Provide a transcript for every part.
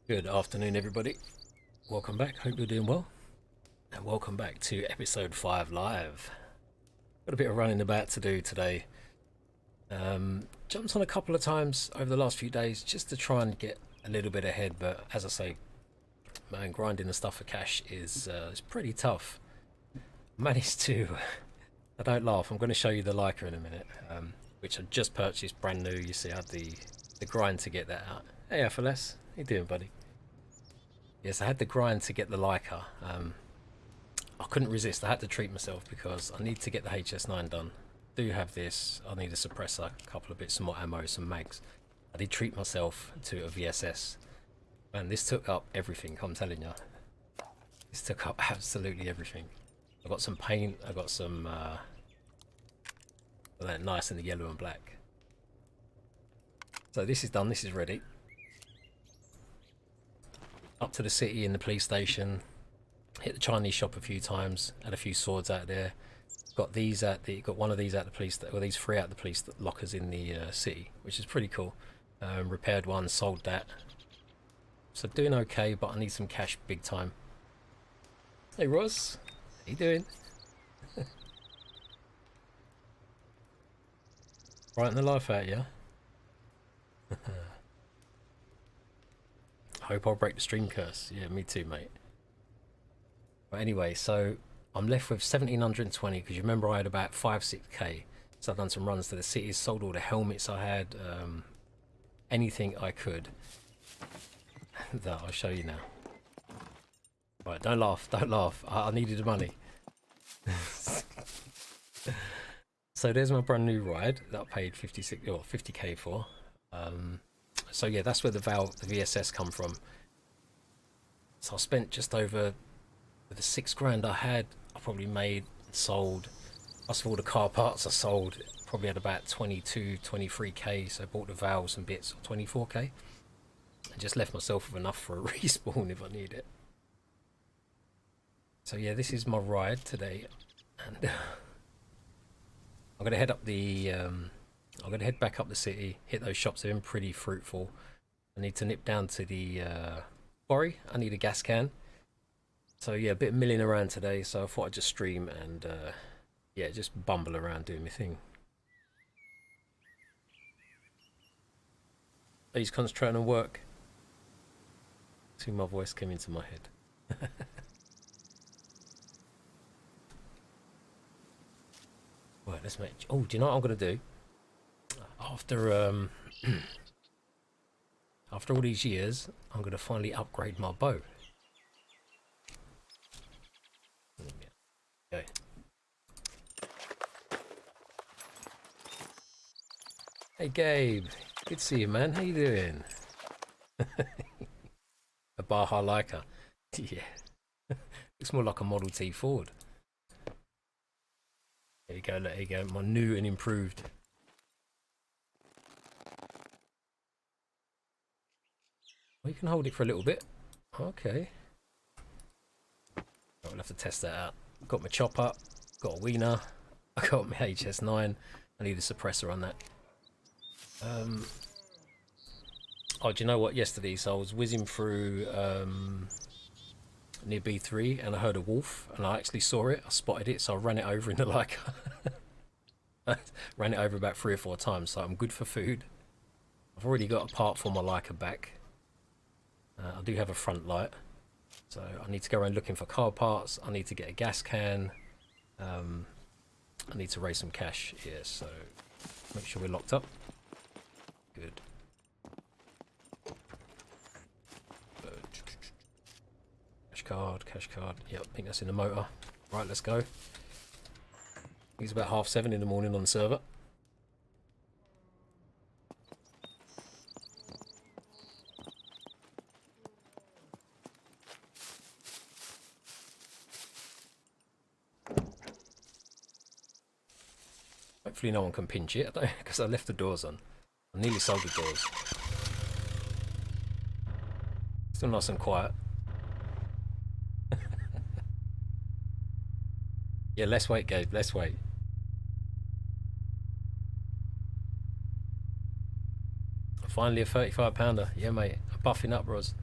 Good afternoon, everybody. Welcome back. Hope you're doing well. And welcome back to episode 5 live. Got a bit of running about to do today. Jumped on a couple of times over the last few days just to try and get a little bit ahead. But as I say, man, grinding the stuff for cash is pretty tough. Managed to, I don't laugh, I'm going to show you the Laika in a minute, which I just purchased brand new. You see, I had the grind to get that out. Hey, FLS, how you doing, buddy? Yes, I had the grind to get the Laika. I couldn't resist. I had to treat myself because I need to get the HS9 done. Do have this. I need a suppressor, a couple of bits, some more ammo, some mags. I did treat myself to a VSS. Man, this took up everything, I'm telling you. This took up absolutely everything. I got some paint. I got some that nice in the yellow and black. So this is done. This is ready. Up to the city and the police station. Hit the Chinese shop a few times. Had a few swords out there. Got these at the. Got one of these at the police. Well, these 3 at the police lockers in the city, which is pretty cool. Repaired one, sold that. So doing okay, but I need some cash big time. Hey Ross, how you doing? Brighten the life out, yeah. Hope I'll break the stream curse. Yeah, me too, mate. But anyway, so I'm left with 1720 because you remember I had about 5-6k. So I've done some runs to the cities, sold all the helmets I had, anything I could. That I'll show you now. Right, don't laugh, don't laugh. I needed the money. So there's my brand new ride that I paid 56 or 50k for. So yeah, that's where the VSS come from. So I spent just over, with the 6 grand I had, I probably made, sold, plus of all the car parts I sold, probably had about 22, 23k. So I bought the valves and bits, 24k. And just left myself with enough for a respawn if I need it. So yeah, this is my ride today, and I'm gonna head up the. I'm gonna head back up the city, hit those shops. They've been pretty fruitful. I need to nip down to the quarry. I need a gas can. So yeah, a bit of milling around today. So I thought I'd just stream and yeah, just bumble around doing my thing. Please concentrating on work. See, my voice came into my head. Right, let's make. Oh, do you know what I'm gonna do? After after all these years, I'm gonna finally upgrade my bow. Okay. Hey Gabe, good to see you, man. How you doing? A Baja Laika. Yeah. Looks more like a Model T Ford. There you go, there you go. My new and improved. Well, you can hold it for a little bit. Okay. I'll have to test that out. Got my chopper, got a wiener, I got my HS9. I need a suppressor on that. Oh, do you know what? Yesterday, so I was whizzing through near B3 and I heard a wolf and I actually saw it. I spotted it, so I ran it over in the Laika. Ran it over about 3 or 4 times, so I'm good for food. I've already got a part for my Laika back. I do have a front light, so I need to go around looking for car parts. I need to get a gas can. I need to raise some cash here, so make sure we're locked up. Good. Cash card. Yep, I think that's in the motor. Right, let's go. It's about 7:30 in the morning on the server. Hopefully no one can pinch it, because I left the doors on. I nearly sold the doors. Still nice and quiet. Yeah, let's wait, Gabe. Let's wait. Finally a 35 pounder. Yeah, mate. I'm buffing up, Roz.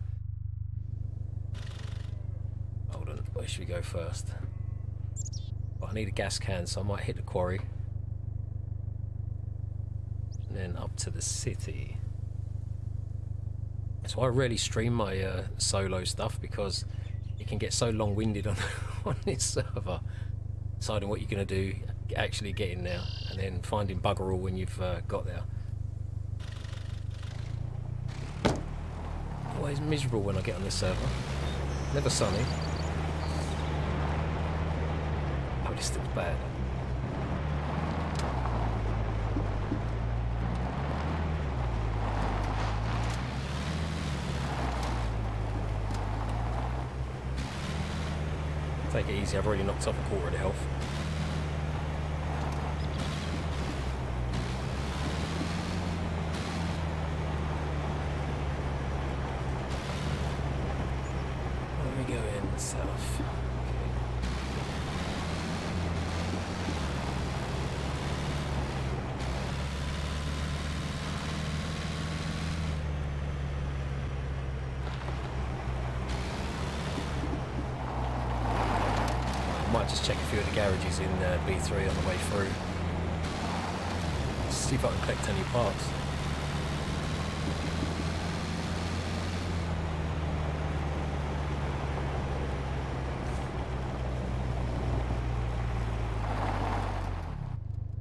Where should we go first? Well, I need a gas can, so I might hit the quarry. And then up to the city. So I rarely stream my solo stuff because it can get so long-winded on, on this server. Deciding what you're going to do, actually getting there, and then finding bugger all when you've got there. Always miserable when I get on this server. Never sunny. Oh, this looks bad. Take it easy, I've already knocked off a quarter of the health. Where are we going? South. Okay. Might just check a few of the garages in B3 on the way through. See if I can collect any parts.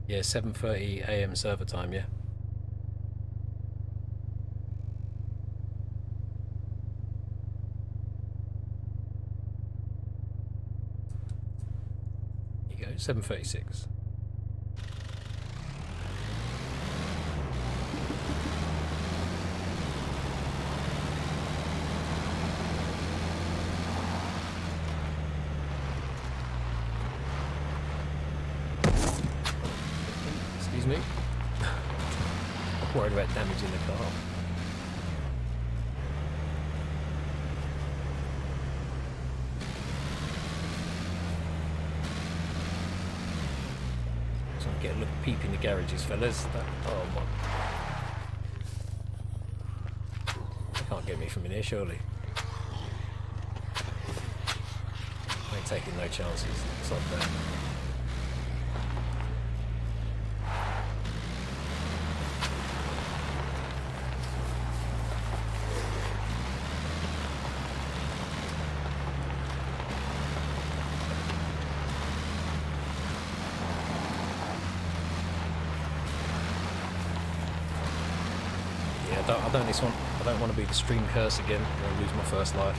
Yeah, 7:30 AM server time, yeah. Here you go, 7:36. Excuse me. I'm worried about damaging the car. So I'm getting a look peep in the garages, fellas. Oh my! They can't get me from in here, surely. I ain't taking no chances. It's like that. I don't want to be the stream curse again and lose my first life.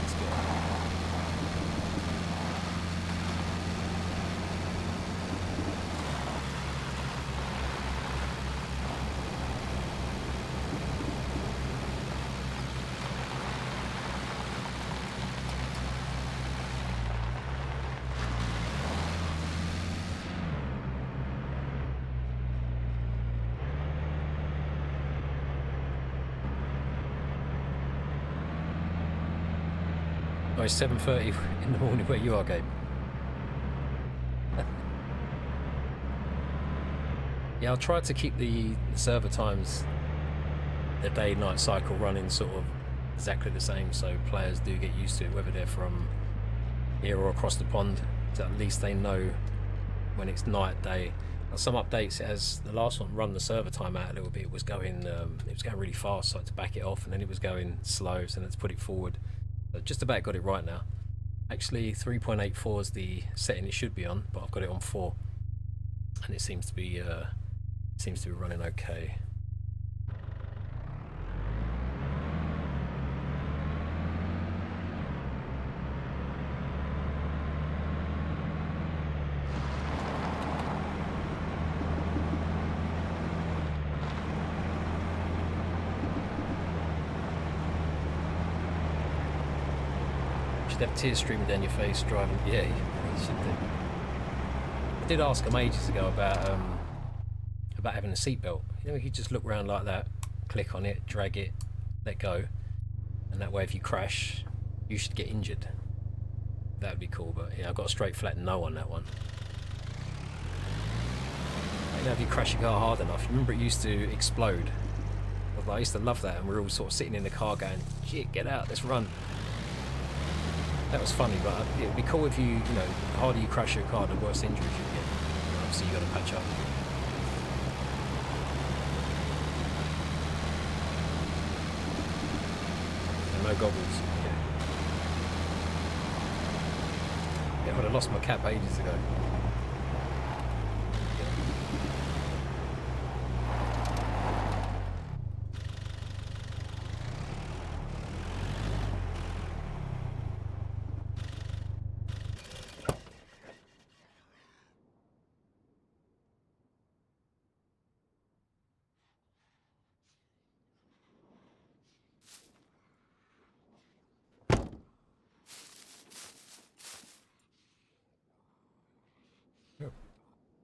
Let's go. Oh, it's 7:30 in the morning where you are, Gabe. Yeah, I'll try to keep the server times, the day-night cycle running sort of exactly the same, so players do get used to it, whether they're from here or across the pond, so at least they know when it's night, day. Now, some updates, as the last one run the server time out a little bit, it was going really fast, so I had to back it off, and then it was going slow, so I had to put it forward. Just about got it right now. Actually 3.84 is the setting it should be on, but I've got it on 4 and it seems to be running okay. Should have tears streaming down your face driving. Yeah, you should do. I did ask him ages ago about having a seatbelt. You know, you just look around like that, click on it, drag it, let go, and that way if you crash, you should get injured. That would be cool, but yeah, I've got a straight flat no on that one. You know, if you crash your car hard enough, remember it used to explode. Like, I used to love that, and we were all sort of sitting in the car going, shit, get out, let's run. That was funny, but it would be cool if you know, the harder you crash your car, the worse injuries you get. Obviously, you got to patch up. And no goggles. Yeah, I would have lost my cap ages ago.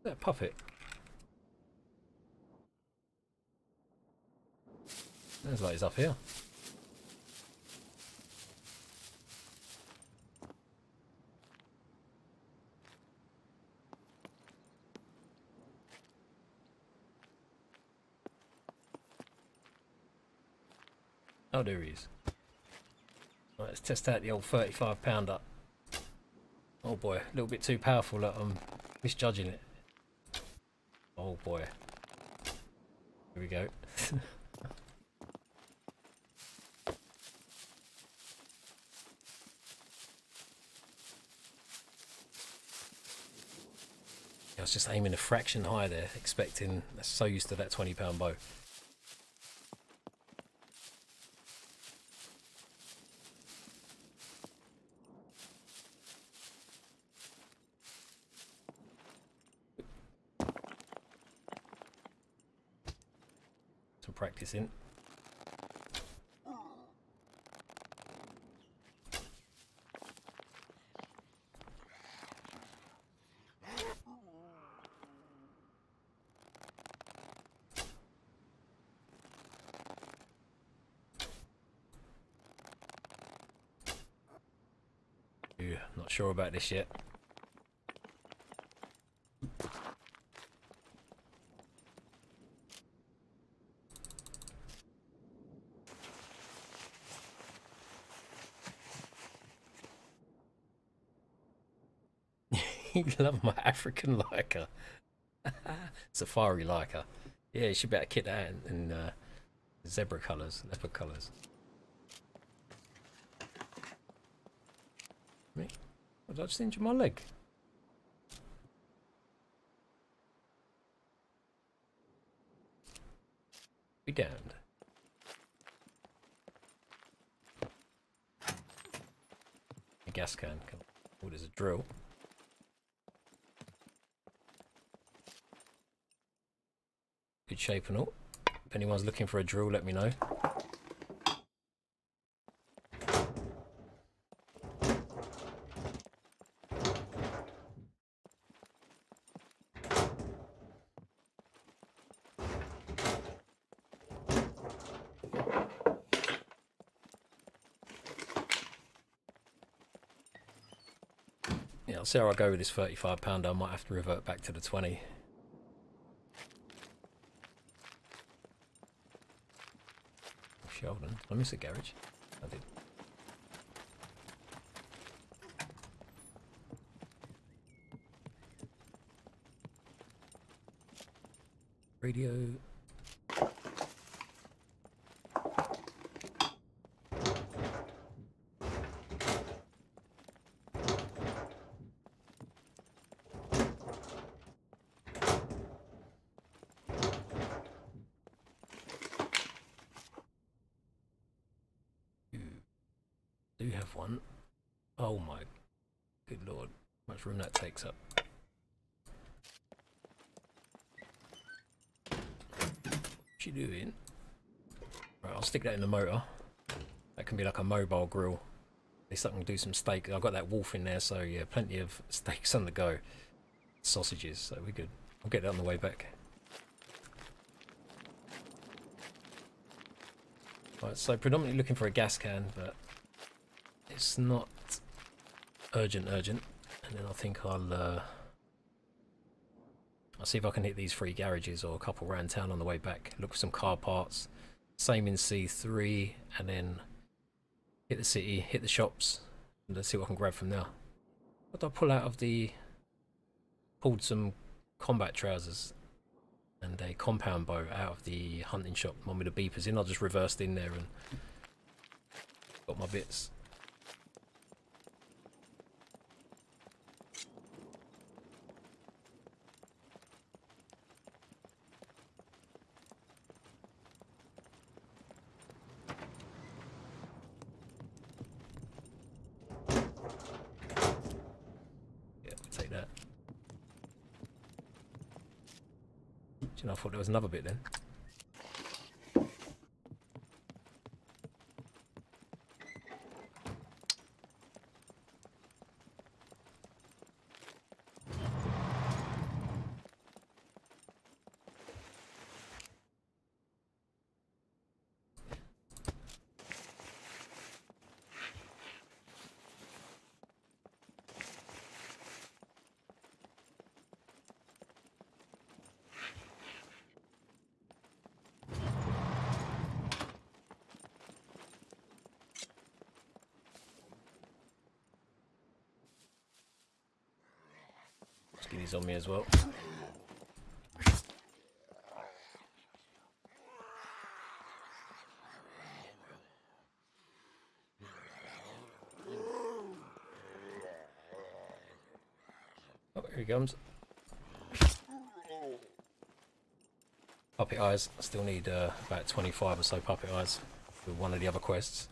That puppet. Sounds like he's up here. Oh, there he is. Right, let's test out the old 35 pounder. Oh boy, a little bit too powerful. I'm misjudging it. Oh boy. Here we go. I was just aiming a fraction higher there, expecting, so used to that 20-pound bow. Some practicing. Not sure about this yet. You love my African Laika. Safari Laika. Yeah, you should better kit that in zebra colours, leopard colours. Me? What, did I just injure my leg? Be damned. A gas can. Oh, there's a drill. Good shape and all. If anyone's looking for a drill, let me know. Yeah, I'll see how I go with this 35 pounder. I might have to revert back to the 20. Sheldon, did I miss a garage? I did. Radio. Do have one. Oh my good lord, how much room that takes up. What you doing? Right, I'll stick that in the motor. That can be like a mobile grill. At least I can do some steak. I've got that wolf in there, so yeah, plenty of steaks on the go. Sausages, so we're good. I'll get that on the way back. Right, so predominantly looking for a gas can, but it's not urgent. And then I think I'll see if I can hit these 3 garages or a couple around town on the way back. Look for some car parts, Same in C3, and then hit the city, hit the shops, and let's see what I can grab from there. What did I pull out of the... Pulled some combat trousers and a compound bow out of the hunting shop. Want me to beepers in? I just reversed in there and got my bits. Yeah, we'll take that. You know, I thought there was another bit then. Skinny's on me as well. Oh, here he comes. Puppet eyes. I still need about 25 or so puppet eyes with one of the other quests.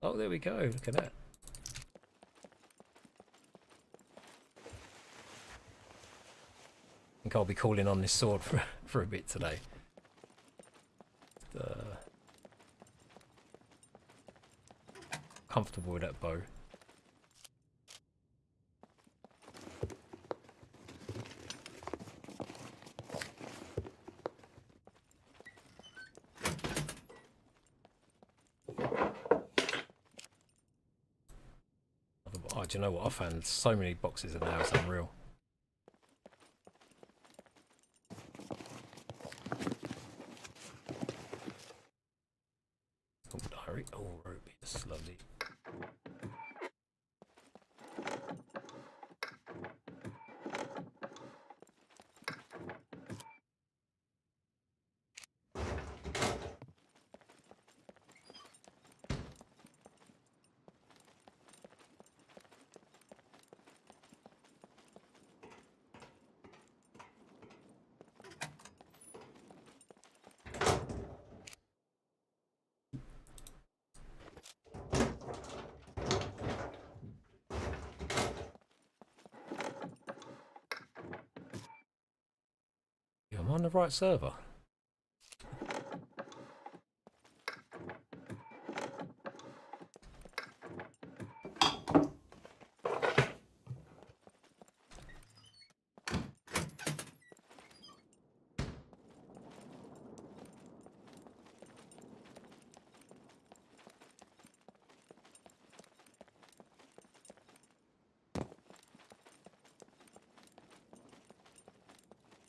Oh, there we go. Look at that. I think I'll be calling on this sword for a bit today. Comfortable with that bow. Oh, do you know what? I found so many boxes in there, it's unreal. Oh, diary. Oh, rope. Yes, lovely. I'm on the right server.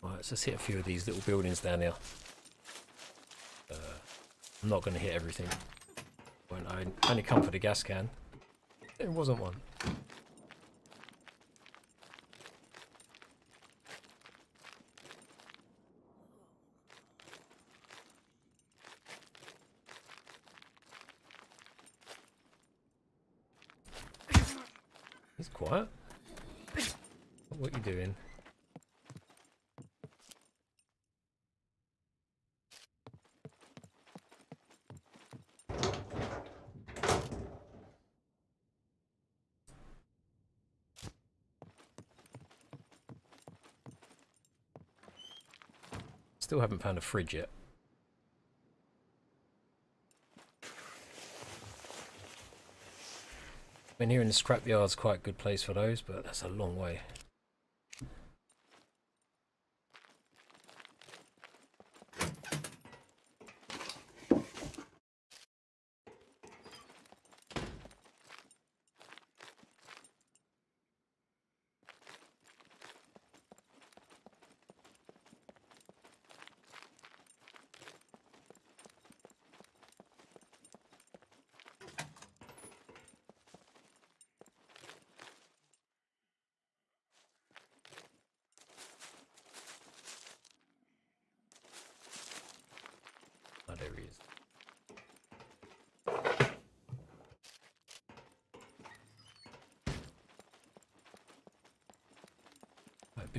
Right, let's just hit a few of these little buildings down here. I'm not going to hit everything. When I only come for the gas can. There wasn't one. He's quiet. What are you doing? Still haven't found a fridge yet. I mean, here in the scrapyard's quite a good place for those, but that's a long way.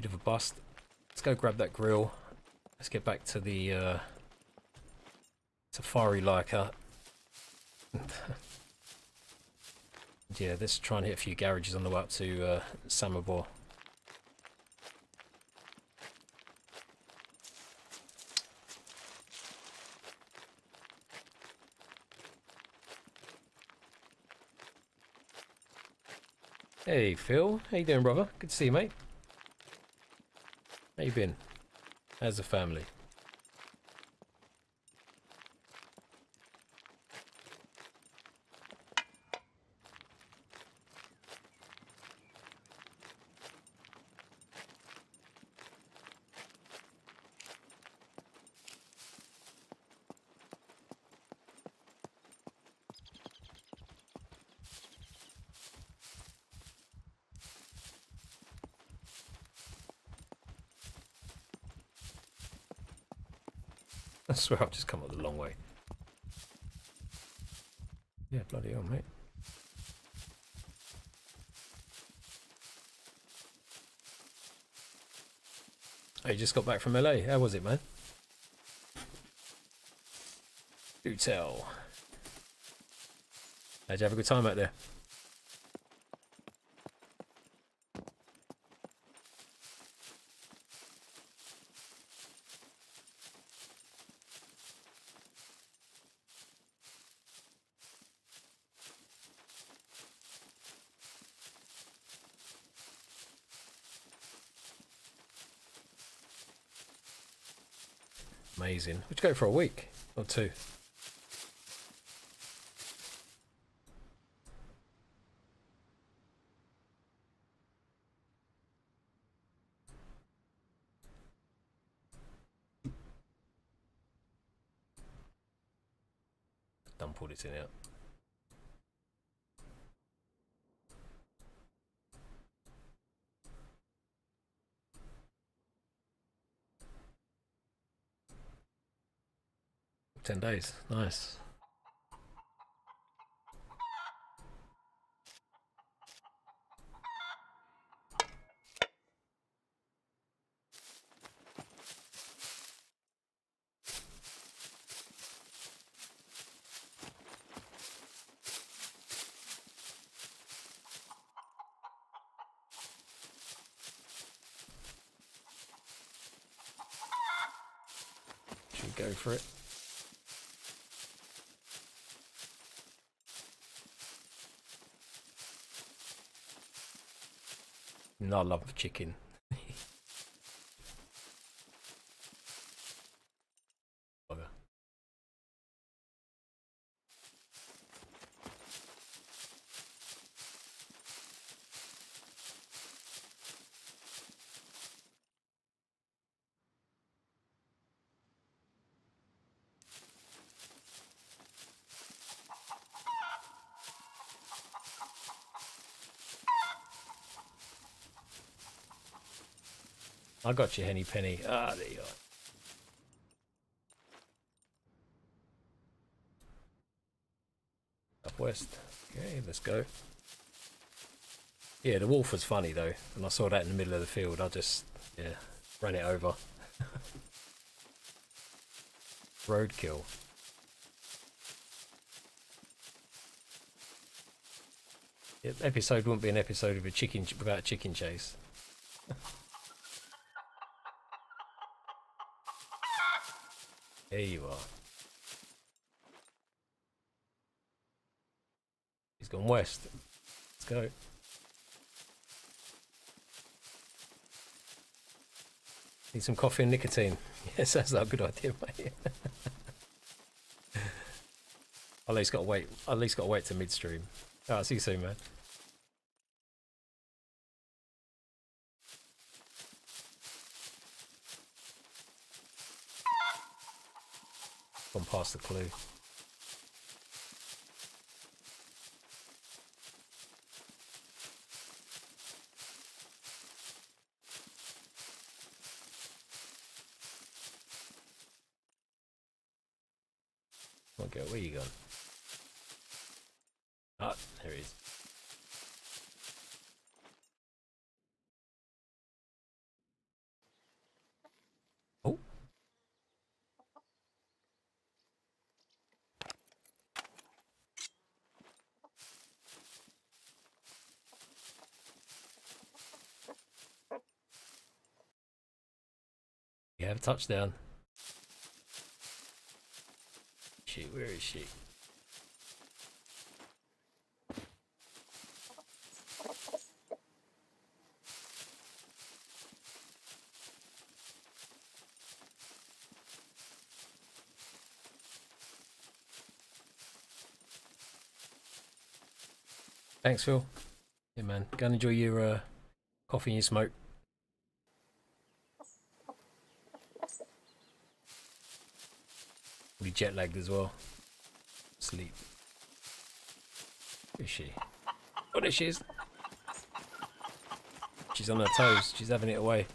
bit of a bust. Let's go grab that grill. Let's get back to the Safari Laika. Yeah, let's try and hit a few garages on the way up to Samobor. Hey Phil, how you doing, brother? Good to see you, mate. How you been? How's the family? I swear I've just come up the long way. Yeah, bloody hell, mate. Oh, you just got back from LA. How was it, man? Do tell. How'd you have a good time out there? Amazing. Would you go for a week or two? Done pulled it in out. $10. Nice. Should we go for it? No, I love chicken. Bugger. I got you, Henny Penny. Ah, there you are. Up west. Okay, let's go. Yeah, the wolf was funny though, and I saw that in the middle of the field. I just, yeah, ran it over. Roadkill. Yeah, episode wouldn't be an episode of a chicken without a chicken chase. There you are. He's gone west. Let's go. Need some coffee and nicotine. Yes, that's not a good idea, mate. At least got to wait. At least got to wait to midstream. Alright, see you soon, man. Gone past the clue. Okay, where you gone? Ah, there he is. We have a touchdown. Shit, where is she? Thanks, Phil. Yeah, man. Go and enjoy your coffee and your smoke. Be jet lagged as well. Sleep. Where is she? Oh, there she is. She's on her toes. She's having it away.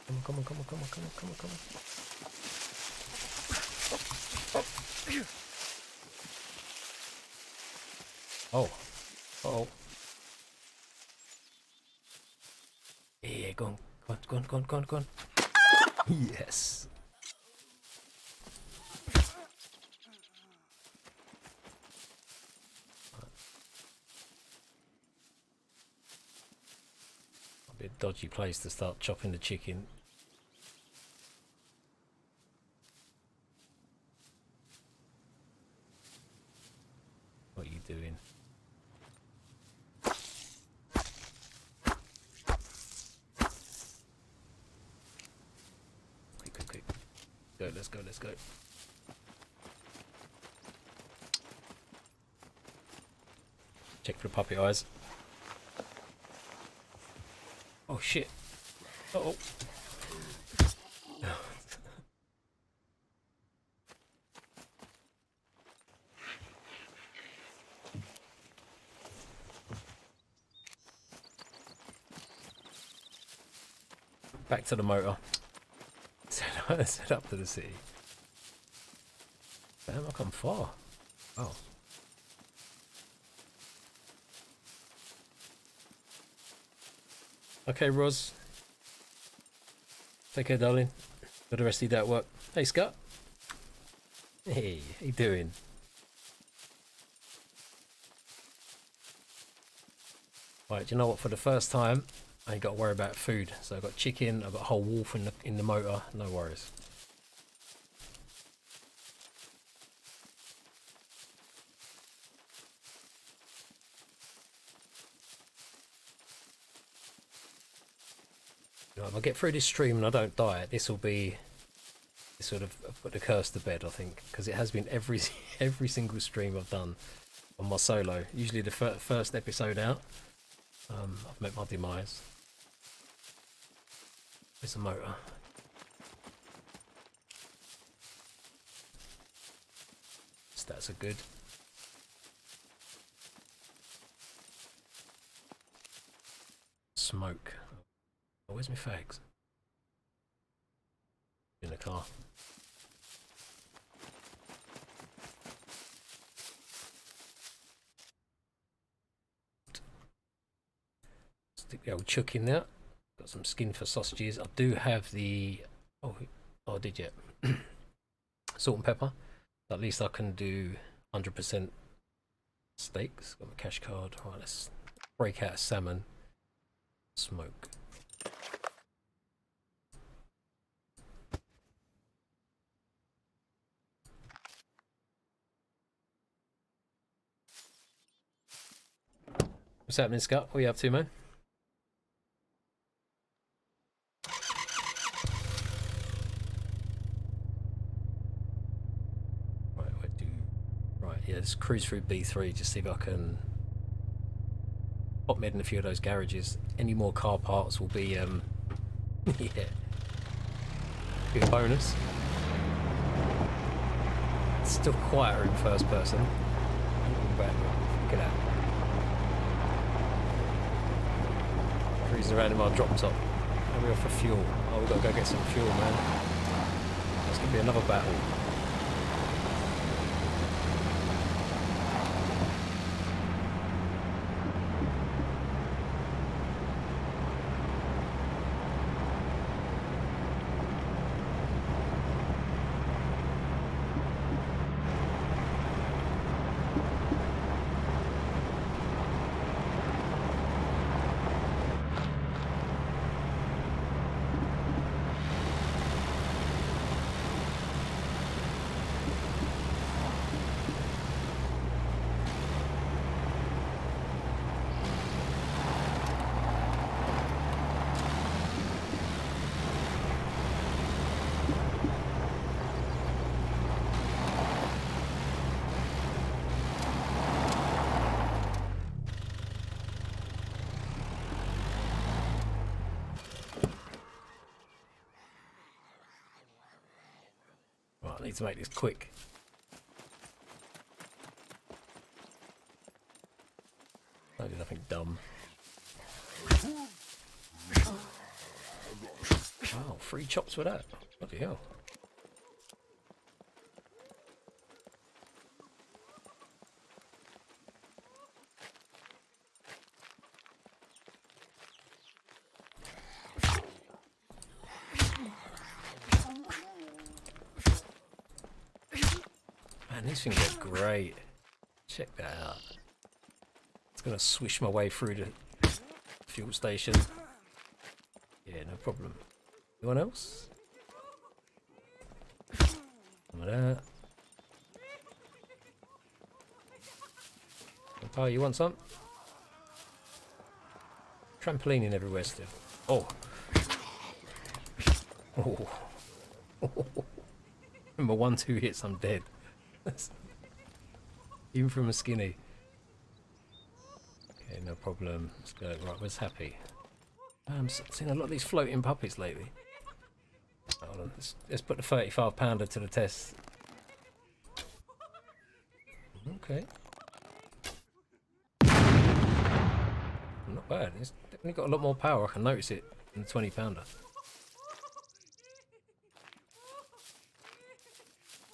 Come on, come on, come on, come on, come on, come on, come on. Oh. Uh-oh. Yeah, go on. Go on, go on, go on, go on, go on. Yes. A bit dodgy place to start chopping the chicken. What are you doing? Quick, quick, quick. Go, let's go, let's go. Check for the puppy eyes. Oh shit. Uh-oh. Back to the motor. Set up to the city. Damn, I come far. Oh. Okay, Roz. Take care, darling. Got the rest of your day at work. Hey, Scott. Hey, how you doing? Right, do you know what? For the first time, I ain't got to worry about food. So I've got chicken, I've got a whole wolf in the motor. No worries. You know, if I get through this stream and I don't die, this will be sort of put the curse to bed, I think, because it has been every single stream I've done on my solo. Usually the first episode out, I've met my demise. There's a motor. Stats are good. Smoke. Oh, where's my fags? In the car. Stick the old chuck in there. Got some skin for sausages. I do have the... Oh, I did yet. Salt and pepper. At least I can do 100% steaks. Got my cash card. Right, let's break out a salmon. Smoke. What's happening, Scott? What are you up to, man? Right, yeah, let's cruise through B3, just see if I can pop mid in a few of those garages. Any more car parts will be, yeah, be a bonus. It's still quieter in first person. Look at that. Cruising around in my drop top. And we're off for fuel. Oh, we've got to go get some fuel, man. It's going to be another battle. I need to make this quick. Don't do nothing dumb. Wow, 3 chops for that. Bloody hell. Man, these things are great. Check that out. It's gonna swish my way through the fuel station. Yeah, no problem. Anyone else? Some of that. Oh, you want some? Trampolining everywhere still. Oh. Oh. Remember 1-2 hits, I'm dead. Even from a skinny. Okay, no problem. Let's go. Right, where's Happy? I'm seeing a lot of these floating puppies lately. Hold on, let's put the 35 pounder to the test. Okay. Not bad. It's definitely got a lot more power. I can notice it than the 20 pounder.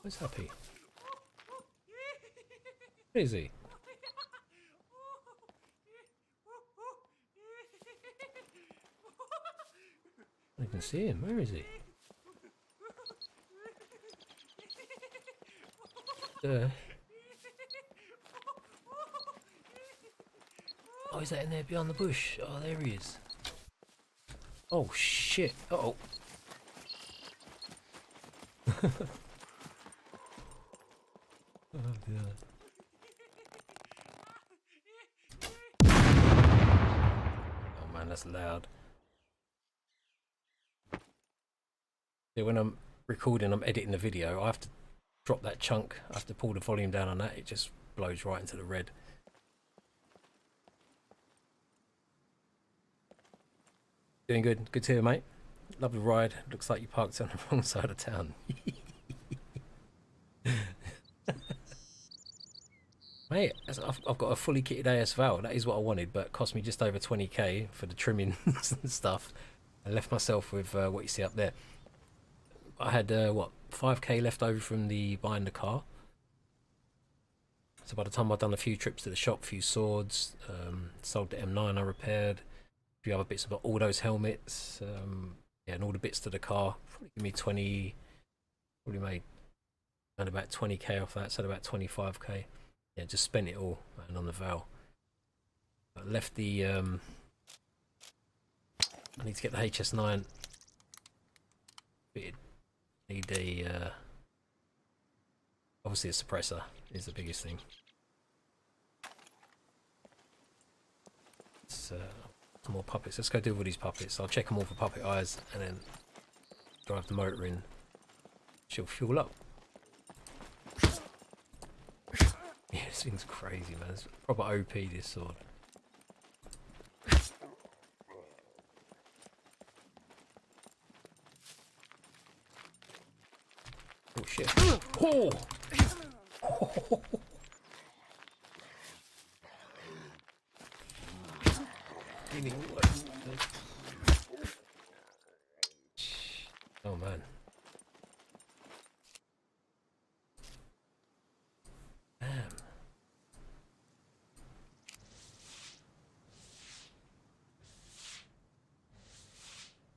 Where's Happy? Where is he? I can see him. Where is he? Oh, is that in there behind the bush? Oh, there he is. Oh, shit. Uh-oh. Oh, dear. Oh, man, that's loud. Yeah, when I'm recording, I'm editing the video, I have to drop that chunk. I have to pull the volume down on that. It just blows right into the red. Doing good. Good to hear, mate. Lovely ride. Looks like you parked on the wrong side of town. Mate, I've got a fully kitted ASVAL. That is what I wanted, but it cost me just over 20k for the trimming and stuff. I left myself with what you see up there. I had, what, 5k left over from the buying the car. So by the time I'd done a few trips to the shop, a few swords, sold the M9 I repaired, a few other bits about all those helmets, yeah, and all the bits to the car, probably give me 20, probably made around about 20k off that, so about 25k. Yeah, just spent it all man, on the Val. I left the, I need to get the HS9 fitted. Need a, obviously a suppressor is the biggest thing. Some more puppets. Let's go do all these puppets. I'll check them all for puppet eyes and then drive the motor in. She'll fuel up. Yeah, this thing's crazy, man. It's proper OP, this sword. Oh shit. Oh! Oh man. Damn.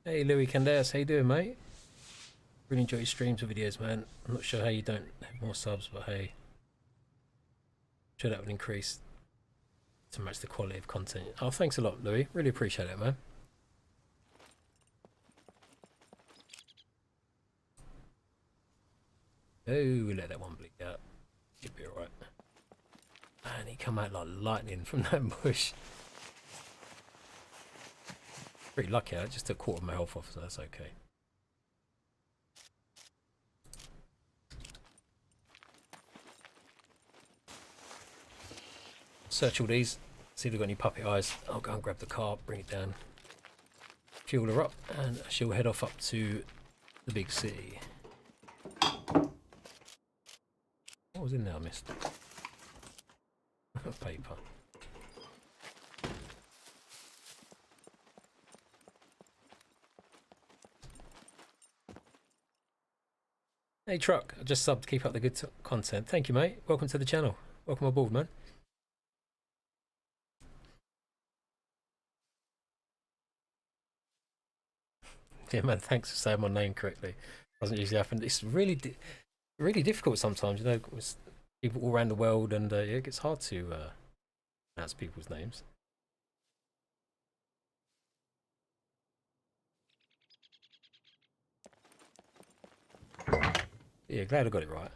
Hey Louis Candace, how you doing, mate? Really enjoy your streams and videos, man. I'm not sure how you don't have more subs, but hey, I'm sure that would increase to match the quality of content. Oh, thanks a lot, Louis. Really appreciate it, man. Oh, let that one bleed out. Should be alright. Man, he come out like lightning from that bush. Pretty lucky, I just took a quarter of my health off, so that's okay. Search all these, see if they've got any puppet eyes. I'll go and grab the car, bring it down, fuel her up, and she'll head off up to the big city. What was in there I missed? Paper. Hey Truck, I just subbed. Keep up the good content. Thank you, mate. Welcome to the channel. Welcome aboard, man. Yeah, man. Thanks for saying my name correctly. Doesn't usually happen. It's really, really difficult sometimes. You know, with people all around the world, and yeah, it gets hard to pronounce people's names. Yeah, glad I got it right.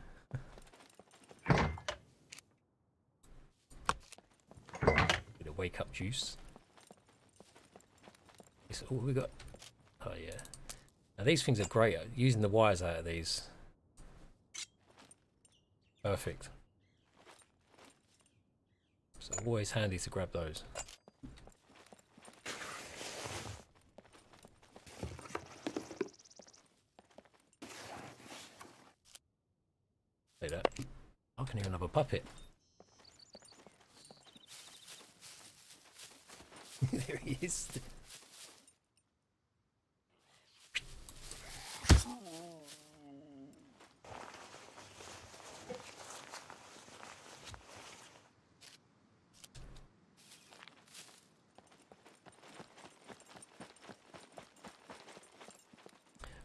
Bit of wake up juice. It's all we got. Oh yeah. Now these things are great. Using the wires out of these. Perfect. So always handy to grab those. Say that. I can hear another puppet. There he is.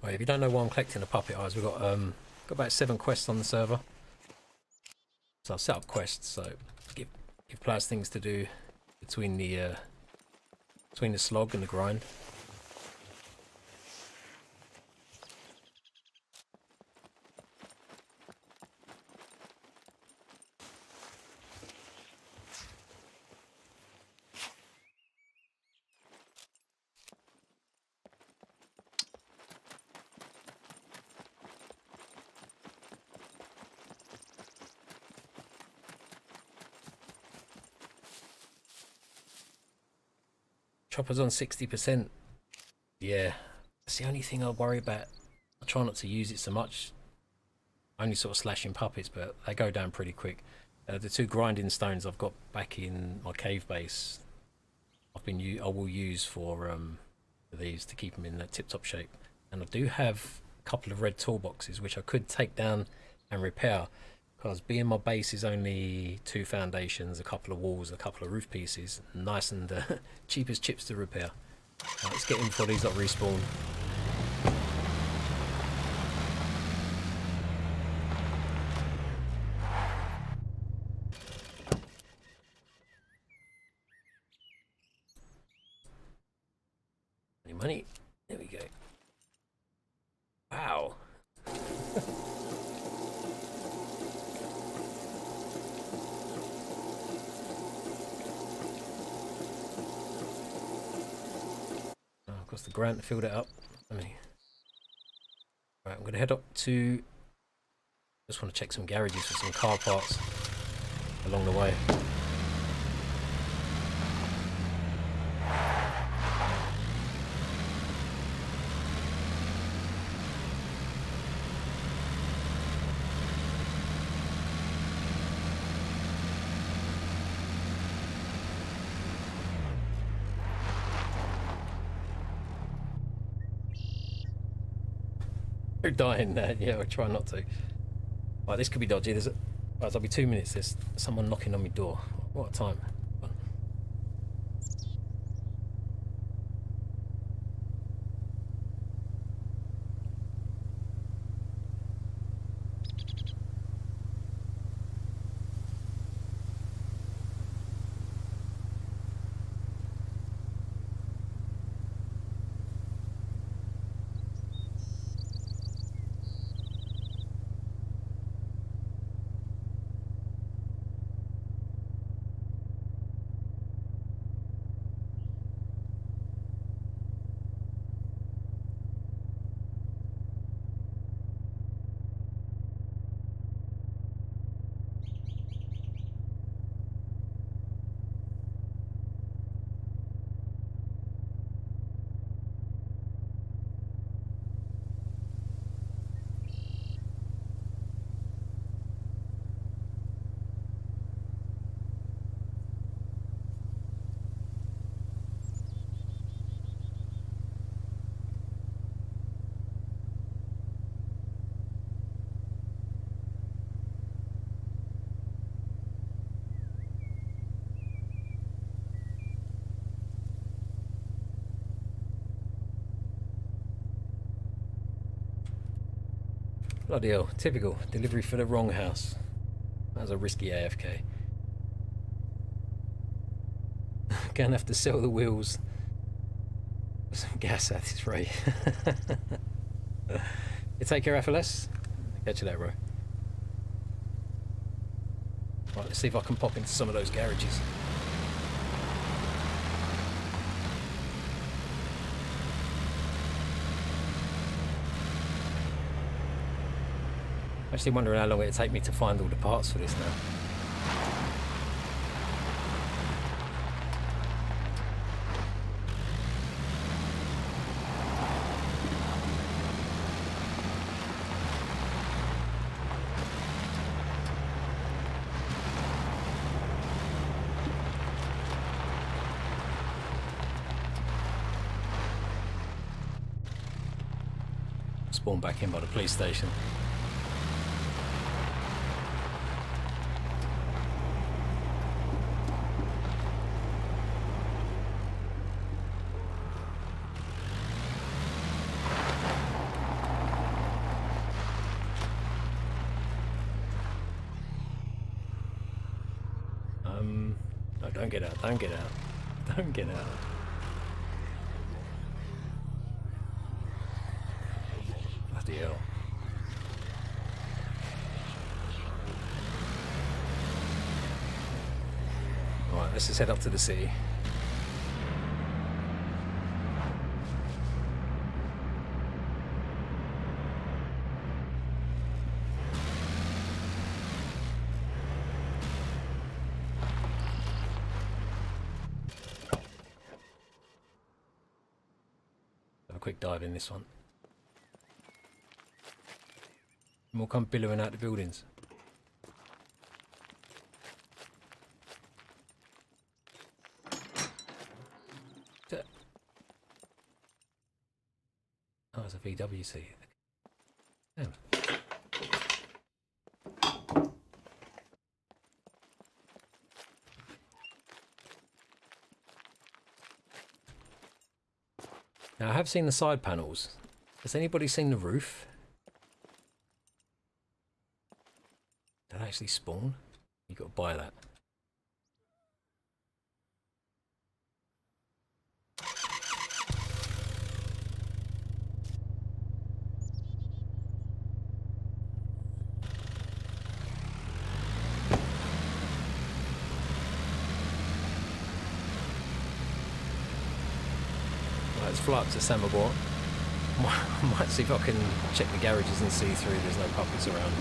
Right, if you don't know why I'm collecting the puppet eyes, we've got about 7 quests on the server. So I've set up quests, so give players things to do between the slog and the grind. Chopper's on 60%. Yeah, that's the only thing I worry about. I try not to use it so much. Only sort of slashing puppets, but they go down pretty quick. The 2 grinding stones I've got back in my cave base, I will use for these to keep them in that tip-top shape. And I do have a couple of red toolboxes which I could take down and repair, because being my base is only 2 foundations, a couple of walls, a couple of roof pieces, nice and cheap as chips to repair. Let's get in before these lot respawn. Any money? There we go. Wow. Of course, the grant filled it up. Right, I'm going to head up to. Just want to check some garages for some car parts along the way. They're dying there. Yeah, I'll try not to. Right, this could be dodgy. Right, there'll be 2 minutes. There's someone knocking on my door. What a time. Bloody hell, typical. Delivery for the wrong house. That was a risky AFK. Gonna have to sell the wheels for some gas at this rate. You take care, FLS. Catch you later, bro. Right, let's see if I can pop into some of those garages. Actually wondering how long it'll take me to find all the parts for this now. Spawn back in by the police station. No, don't get out, don't get out, don't get out. Bloody hell. Right, let's just head up to the city. Have a quick dive in this one. And we'll come billowing out the buildings. Oh, it's a VWC. Damn. Now, I have seen the side panels. Has anybody seen the roof? Did that actually spawn? You got to buy that. Let's fly up to Samabor. Might see if I can check the garages and see through there's no puppies around.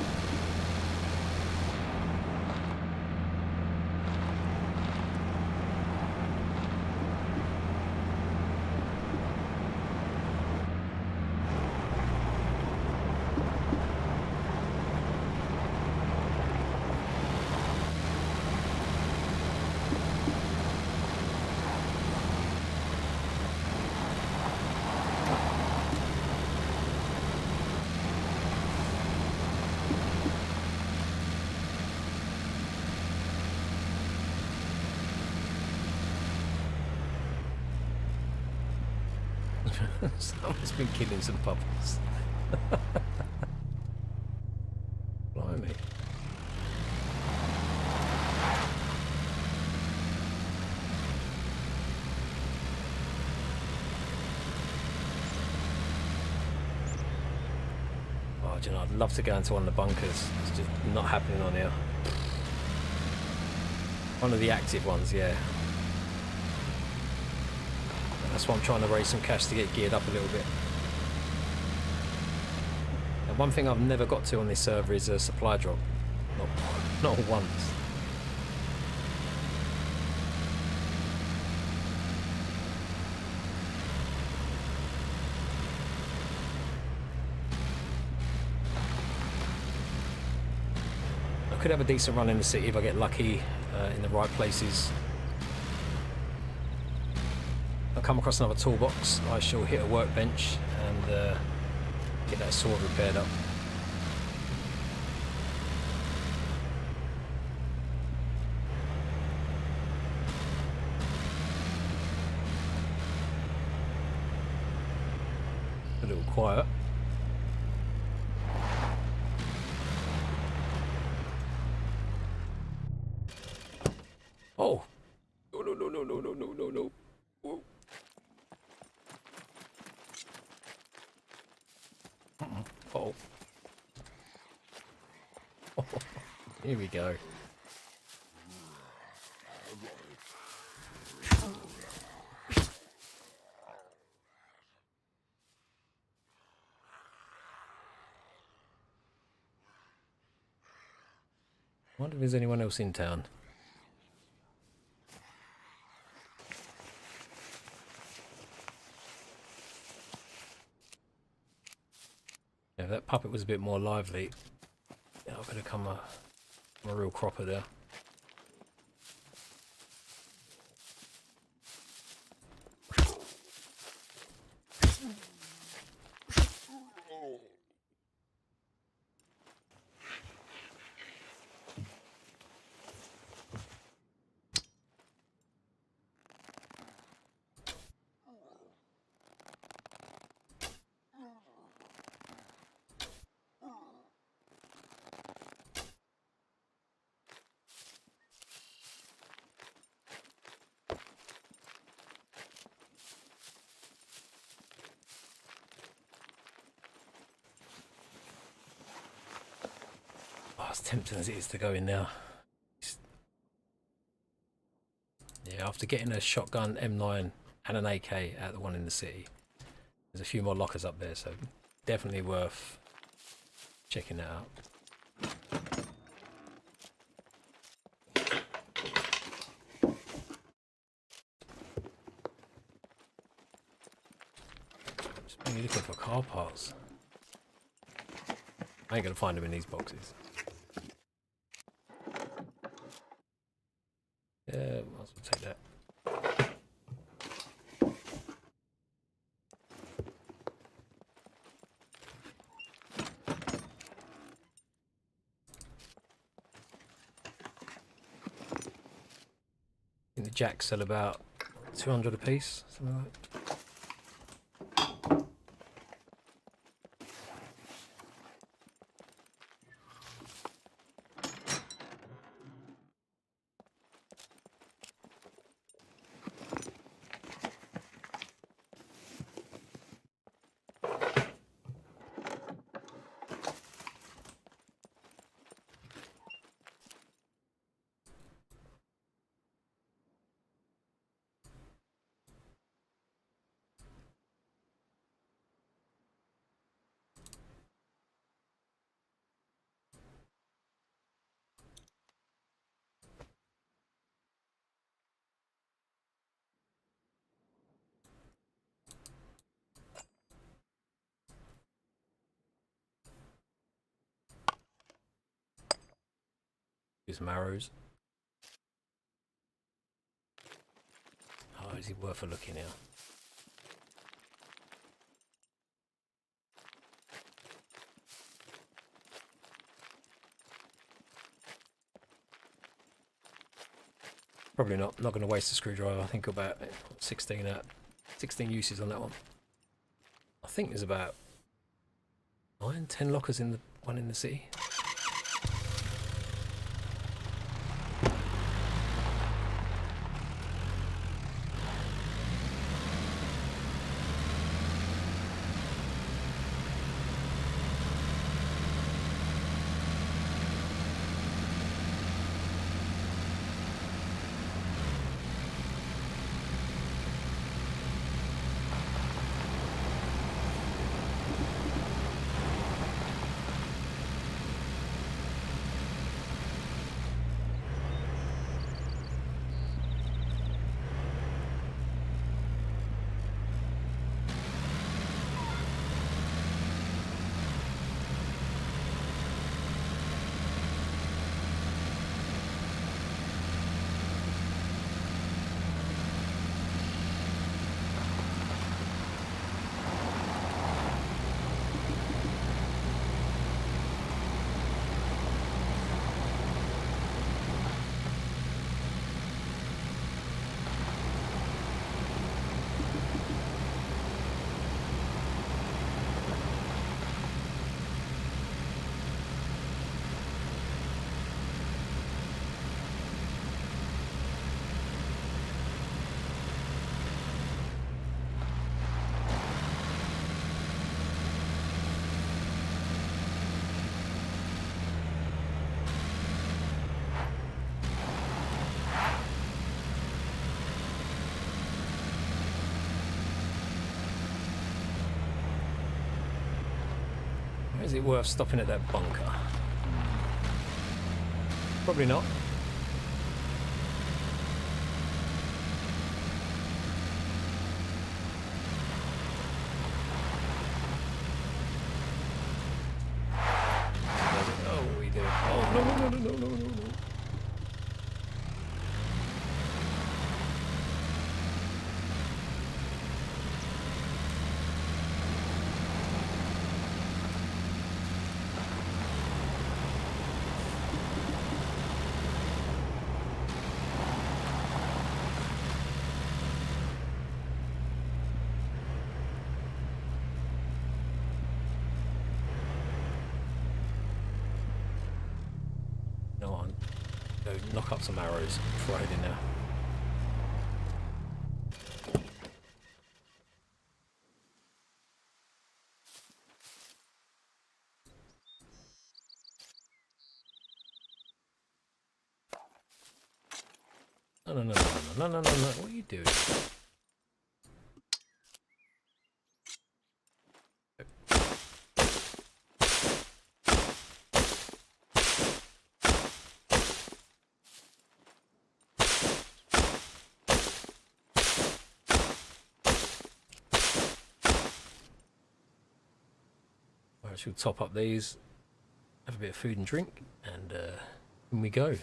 Someone's been killing some puppies. Blimey. Oh, do you know, I'd love to go into one of the bunkers. It's just not happening on here. One of the active ones, yeah. That's why I'm trying to raise some cash to get geared up a little bit. And one thing I've never got to on this server is a supply drop. Not once. I could have a decent run in the city if I get lucky in the right places. I'll come across another toolbox, I shall hit a workbench and get that sword repaired up. A little quiet. Oh! No, no, no, no, no, no, no, no, no. Whoa. Oh. Here we go. I wonder if there's anyone else in town. Yeah, if that puppet was a bit more lively, yeah, I could have come a real cropper there. Oh, as tempting as it is to go in now. Yeah, after getting a shotgun M9 and an AK at the one in the city, there's a few more lockers up there, so definitely worth checking that out. Just mainly looking for car parts. I ain't gonna find them in these boxes. Yeah, might as well take that. I think the jacks sell about 200 a piece, something like that. Use marrows. Oh, is he worth a look in here? Probably not. Not going to waste a screwdriver. I think about 16 uses on that one. I think there's about 9, 10 lockers in the one in the city. Is it worth stopping at that bunker? Probably not. Oh, we do. Oh, no, no, no, no, no, no, no. Go knock up some arrows before I head in there. No, no, no, no, no, no, no, no, no. What are you doing? I should top up these, have a bit of food and drink, and in we go.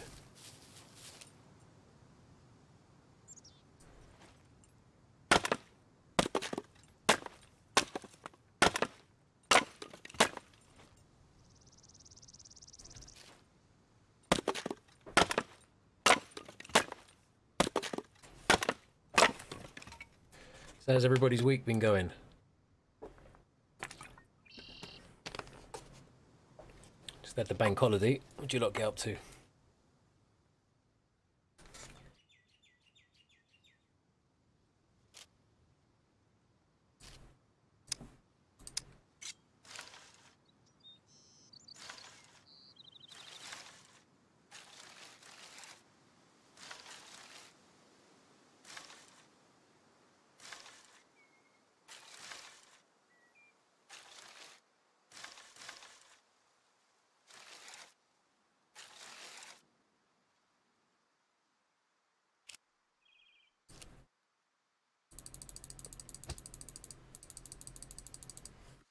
So how's everybody's week been going? Just had the bank holiday. What'd you lot get up to?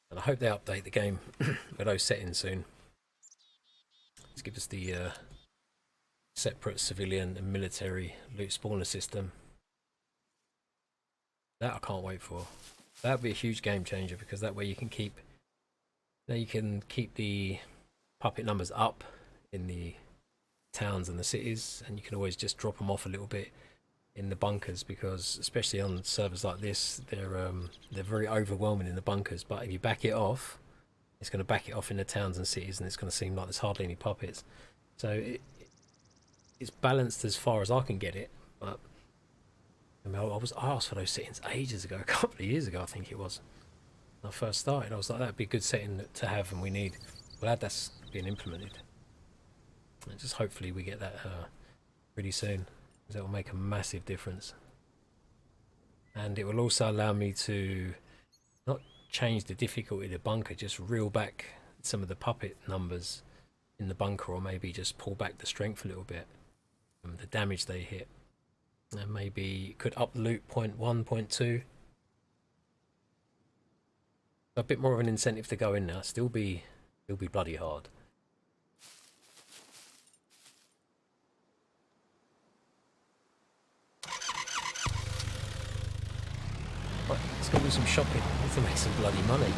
And I hope they update the game with those settings soon. Let's give us the separate civilian and military loot spawner system. That I can't wait for. That'd be a huge game changer, because that way you can keep the puppet numbers up in the towns and the cities, and you can always just drop them off a little bit in the bunkers, because especially on servers like this, they're very overwhelming in the bunkers. But if you back it off, it's going to back it off in the towns and cities, and it's going to seem like there's hardly any puppets. So it's balanced as far as I can get it. But I mean, I asked for those settings ages ago, a couple of years ago, I think it was. When I first started, I was like, that'd be a good setting to have, and we need. Glad that's being implemented. And just hopefully we get that pretty soon, because it will make a massive difference. And it will also allow me to not change the difficulty of the bunker, just reel back some of the puppet numbers in the bunker, or maybe just pull back the strength a little bit, the damage they hit, and maybe could up loot 0.1, 0.2. A bit more of an incentive to go in now. Still be bloody hard. Right, let's go do some shopping. Need to make some bloody money.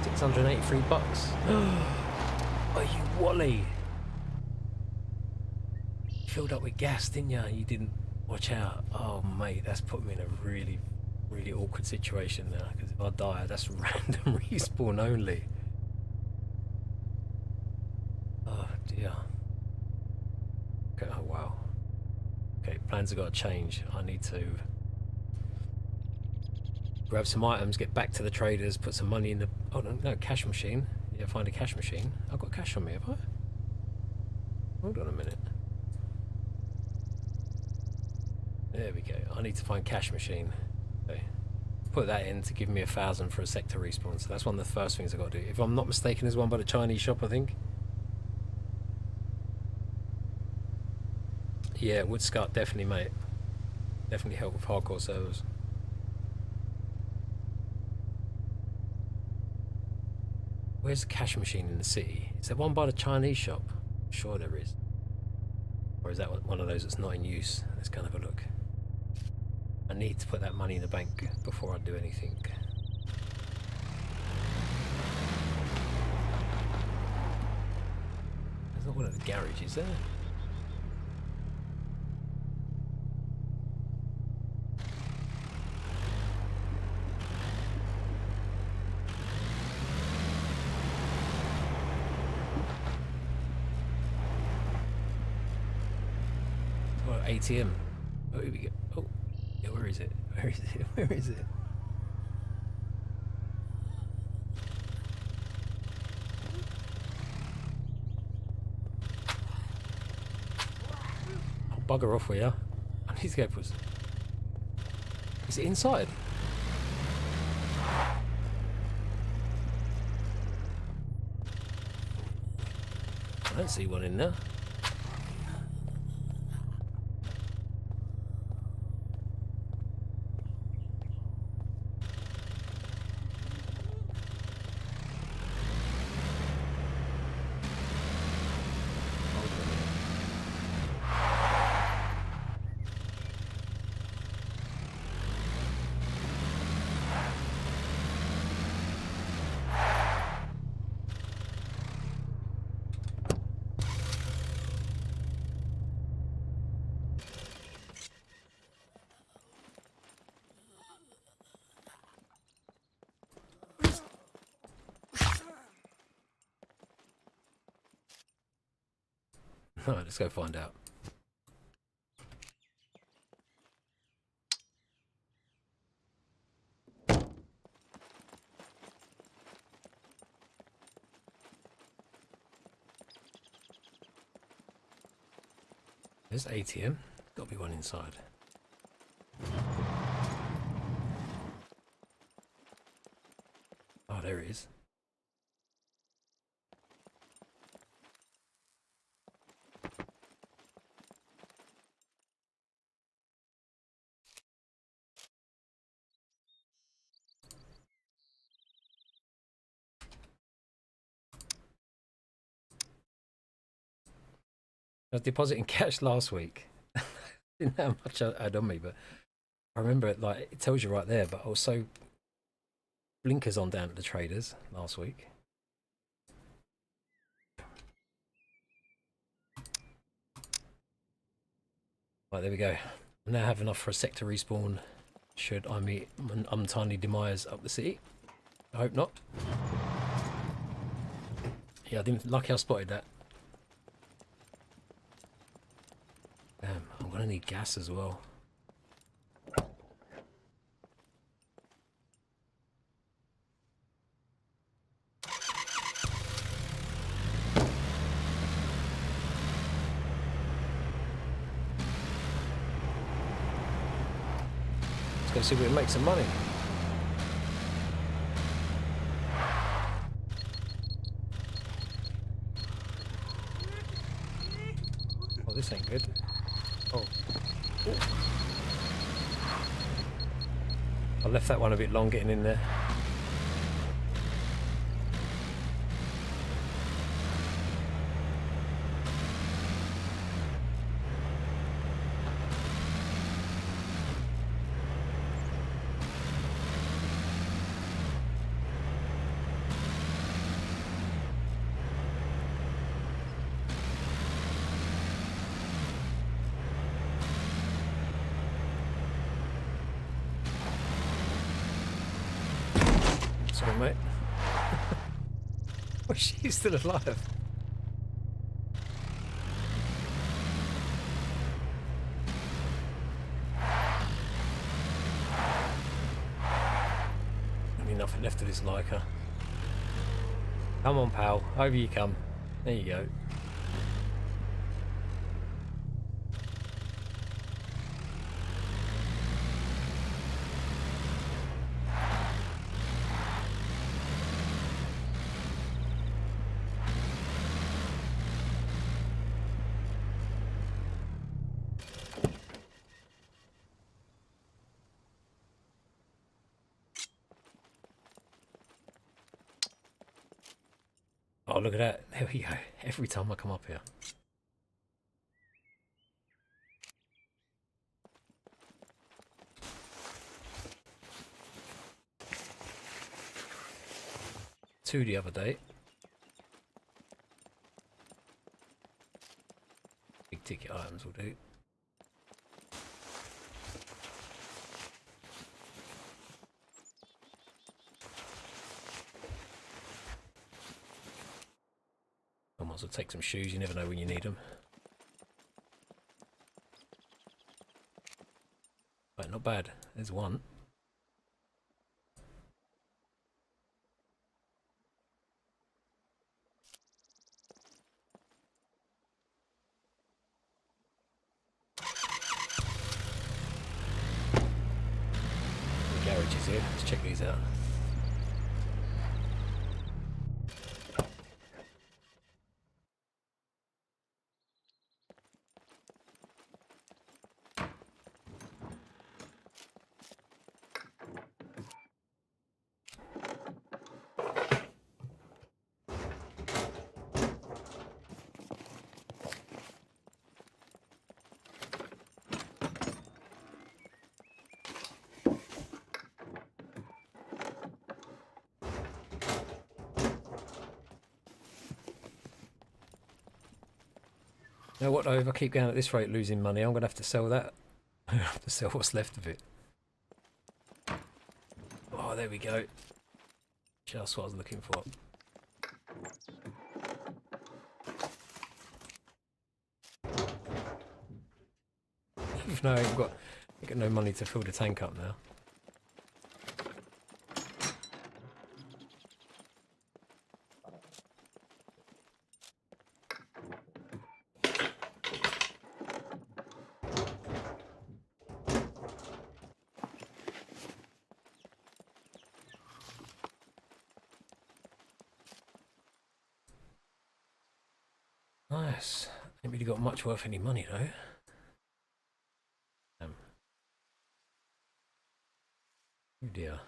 683 bucks. Are you Wally? Filled up with gas, didn't you? You didn't watch out. Oh mate, that's put me in a really awkward situation now, because if I die, that's random respawn only. Oh dear. Okay, oh wow. Okay, plans have got to change. I need to grab some items, get back to the traders, put some money in the... Oh no, cash machine. Yeah, find a cash machine. I've got cash on me, have I? Hold on a minute. There we go. I need to find cash machine. Okay. put that in to give me 1,000 for a sector respawn. So that's one of the first things I got to do. If I'm not mistaken, there's one by the Chinese shop, I think. Yeah, Woodscut definitely, mate. Definitely help with hardcore servers. Where's the cash machine in the city? Is there one by the Chinese shop? I'm sure there is. Or is that one of those that's not in use? Let's go and have a look. I need to put that money in the bank before I do anything. There's not one at the garage, is there? Oh, ATM. Oh, here we go. Oh, yeah, where is it? Where is it? Where is it? I'll bugger off with you. I need to go for... Is it inside? I don't see one in there. Alright, let's go find out. There's ATM. Got to be one inside. Oh, there it is. I was depositing cash last week. Didn't know how much I had on me, but I remember it, like, it tells you right there, but also blinkers on down at the traders last week. Right, there we go. I now have enough for a sector respawn should I meet an untimely demise up the city. I hope not. Yeah, I didn't, lucky I spotted that. Damn, I'm gonna need gas as well. Let's go see if we can make some money. Oh, this ain't good. Oh. Ooh. I left that one a bit long getting in there. Sorry, mate. Oh, she's still alive. Only nothing left of this Laika. Come on, pal. Over you come. There you go. look at that. There we go. Every time I come up here. Two the other day. Big ticket items will do. I might as well take some shoes, you never know when you need them. Right, not bad. There's one. The garage is here. Let's check these out. You know what though, if I keep going at this rate losing money, I'm going to have to sell that. I'm going to have to sell what's left of it. Oh, there we go. Just what I was looking for. No, I've got no money to fill the tank up now. Nice. Ain't really got much worth any money though. Oh dear.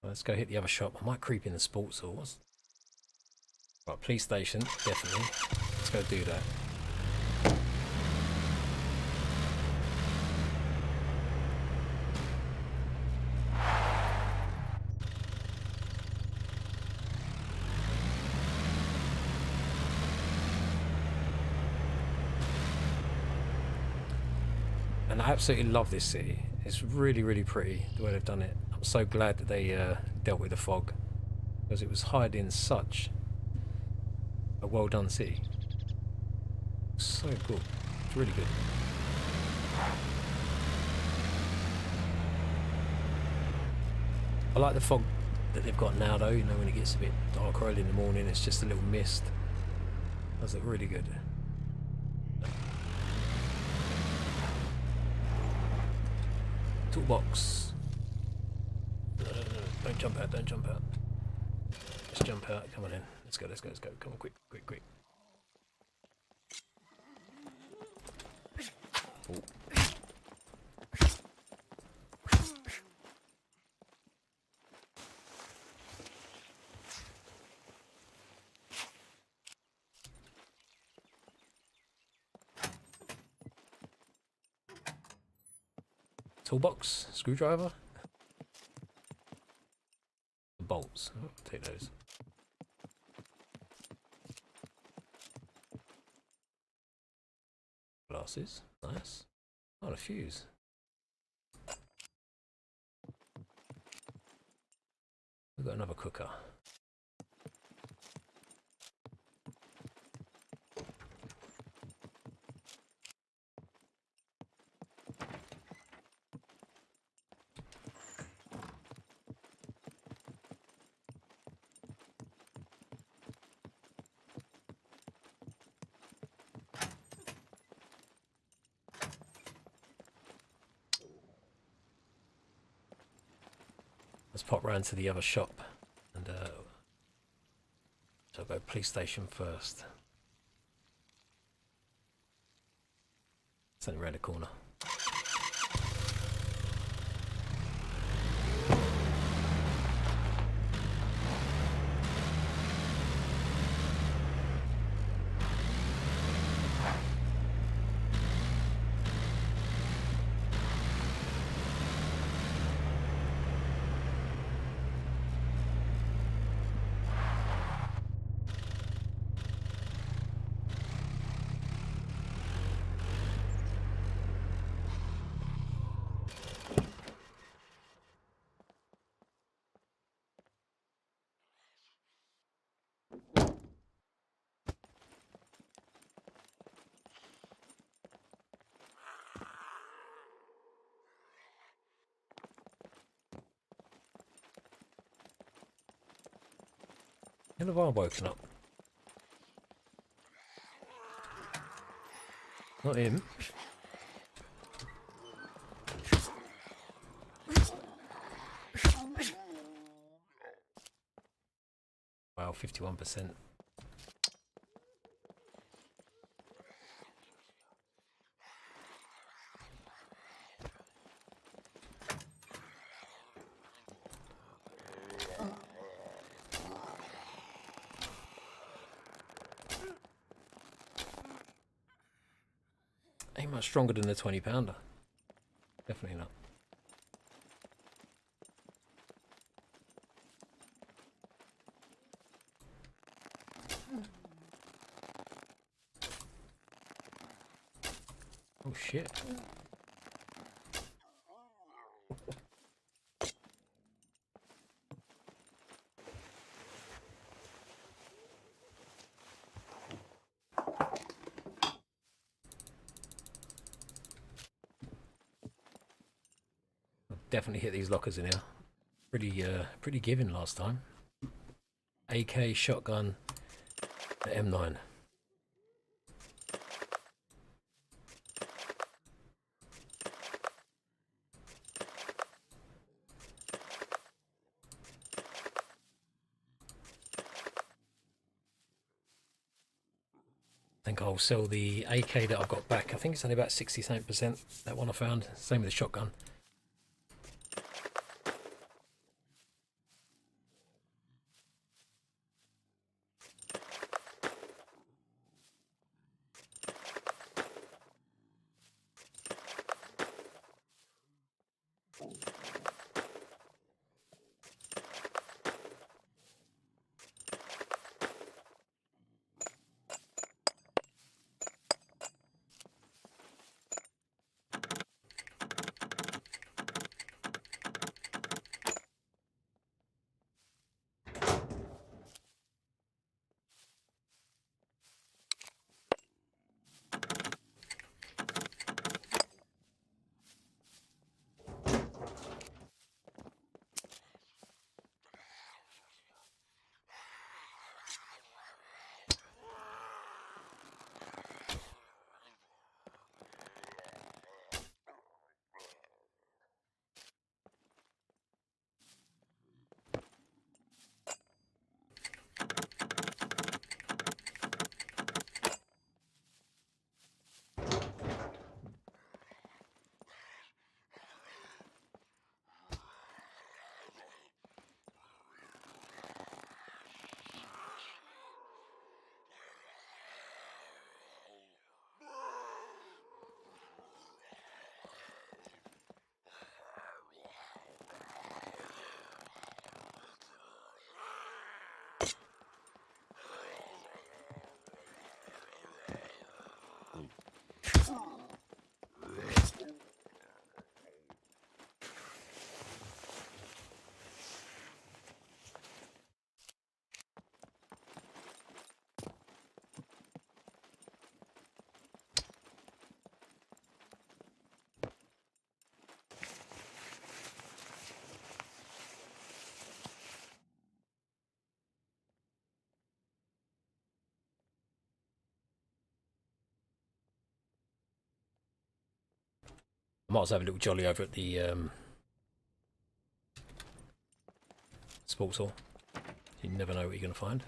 Let's go hit the other shop. I might creep in the sports halls. Right, police station, definitely. Let's go do that. And I absolutely love this city. It's really, really pretty the way they've done it. I'm so glad that they dealt with the fog, because it was hiding such a well done city. So cool. It's really good. I like the fog that they've got now though, you know, when it gets a bit dark early in the morning, it's just a little mist. Does look really good. Toolbox. No, don't jump out, don't jump out. Just jump out, come on in. Let's go, let's go, let's go. Come on, quick, quick, quick. Oh. Toolbox, screwdriver, bolts. Oh, take those. Glasses, nice. Oh, a fuse. We've got another cooker. Let's pop round to the other shop and so I'll go police station first. It's only around the corner. When have I woken up? Not him. Wow, 51%. Ain't much stronger than the 20-pounder. Definitely not. Oh shit. Definitely hit these lockers in here. Pretty giving last time. AK, shotgun, the M9. I think I'll sell the AK that I've got back. I think it's only about 60%. That one I found. Same with the shotgun. I might as well have a little jolly over at the sports hall. You never know what you're going to find.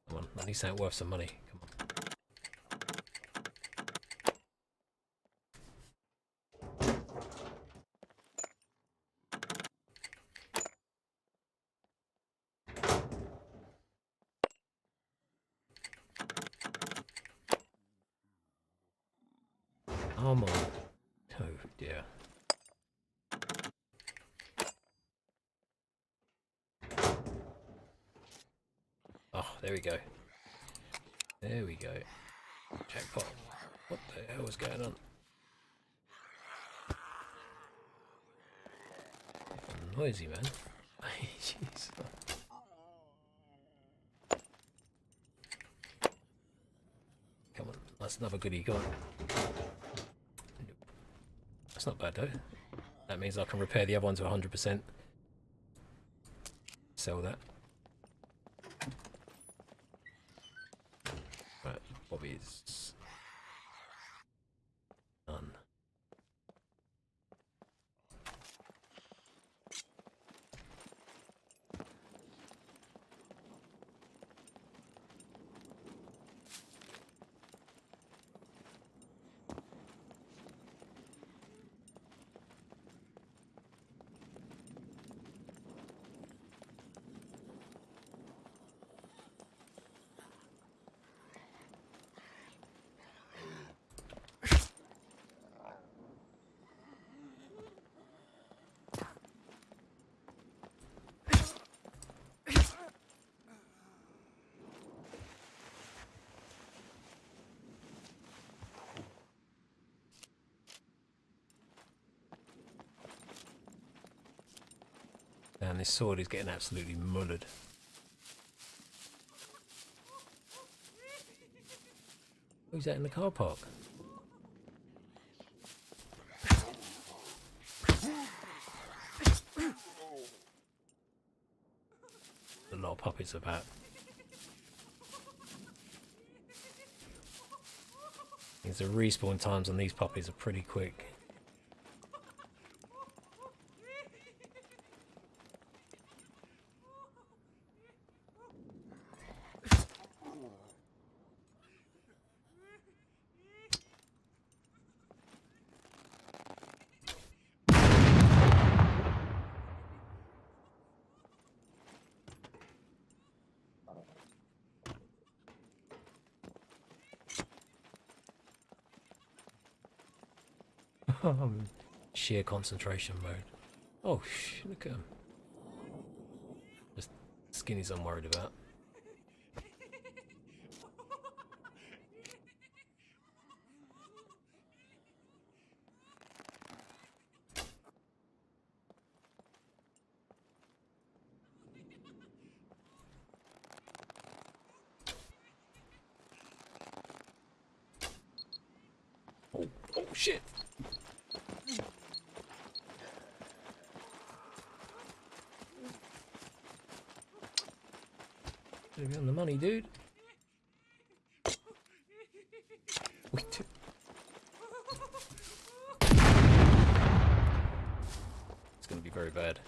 Come on, at least that worth some money. Come on. Come on. Oh dear. Oh, there we go. There we go. Jackpot. What the hell is going on? Noisy, man. Jeez. Come on, that's another goodie. Go on. That's not bad though. That means I can repair the other one to 100%. Sell that. Right, Bobby's done. And this sword is getting absolutely mullered. Who's that in the car park? A lot of puppets about. Means the respawn times on these puppies are pretty quick. Sheer concentration mode. Oh, look at him. Just skinny's I'm worried about. Oh, oh shit! Gonna be on the money, dude. Wait. It's gonna be very bad.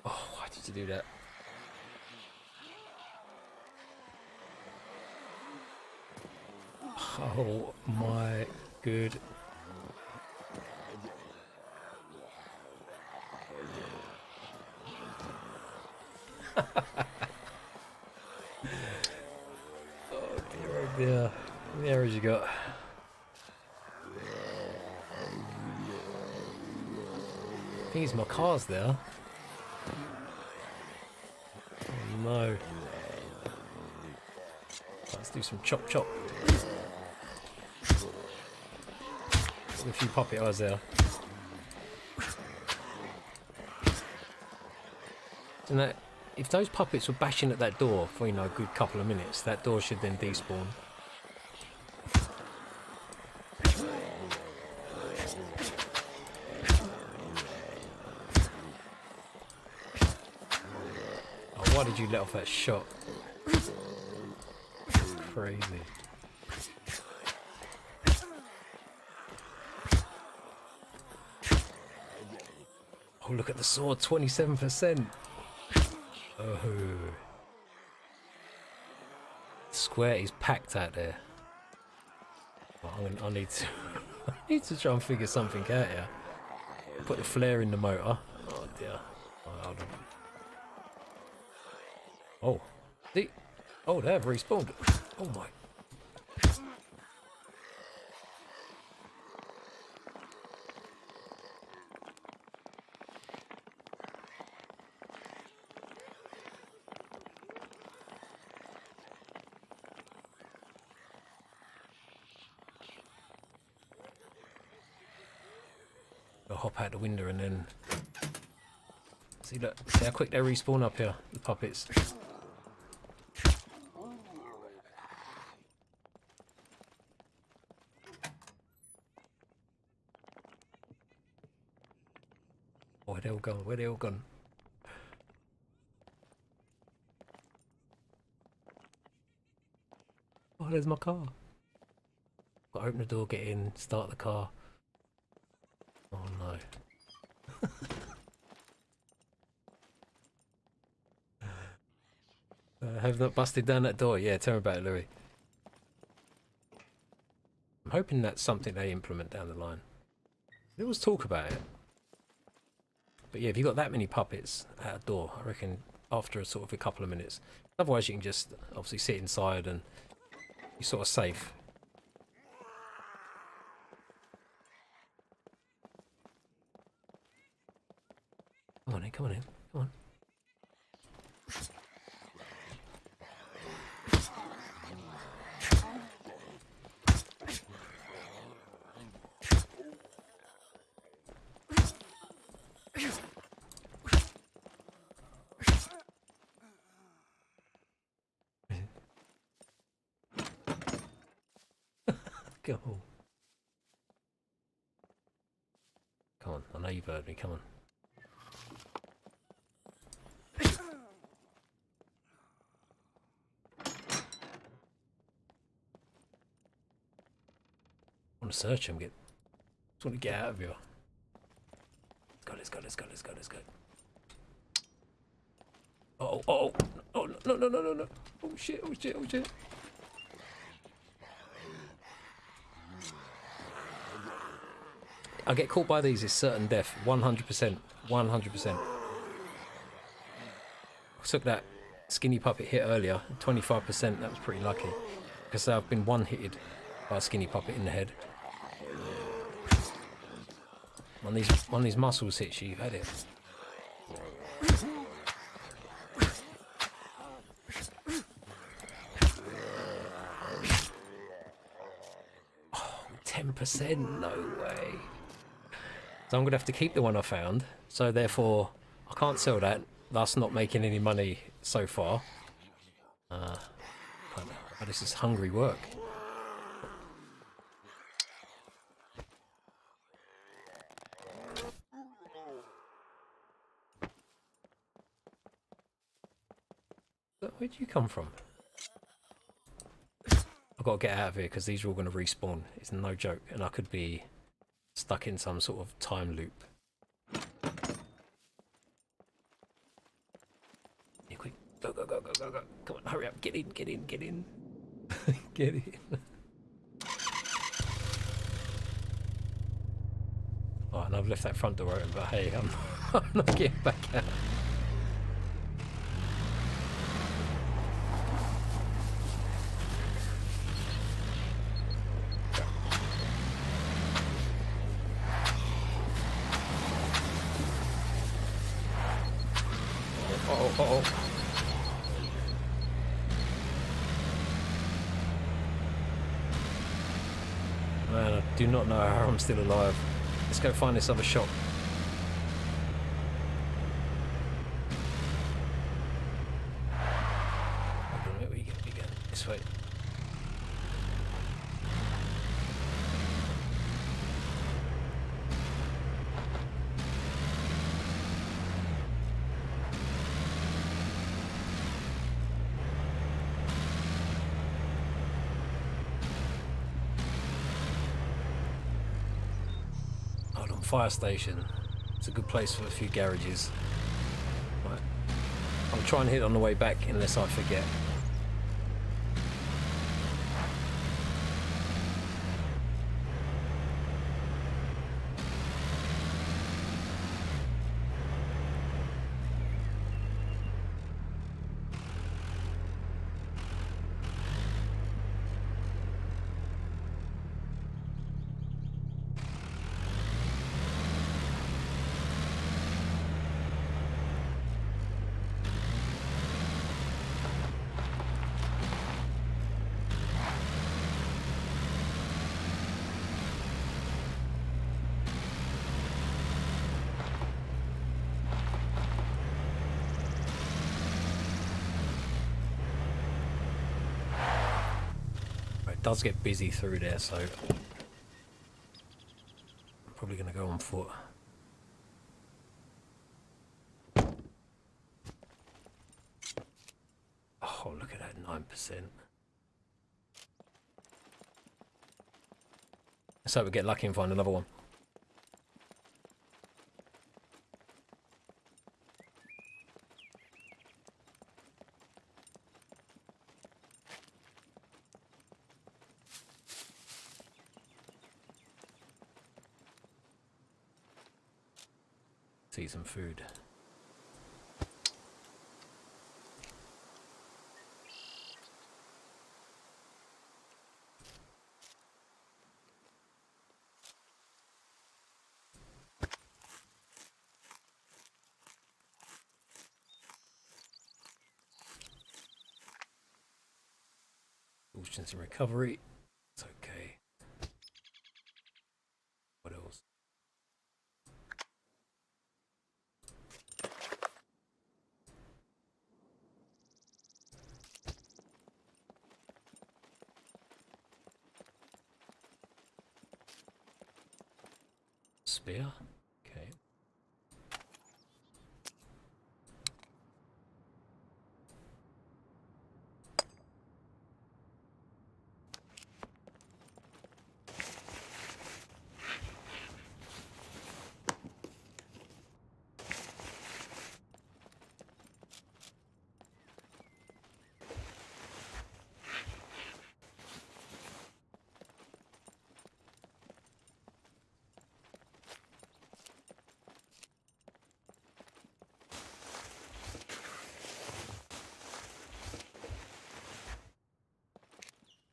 Oh, why did you do that? Oh my good. Oh dear, oh dear. How many arrows you got? I think it's my car's there. Oh no. Let's do some chop chop. There's a few puppet eyes there. And that, if those puppets were bashing at that door for, you know, a good couple of minutes, that door should then despawn. Oh, why did you let off that shot? Crazy. Oh, look at the sword, 27%. Oh. Square is packed out there. Oh, I need to I need to try and figure something out here. Put the flare in the motor. Oh dear. Oh, hold on. Oh, see? Oh, they have respawned. Oh my. I'll hop out the window and then see, look, see how quick they respawn up here, the puppets. Oh, where they all gone? Where they all gone? Oh, there's my car. Got to open the door, get in, start the car. Oh no. Have not busted down that door. Yeah, tell me about it, Louis. I'm hoping that's something they implement down the line. There was talk about it. But yeah, if you've got that many puppets at a door, I reckon after a sort of a couple of minutes. Otherwise you can just obviously sit inside and you're sort of safe. Come on in, come on in, come on. Go. Come on, I know you've heard me, come on. I want to search him, just want to get out of here. Let's go, let's go, let's go, let's go, let's go. Oh, oh, oh, no, no, no, no, no. Oh shit, oh shit, oh shit. I get caught by these, it's certain death. 100%. 100%. I took that skinny puppet hit earlier, 25%, that was pretty lucky. Because I've been one-hitted by a skinny puppet in the head. One of these muscles hits you, you've had it. Oh, 10%, no way. So I'm going to have to keep the one I found. So therefore, I can't sell that. Thus not making any money so far. But this is hungry work. Where'd you come from? I've got to get out of here because these are all going to respawn. It's no joke. And I could be stuck in some sort of time loop. Yeah, quick. Go, go, go, go, go, go. Come on, hurry up. Get in, get in, get in. Get in. Oh, and I've left that front door open, but hey, I'm not getting back out. Uh-oh. Man, I do not know how I'm still alive. Let's go find this other shop. Hold on, where we go? This way. Fire station. It's a good place for a few garages. Right. I'll try and hit it on the way back unless I forget. it does get busy through there, so I'm probably going to go on foot. Oh, look at that, 9%. Let's hope we get lucky and find another one. See some food. Exhaustion and recovery. It's okay. What else? Spear. Okay.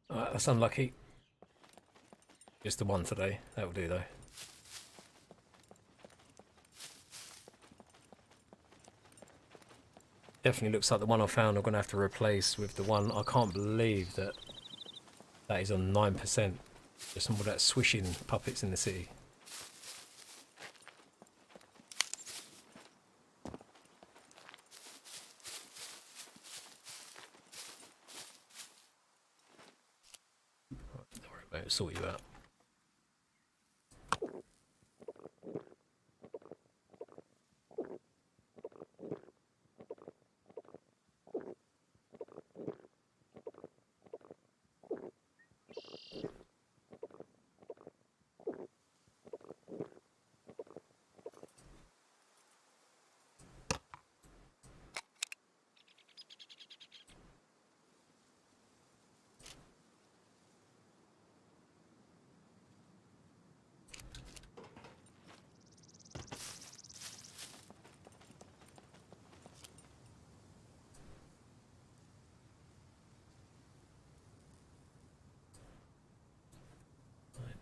Alright, that's unlucky. Just the one today. That'll do though. Definitely looks like the one I found I'm going to have to replace with the one. I can't believe that that is on 9%. Just some of that swishing puppets in the city. Don't worry about it, sort you out.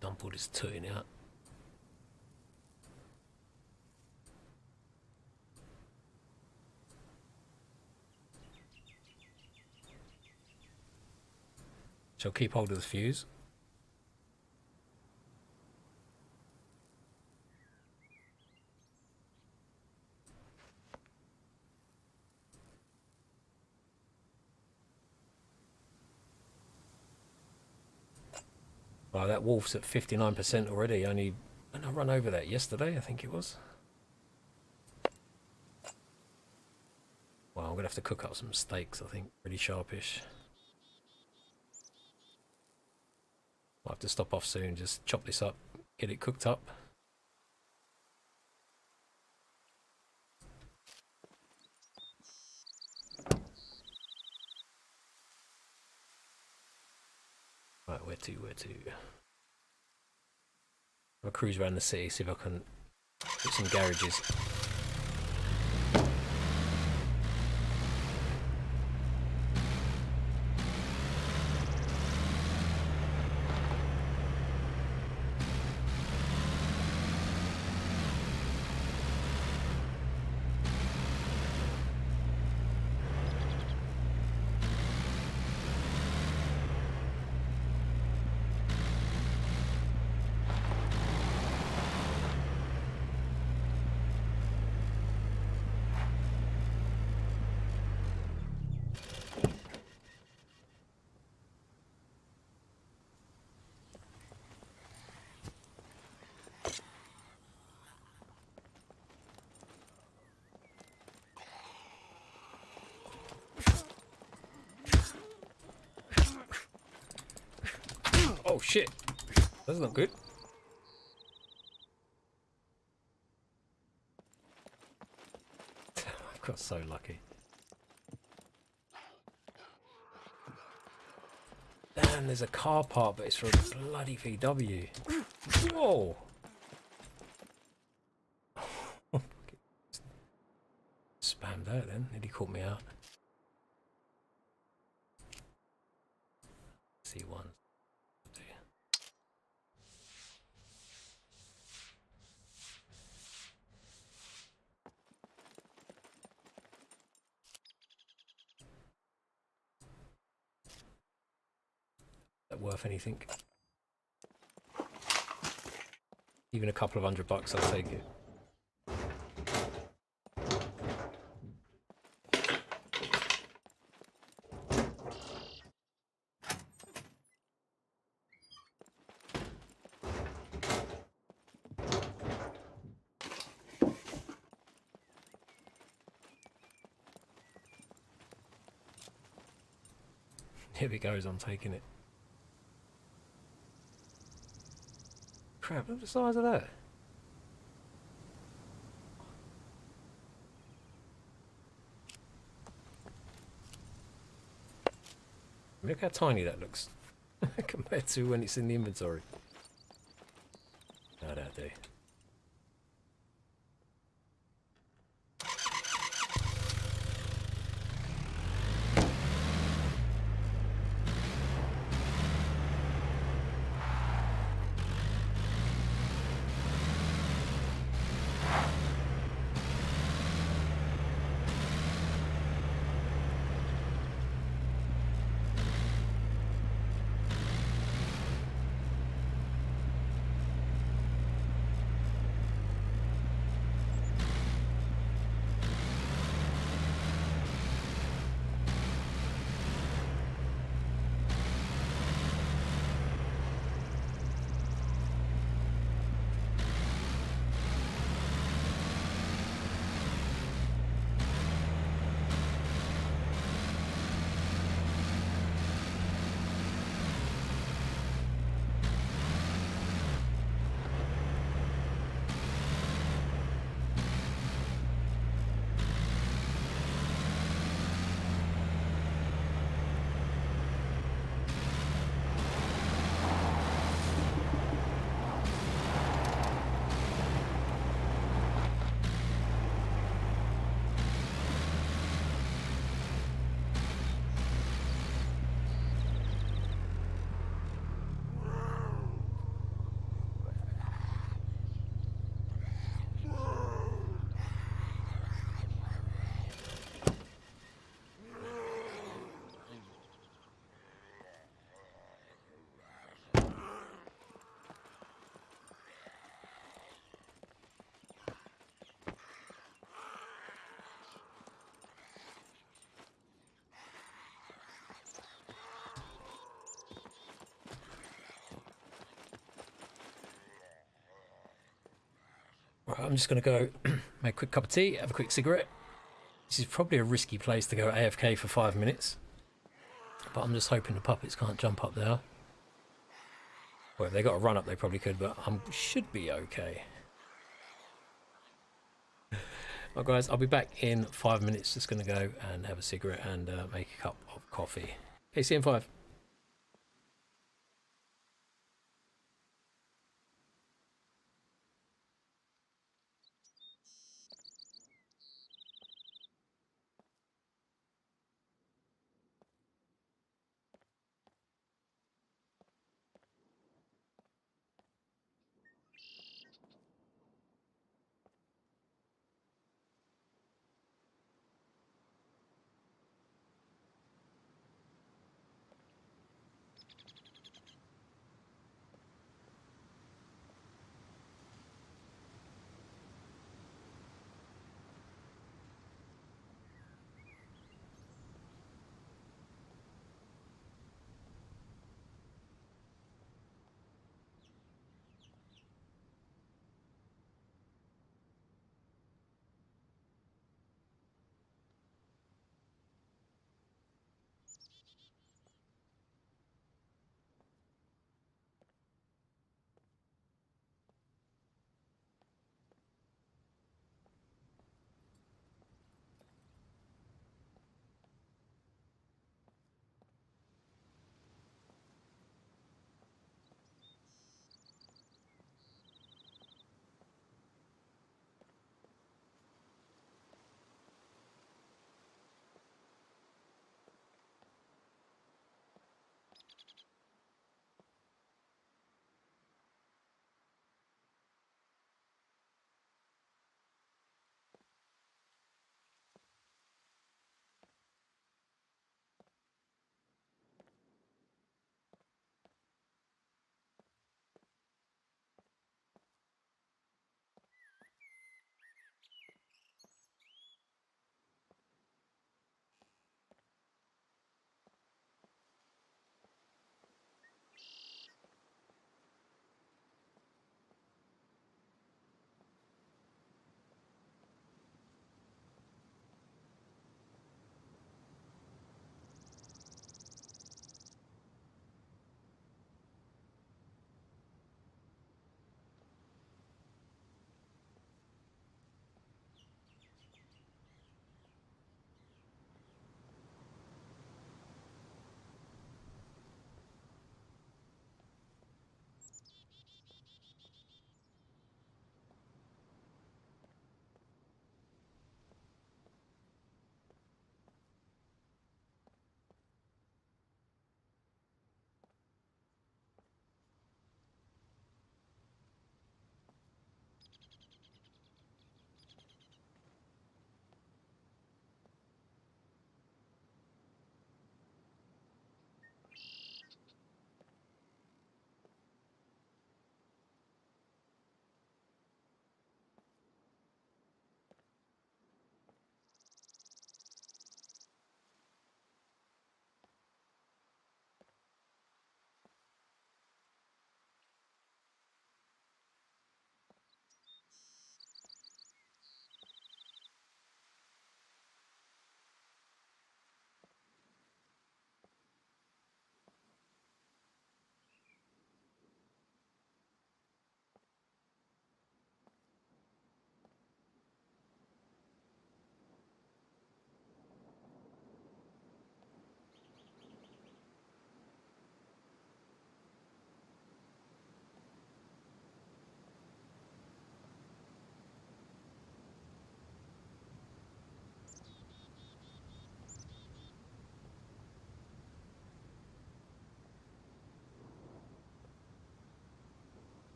Dump all this tooting out. Shall keep hold of the fuse. Wow, that wolf's at 59% already. And I run over that yesterday, I think it was. Well, I'm gonna have to cook up some steaks, I think, pretty sharpish. I'll have to stop off soon, just chop this up, get it cooked up. Right, where to? I'll cruise around the city, see if I can get some garages. shit. That's not good. I got so lucky. Damn, there's a car park, but it's for a bloody VW. Whoa. Spammed out then. Nearly caught me out. C1. That worth anything? Even a couple of $100, I'll take it. Here it goes, I'm taking it. Crap, look at the size of that. Look how tiny that looks compared to when it's in the inventory. No, that'll do. Right, I'm just going to go make a quick cup of tea, have a quick cigarette. This is probably a risky place to go AFK for 5 minutes. But I'm just hoping the puppets can't jump up there. Well, if they got to run up, they probably could, but I should be okay. Well, guys, I'll be back in 5 minutes. Just going to go and have a cigarette and make a cup of coffee. Okay, see you in 5.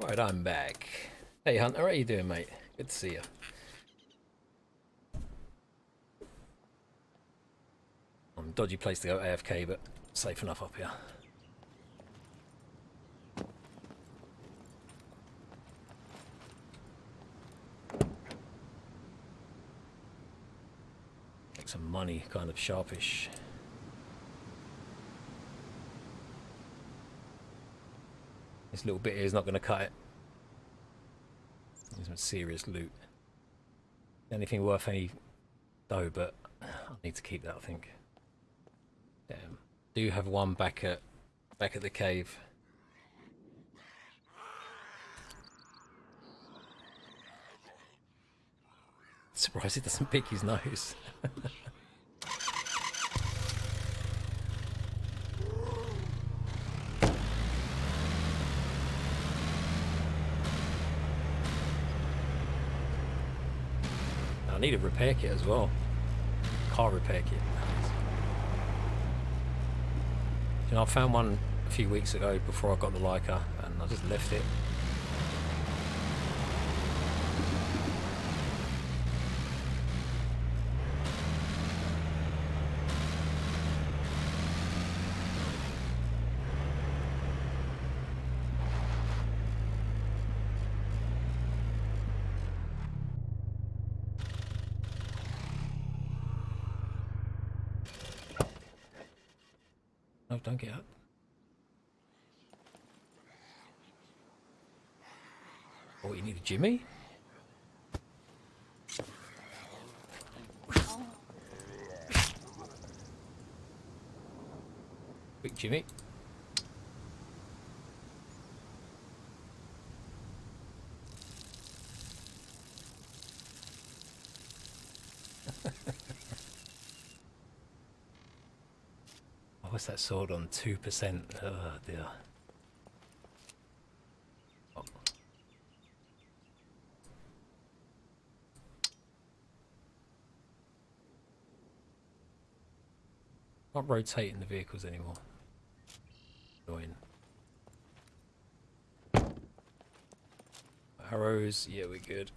Right, I'm back. Hey Hunter, how are you doing, mate? Good to see you. Dodgy place to go AFK, but safe enough up here. Make some money, kind of sharpish. This little bit here is not going to cut it. There's some serious loot. Anything worth any dough, but I need to keep that, I think. Damn. Do have one back at the cave. Surprised it doesn't pick his nose. I need a repair kit as well. Car repair kit. You know, I found one a few weeks ago before I got the Laika, and I just left it. No, don't get up. Oh, you need a Jimmy? Quick Jimmy. What's that sword on? 2%. Oh dear. Oh. Not rotating the vehicles anymore. Annoying. Arrows, yeah, we're good.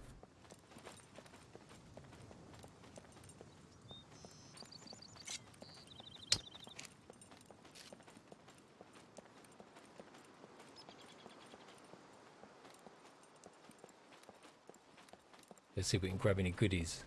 Let's see if we can grab any goodies.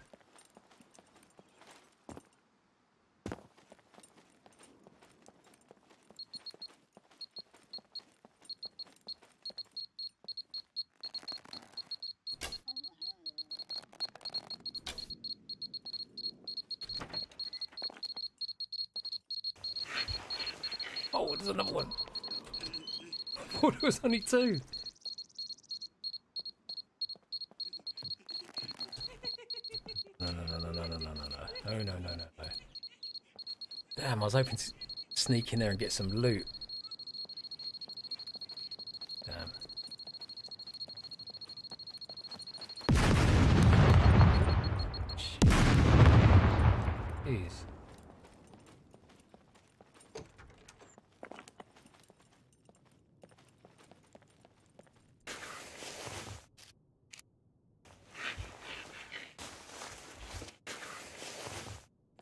Oh, there's another one. I thought it was only two. No. Damn, I was hoping to sneak in there and get some loot. Damn. Jeez.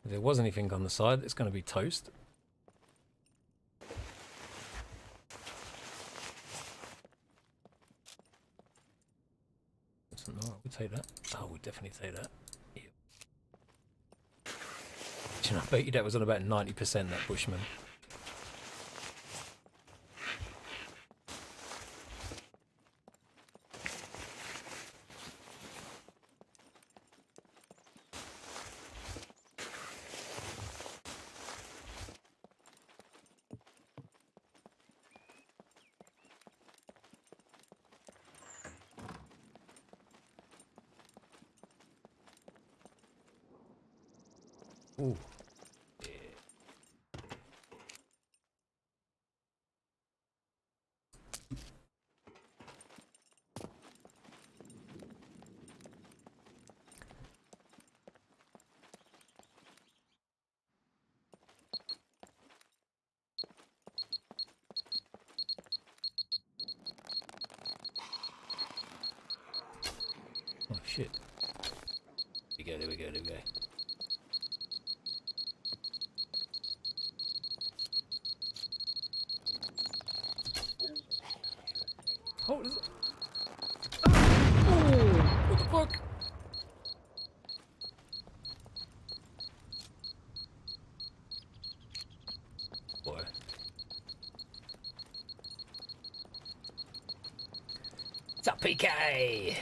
If there was anything on the side, it's going to be toast. Alright, we'll take that. Oh, we'll definitely take that. Yeah. You know, I bet you that was on about 90%, that Bushman. Ooh. Yeah. Oh shit. There we go. Oh, there's... Oh, what the fuck? Boy. What's up, PK?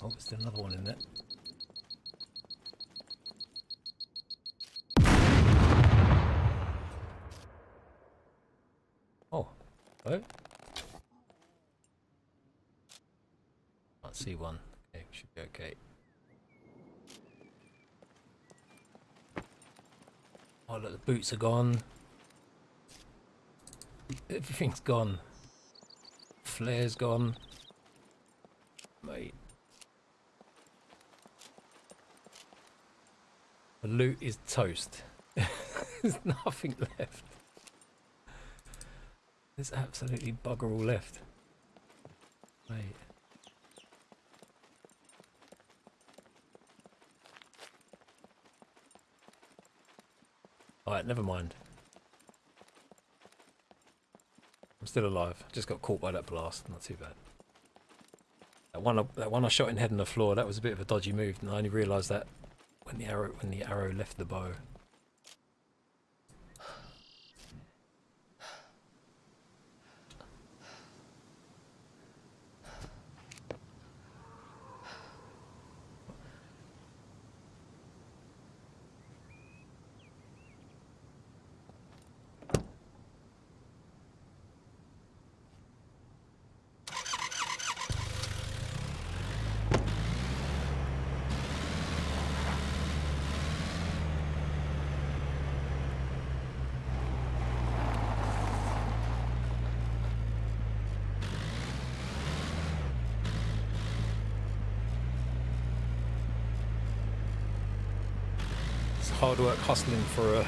Oh, there's still another one in there. Oh, hello? Can't see one. Okay, should be okay. Oh, look, the boots are gone. Everything's gone. Flare's gone. Mate. The loot is toast. There's nothing left. There's absolutely bugger all left. Mate. Alright, never mind. I'm still alive. Just got caught by that blast. Not too bad. That one I shot in head on the floor, that was a bit of a dodgy move, and I only realised that when the arrow left the bow. Hard work hustling for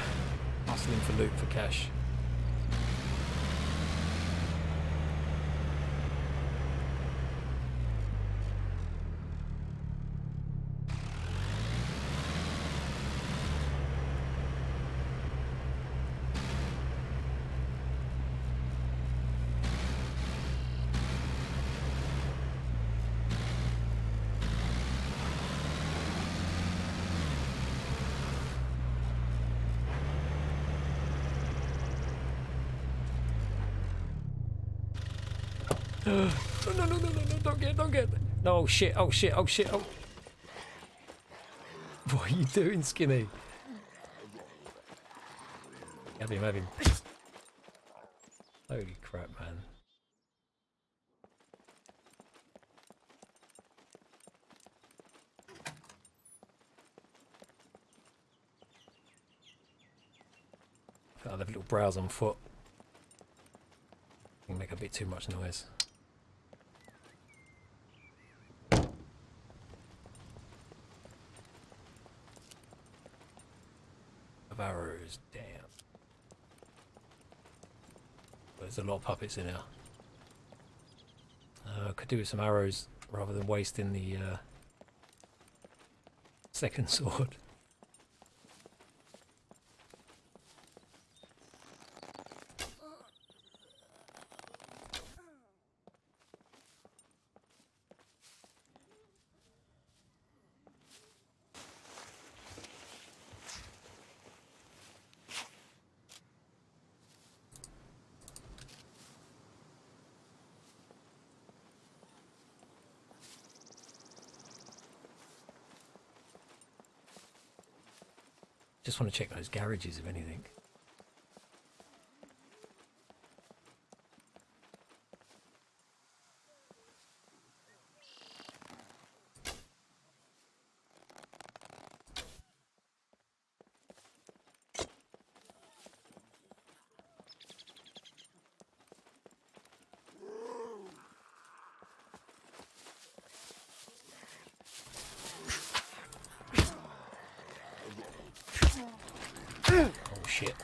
loot for cash. No, don't get. No, oh shit. What are you doing, Skinny? Have him. Holy crap, man. I'll have a little browse on foot. Can make a bit too much noise. Of arrows, damn. There's a lot of puppets in here. Could do with some arrows rather than wasting the second sword. Just want to check those garages, if anything. Oh shit.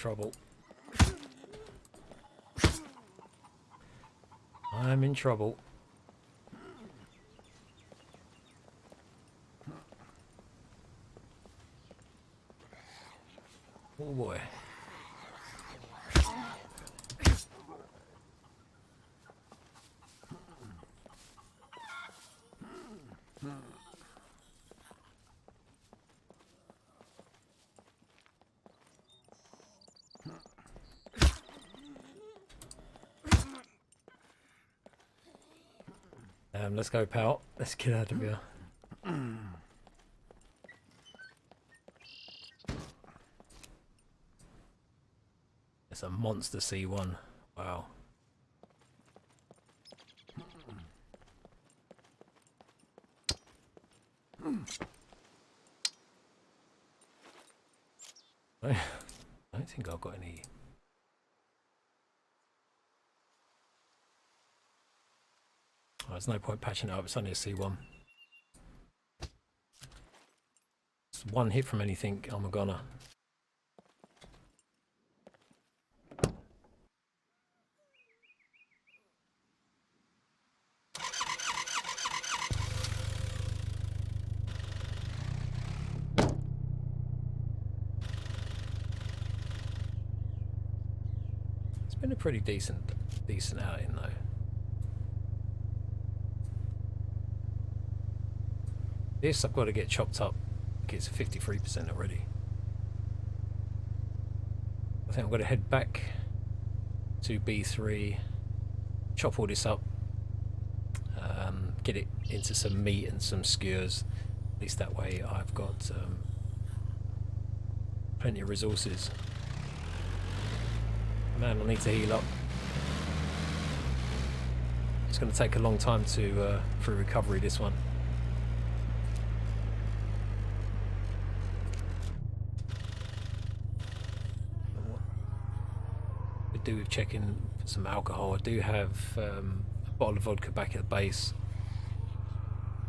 trouble. I'm in trouble. Oh boy. Let's go, pal. Let's get out of here. It's a monster C1. Wow. I don't think I've got any. Oh, there's no point patching it up, it's only a C1. It's one hit from anything, I'm a goner. It's been a pretty decent outing though. This I've got to get chopped up. It's 53% already. I think I'm going to head back to B3, chop all this up, get it into some meat and some skewers. At least that way I've got plenty of resources. Man, I need to heal up. It's going to take a long time to for recovery, this one. Do with checking for some alcohol. I do have a bottle of vodka back at the base.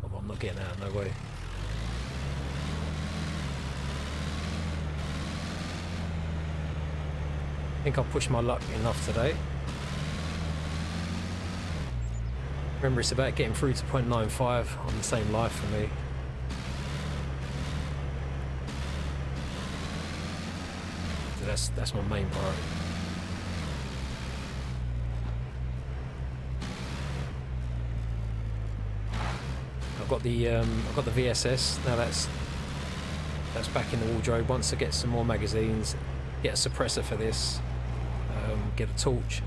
Oh, I'm not getting out, no way. I think I'll push my luck enough today. Remember, it's about getting through to 0.95 on the same life for me. So that's my main priority. I've got the VSS now. That's back in the wardrobe. Once I get some more magazines, get a suppressor for this, get a torch,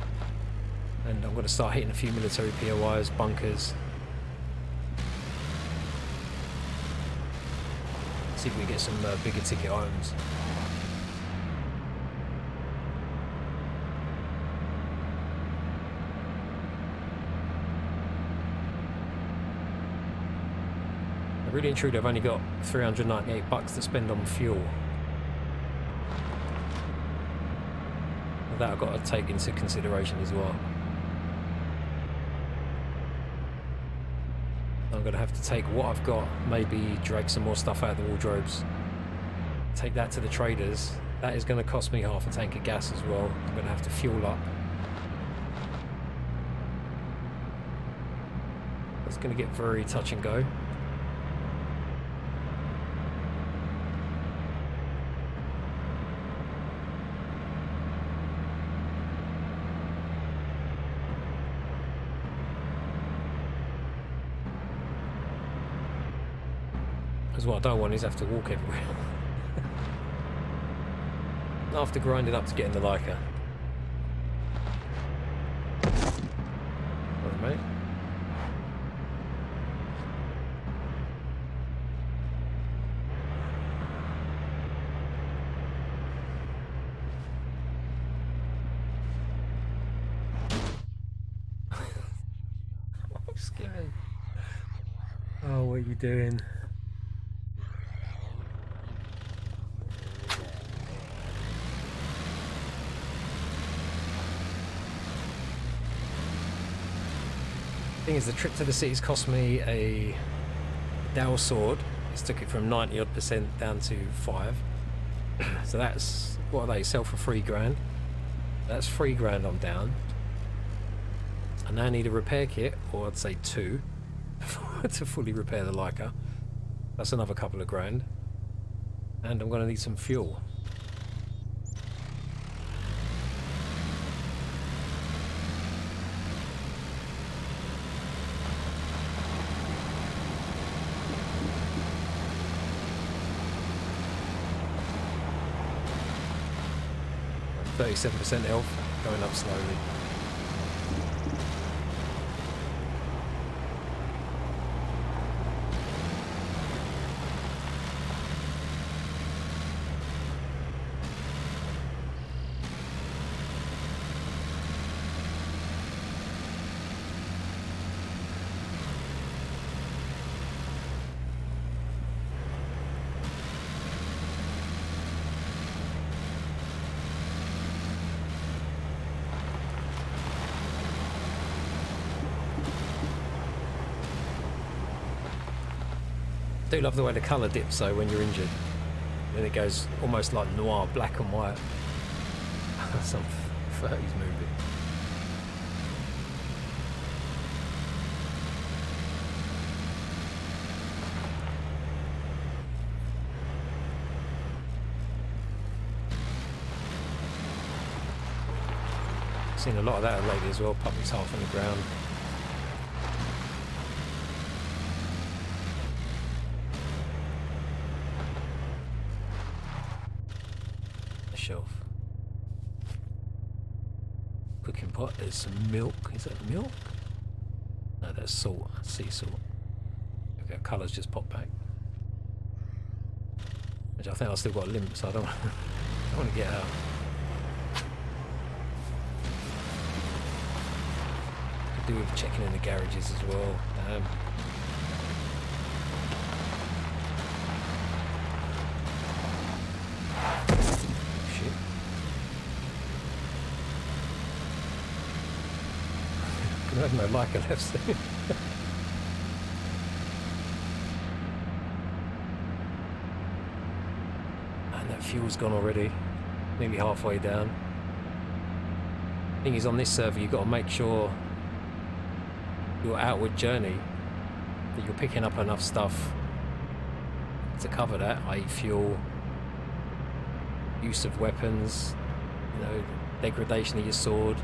and I'm going to start hitting a few military POIs, bunkers. See if we can get some bigger ticket items. Really and truly, I've only got $398 to spend on fuel. That I've got to take into consideration as well. I'm going to have to take what I've got, maybe drag some more stuff out of the wardrobes, take that to the traders. That is going to cost me half a tank of gas as well. I'm going to have to fuel up. It's going to get very touch and go. Because what I don't want is have to walk everywhere. After grinding up to get in the Laika. Alright, mate. I'm scared. Oh, what are you doing? Thing is, the trip to the city's cost me a Dao sword. It's took it from 90% down to 5. So that's, what are they, sell for £3 grand. That's £3 I'm down. I now need a repair kit, or I'd say 2, to fully repair the Laika. That's another couple of grand. And I'm going to need some fuel. I'm 37% health, going up slowly. I do love the way the colour dips though when you're injured. Then it goes almost like noir, black and white. Some 30s movie. Seen a lot of that lately as well. Public's half on the ground. Shelf. Cooking pot, there's some milk. Is that milk? No, that's salt, sea salt. Okay, colour's just popped back. Which I think I've still got a limp, so I don't want to get out. Could do with checking in the garages as well. Damn. I have no Laika left soon. And that fuel's gone already. Nearly halfway down. Thing is, on this server you've got to make sure your outward journey that you're picking up enough stuff to cover that, i.e. fuel, use of weapons, you know, degradation of your sword.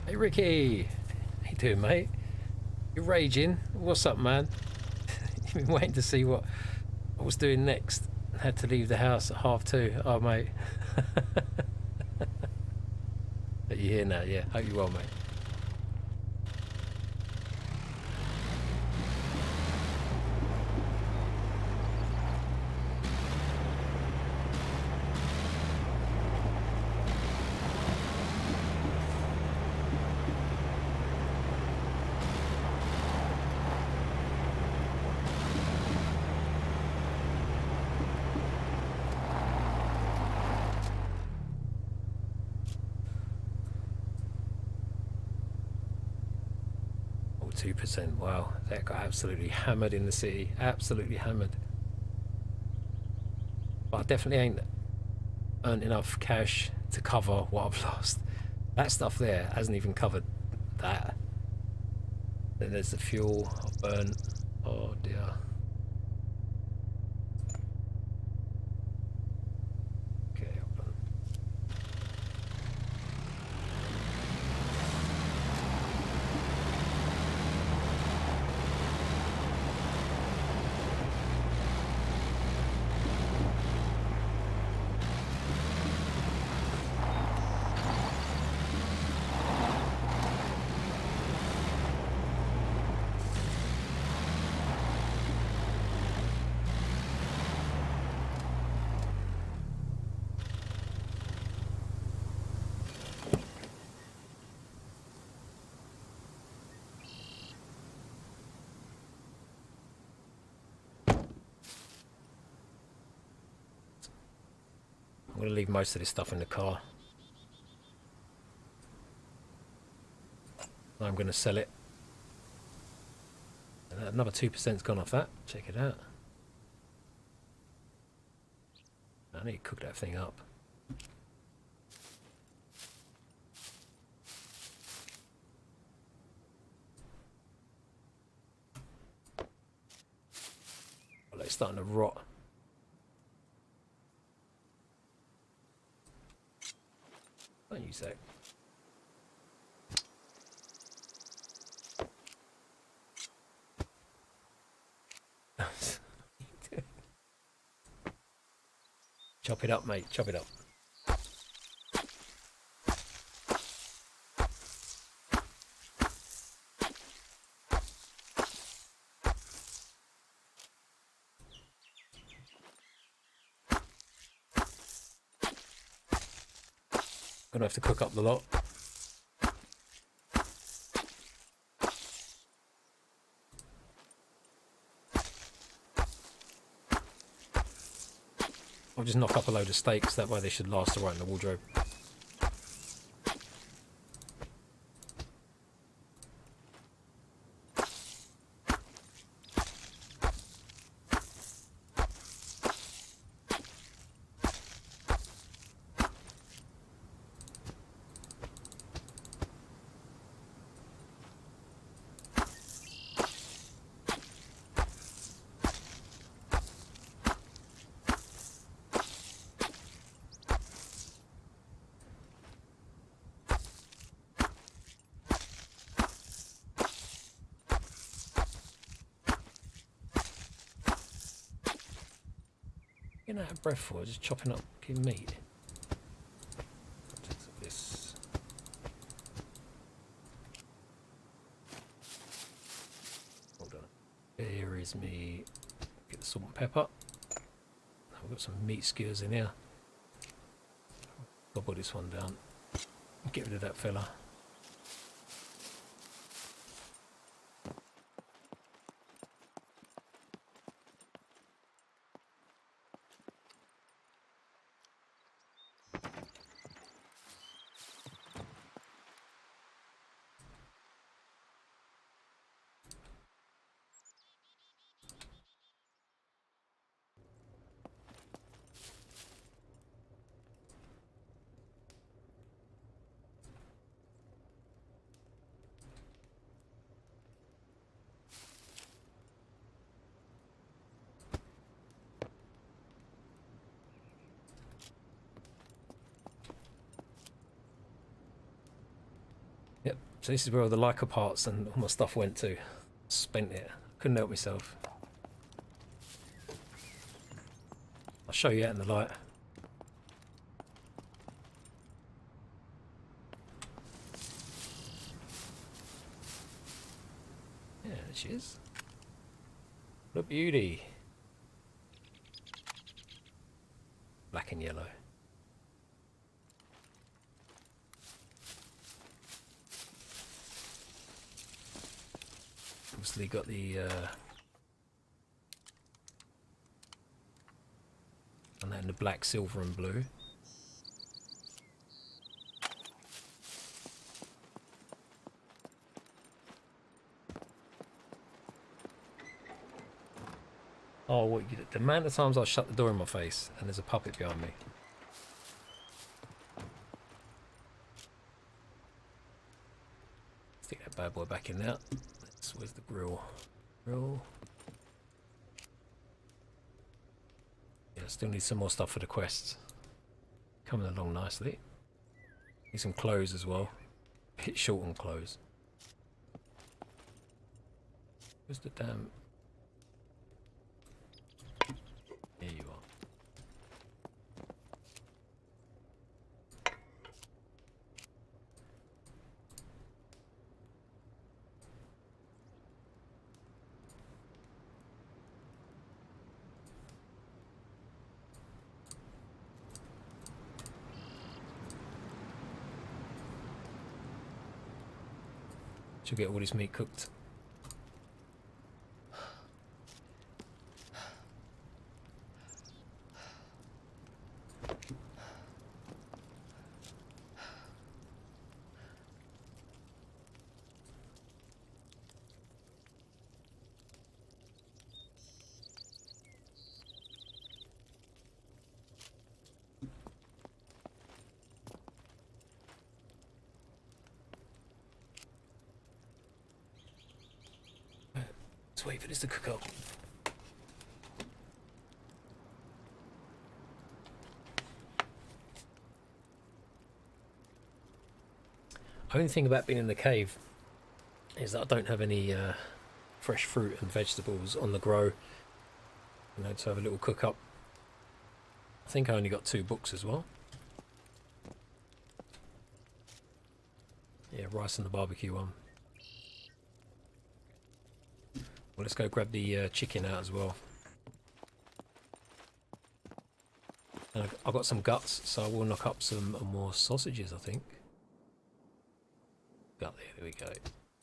Hey Ricky, how you doing, mate? You're raging. What's up, man? You've been waiting to see what I was doing next. Had to leave the house at 2:30. Oh, mate. Are you here now? Yeah, hope you're well, mate. Oh, 2%. Wow, that got absolutely hammered in the city. Absolutely hammered. But I definitely ain't earned enough cash to cover what I've lost. That stuff there hasn't even covered that. Then there's the fuel I've burnt. Oh dear. Okay, hold on. I'm going to leave most of this stuff in the car. I'm going to sell it. And another 2%'s gone off that. Check it out. I need to cook that thing up. Well, it's starting to rot. Don't use that. Chop it up, mate. Chop it up. Gonna have to cook up the lot. I'll just knock up a load of steaks, that way they should last right in the wardrobe. Getting out of breath for just chopping up meat. This. Hold on. Here is me. Get the salt and pepper. I've got some meat skewers in here. I'll put this one down. Get rid of that fella. Yep, so this is where all the Laika parts and all my stuff went to. Spent it. Couldn't help myself. I'll show you out in the light. Yeah, there she is. What a beauty. Black and yellow. Obviously got the and then the black, silver and blue. Oh, what, the amount of times I shut the door in my face and there's a puppet behind me. Stick that bad boy back in there. Where's the grill? Grill. Yeah, still need some more stuff for the quests. Coming along nicely. Need some clothes as well. Bit short on clothes. Where's the damn... Here you are. Should get all this meat cooked. Let's wait for this to cook up. Only thing about being in the cave is that I don't have any fresh fruit and vegetables on the grow, you know, to have a little cook up. I think I only got 2 books as well. Yeah, rice and the barbecue one. Well, let's go grab the chicken out as well. And I've got some guts, so I will knock up some more sausages, I think. Gut there we go.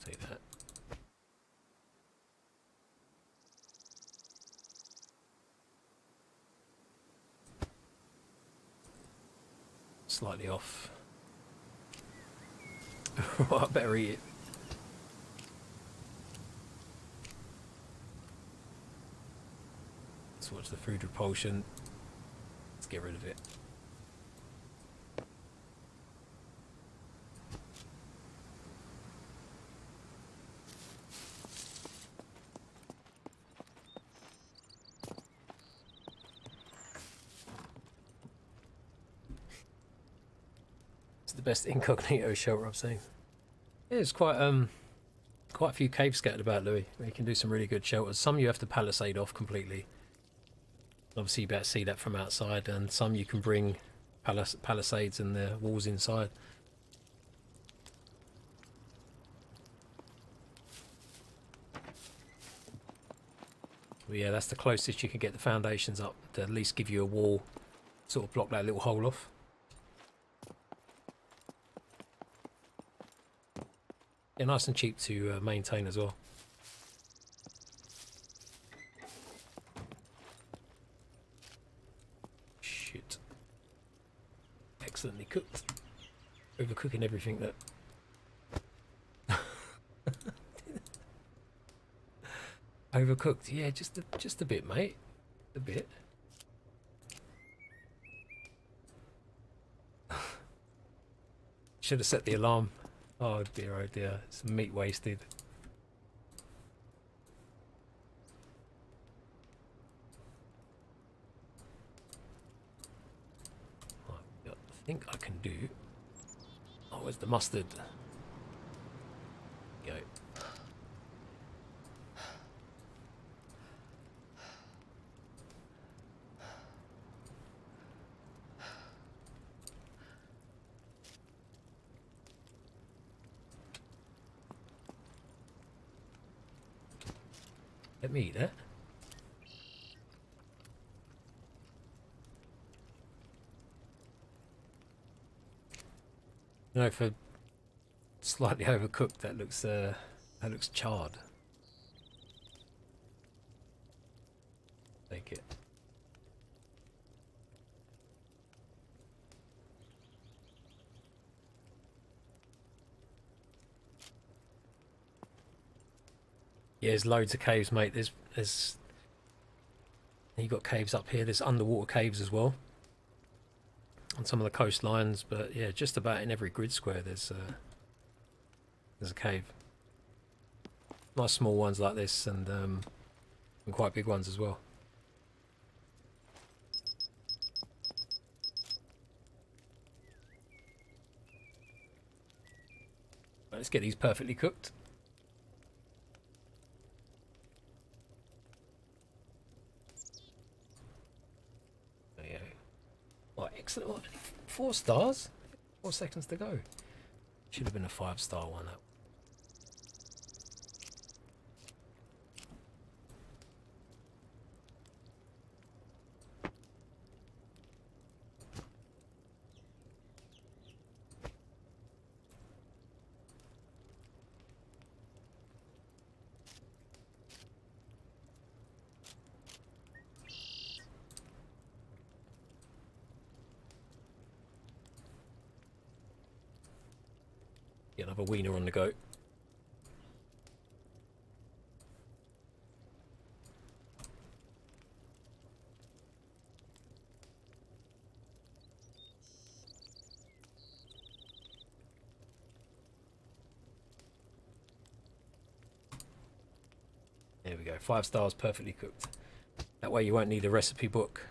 See that. Slightly off. I better eat it. Let's watch the food repulsion. Let's get rid of it. It's the best incognito shelter I've seen. Yeah, there's quite a few caves scattered about, Louis, where you can do some really good shelters. Some you have to palisade off completely. Obviously you better see that from outside, and some you can bring palisades and the walls inside. But yeah, that's the closest you can get the foundations up to at least give you a wall, sort of block that little hole off. Yeah, nice and cheap to maintain as well. Shit. Excellently cooked. Overcooking everything that... Overcooked, yeah, just a bit, mate. A bit. Should have set the alarm. Oh dear, some meat wasted. I think I can do... Oh, where's the mustard? Go. Let me eat that. No, for slightly overcooked, that looks charred. Take it. Yeah, there's loads of caves, mate. There's you got caves up here. There's underwater caves as well on some of the coastlines, but yeah, just about in every grid square there's a cave. Nice small ones like this, and quite big ones as well. Let's get these perfectly cooked. Oh, excellent. What, 4 stars? 4 seconds to go. Should have been a 5-star one. Get another wiener on the go. There we go. 5 stars, perfectly cooked. That way you won't need a recipe book.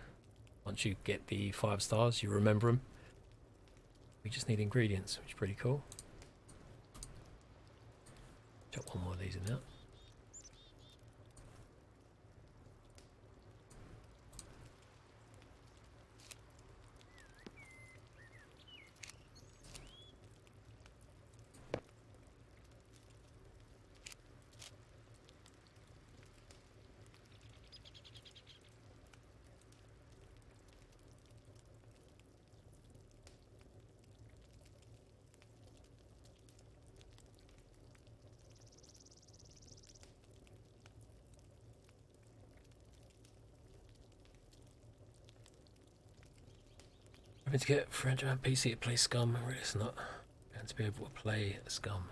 Once you get the 5 stars, you remember them. We just need ingredients, which is pretty cool. Chop one more of these in there. Having to get £300 PC to play SCUM, really it's not going to be able to play SCUM.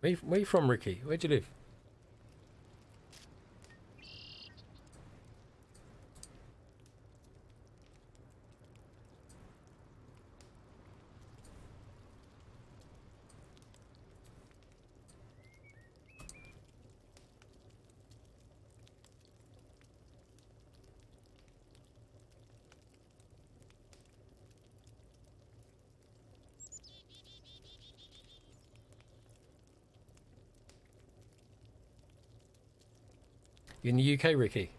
Where you from, Ricky? Where'd you live? You in the UK, Ricky?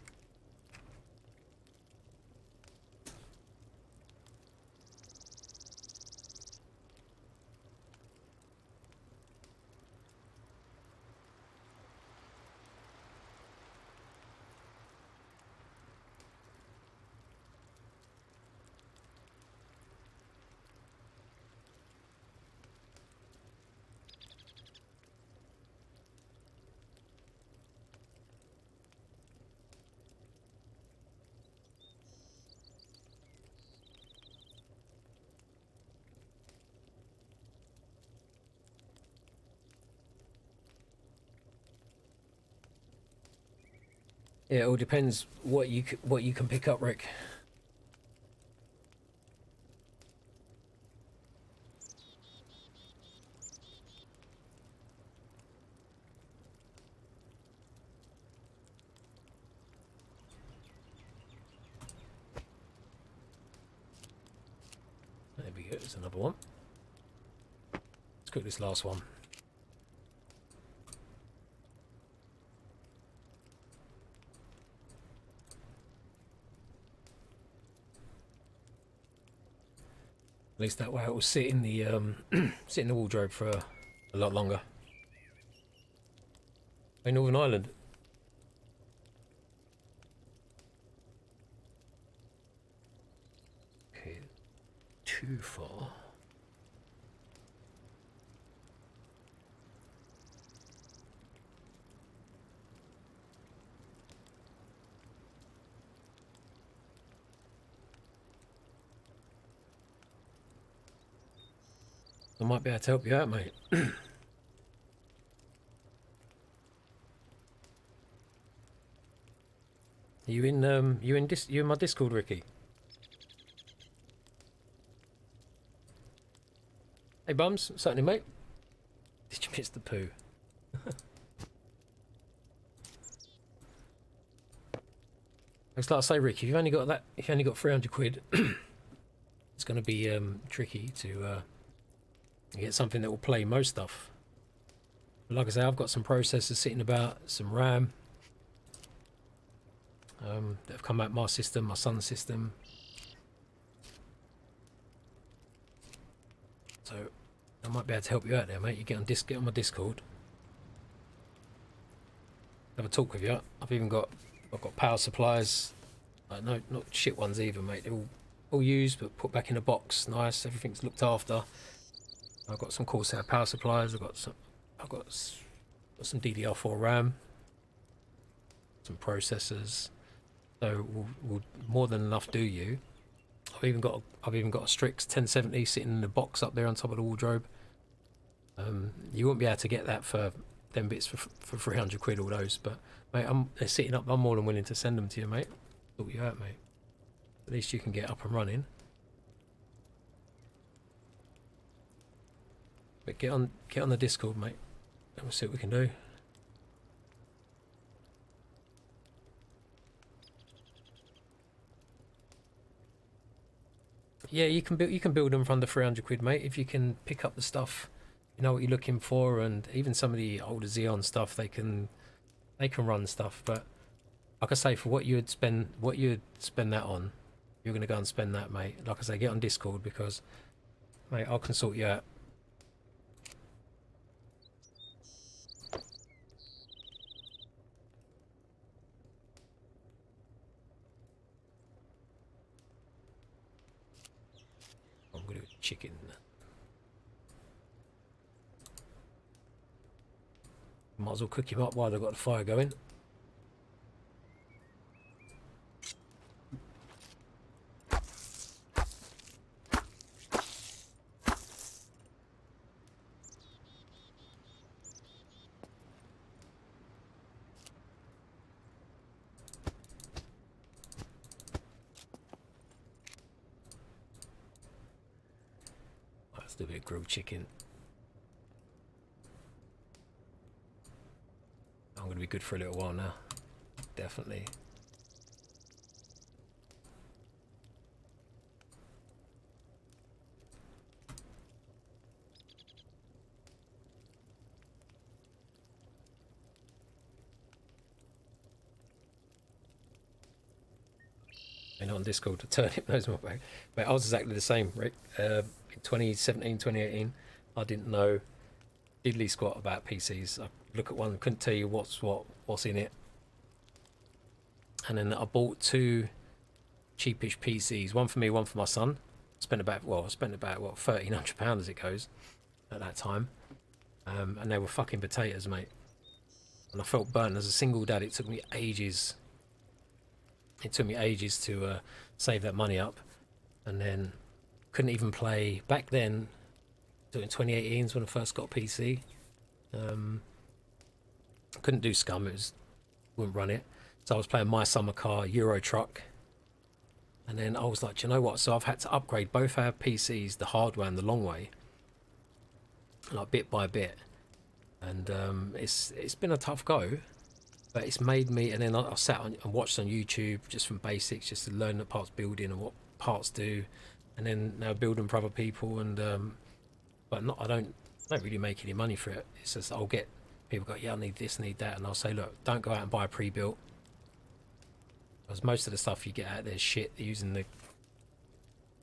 Yeah, it all depends what you can pick up, Rick. There we go. There's another one. Let's cook this last one. At least that way it will sit in the sit in the wardrobe for a lot longer. In Northern Ireland. Okay, too far. I might be able to help you out, mate. You in my Discord, Ricky? Hey bums, certainly mate. Did you miss the poo? Looks like I say, Ricky, if you've only got 300 quid, it's going to be tricky to get something that will play most stuff. But like I say, I've got some processors sitting about, some RAM that have come out my system, my son's system. So I might be able to help you out there, mate. You get on my Discord. Have a talk with you. I've got power supplies. No, not shit ones either, mate. They're all used but put back in a box. Nice. Everything's looked after. I've got some Corsair power supplies. I've got some DDR4 RAM, some processors. So we'll more than enough do you. I've even got a Strix 1070 sitting in the box up there on top of the wardrobe. You won't be able to get that for them bits for 300 quid, all those. But mate, they're sitting up. I'm more than willing to send them to you, mate. Sort you out, mate. At least you can get up and running. But get on the Discord, mate, and we'll see what we can do. Yeah, you can build them for under 300 quid, mate, if you can pick up the stuff, you know what you're looking for, and even some of the older Xeon stuff, they can run stuff. But like I say, for what you'd spend that on, you're gonna go and spend that, mate. Like I say, get on Discord, because, mate, I can sort you out. I'm gonna do chicken. Might as well cook him up while they've got the fire going. Let's do a bit of grilled chicken. I'm going to be good for a little while now. Definitely. And on Discord, to turn it knows my back. But I was exactly the same, Rick. In 2017, 2018, I didn't know diddly squat about PCs. I look at one, couldn't tell you what's in it. And then I bought two cheapish PCs, one for me, one for my son. I spent about what, £1,300 as it goes at that time. And they were fucking potatoes, mate. And I felt burnt as a single dad. It took me ages. It took me ages to save that money up, and then couldn't even play back then. In 2018 when I first got a PC, couldn't do SCUM. Wouldn't run it. So I was playing My Summer Car, Euro Truck, and then I was like, do you know what? So I've had to upgrade both our PCs, the hard way and the long way, like bit by bit, and it's been a tough go. But it's made me, and then I sat on and watched on YouTube just from basics, just to learn the parts building and what parts do, and then now build them for other people. And but I don't really make any money for it. It's just I'll get people go, yeah, I need this, need that, and I'll say, look, don't go out and buy a pre-built, because most of the stuff you get out there is shit. They're using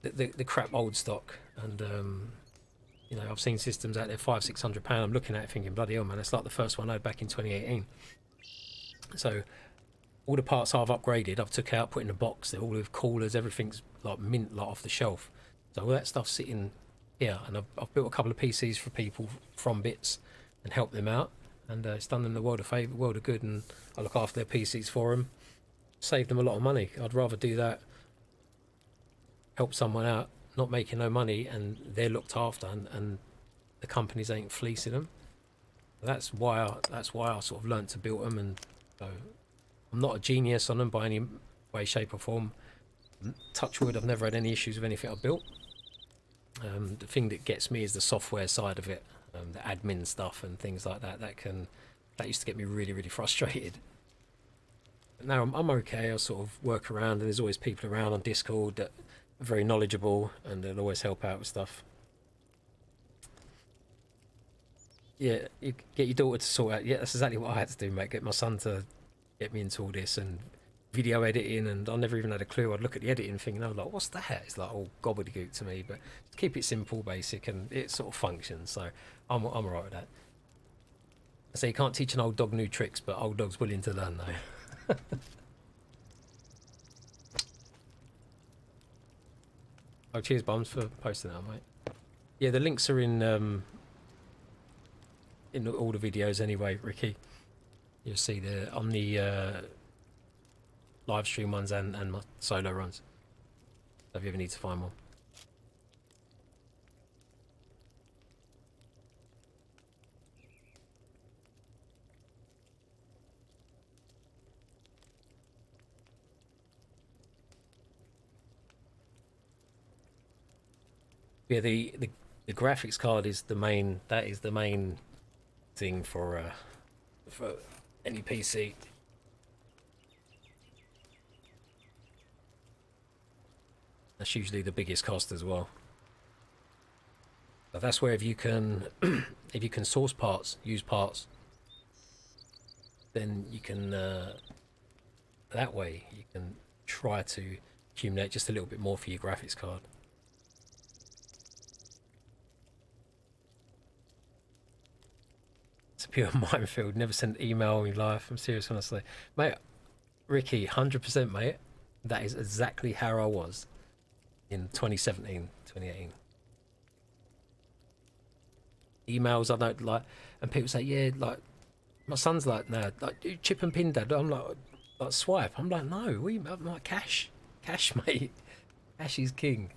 the crap old stock, and you know, I've seen systems out there £500-600. I'm looking at it thinking, bloody hell, man, it's like the first one I had back in 2018. So all the parts I've upgraded, I've took out, put in a box. They're all with coolers, everything's like mint, like off the shelf. So all that stuff's sitting here, and I've built a couple of PCs for people from bits and helped them out, and it's done them the world of favour, world of good. And I look after their PCs for them, saved them a lot of money. I'd rather do that, help someone out, not making no money, and they're looked after, and the companies ain't fleecing them. That's why I sort of learnt to build them. And so I'm not a genius on them by any way, shape or form. Touch wood, I've never had any issues with anything I've built. The thing that gets me is the software side of it, the admin stuff and things like that. That used to get me really, really frustrated. But now I'm okay. I sort of work around, and there's always people around on Discord that are very knowledgeable, and they'll always help out with stuff. Yeah, you get your daughter to sort out. Yeah, that's exactly what I had to do, mate. Get my son to get me into all this and video editing, and I never even had a clue. I'd look at the editing thing and I was like, what's that? It's like all gobbledygook to me, but keep it simple, basic, and it sort of functions. So I'm alright with that. So you can't teach an old dog new tricks, but old dog's willing to learn though. Oh, cheers, Bums, for posting that, mate. Yeah, the links are in all the videos anyway, Ricky. You'll see there on the live stream ones and my solo runs, so if you ever need to find one. Yeah, the graphics card is the main. That is the main thing for any PC. That's usually the biggest cost as well. But that's where if you can if you can source parts, use parts, then you can that way you can try to accumulate just a little bit more for your graphics card. It's a pure minefield. Never sent email in life. I'm serious, honestly, mate. Ricky, 100%, mate. That is exactly how I was in 2017, 2018. Emails I don't like, and people say, yeah, like my son's like, no, like do chip and pin, dad. I'm like swipe. I'm like, no, I'm like cash, mate. Cash is king.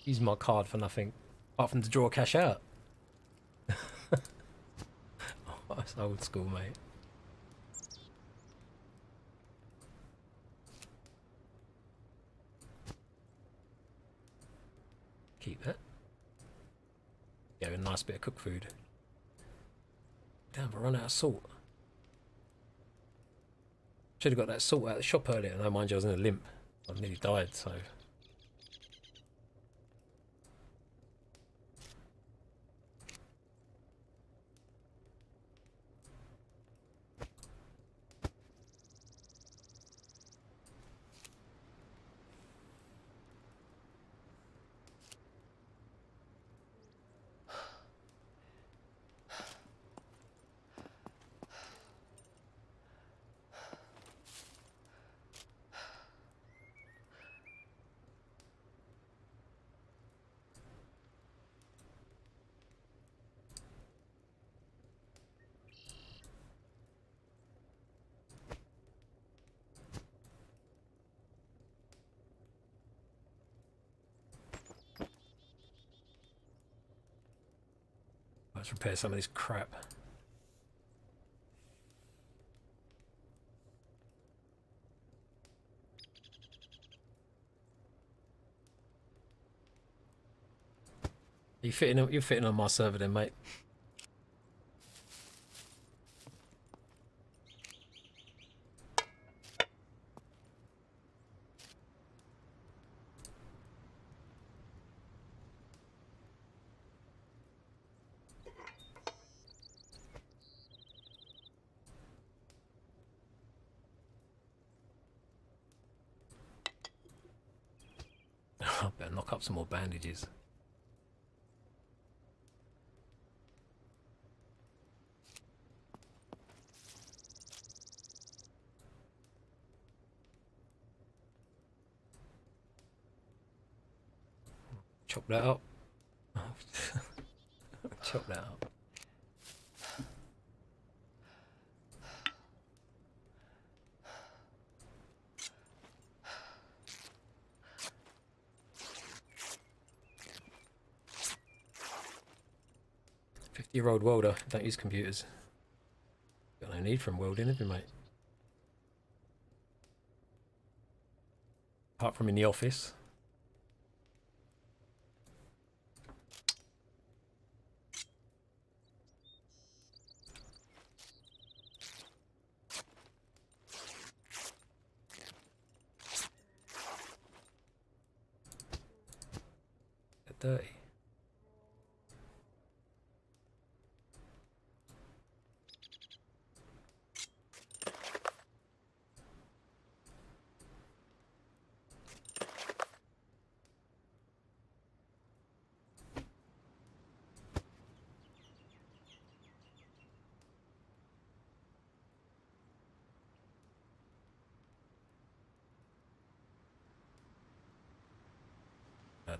Use my card for nothing, apart from to draw cash out. Oh, that's old school, mate. Keep that. Yeah, a nice bit of cooked food. Damn, I run out of salt. Should have got that salt out of the shop earlier. No, mind you, I was in a limp. I nearly died, so. Let's repair some of this crap. You're fitting on my server then, mate. I better knock up some more bandages. Chop that up. Chop that up. Year-old welder, don't use computers. Got no need from welding, have you, mate? Apart from in the office. Get dirty.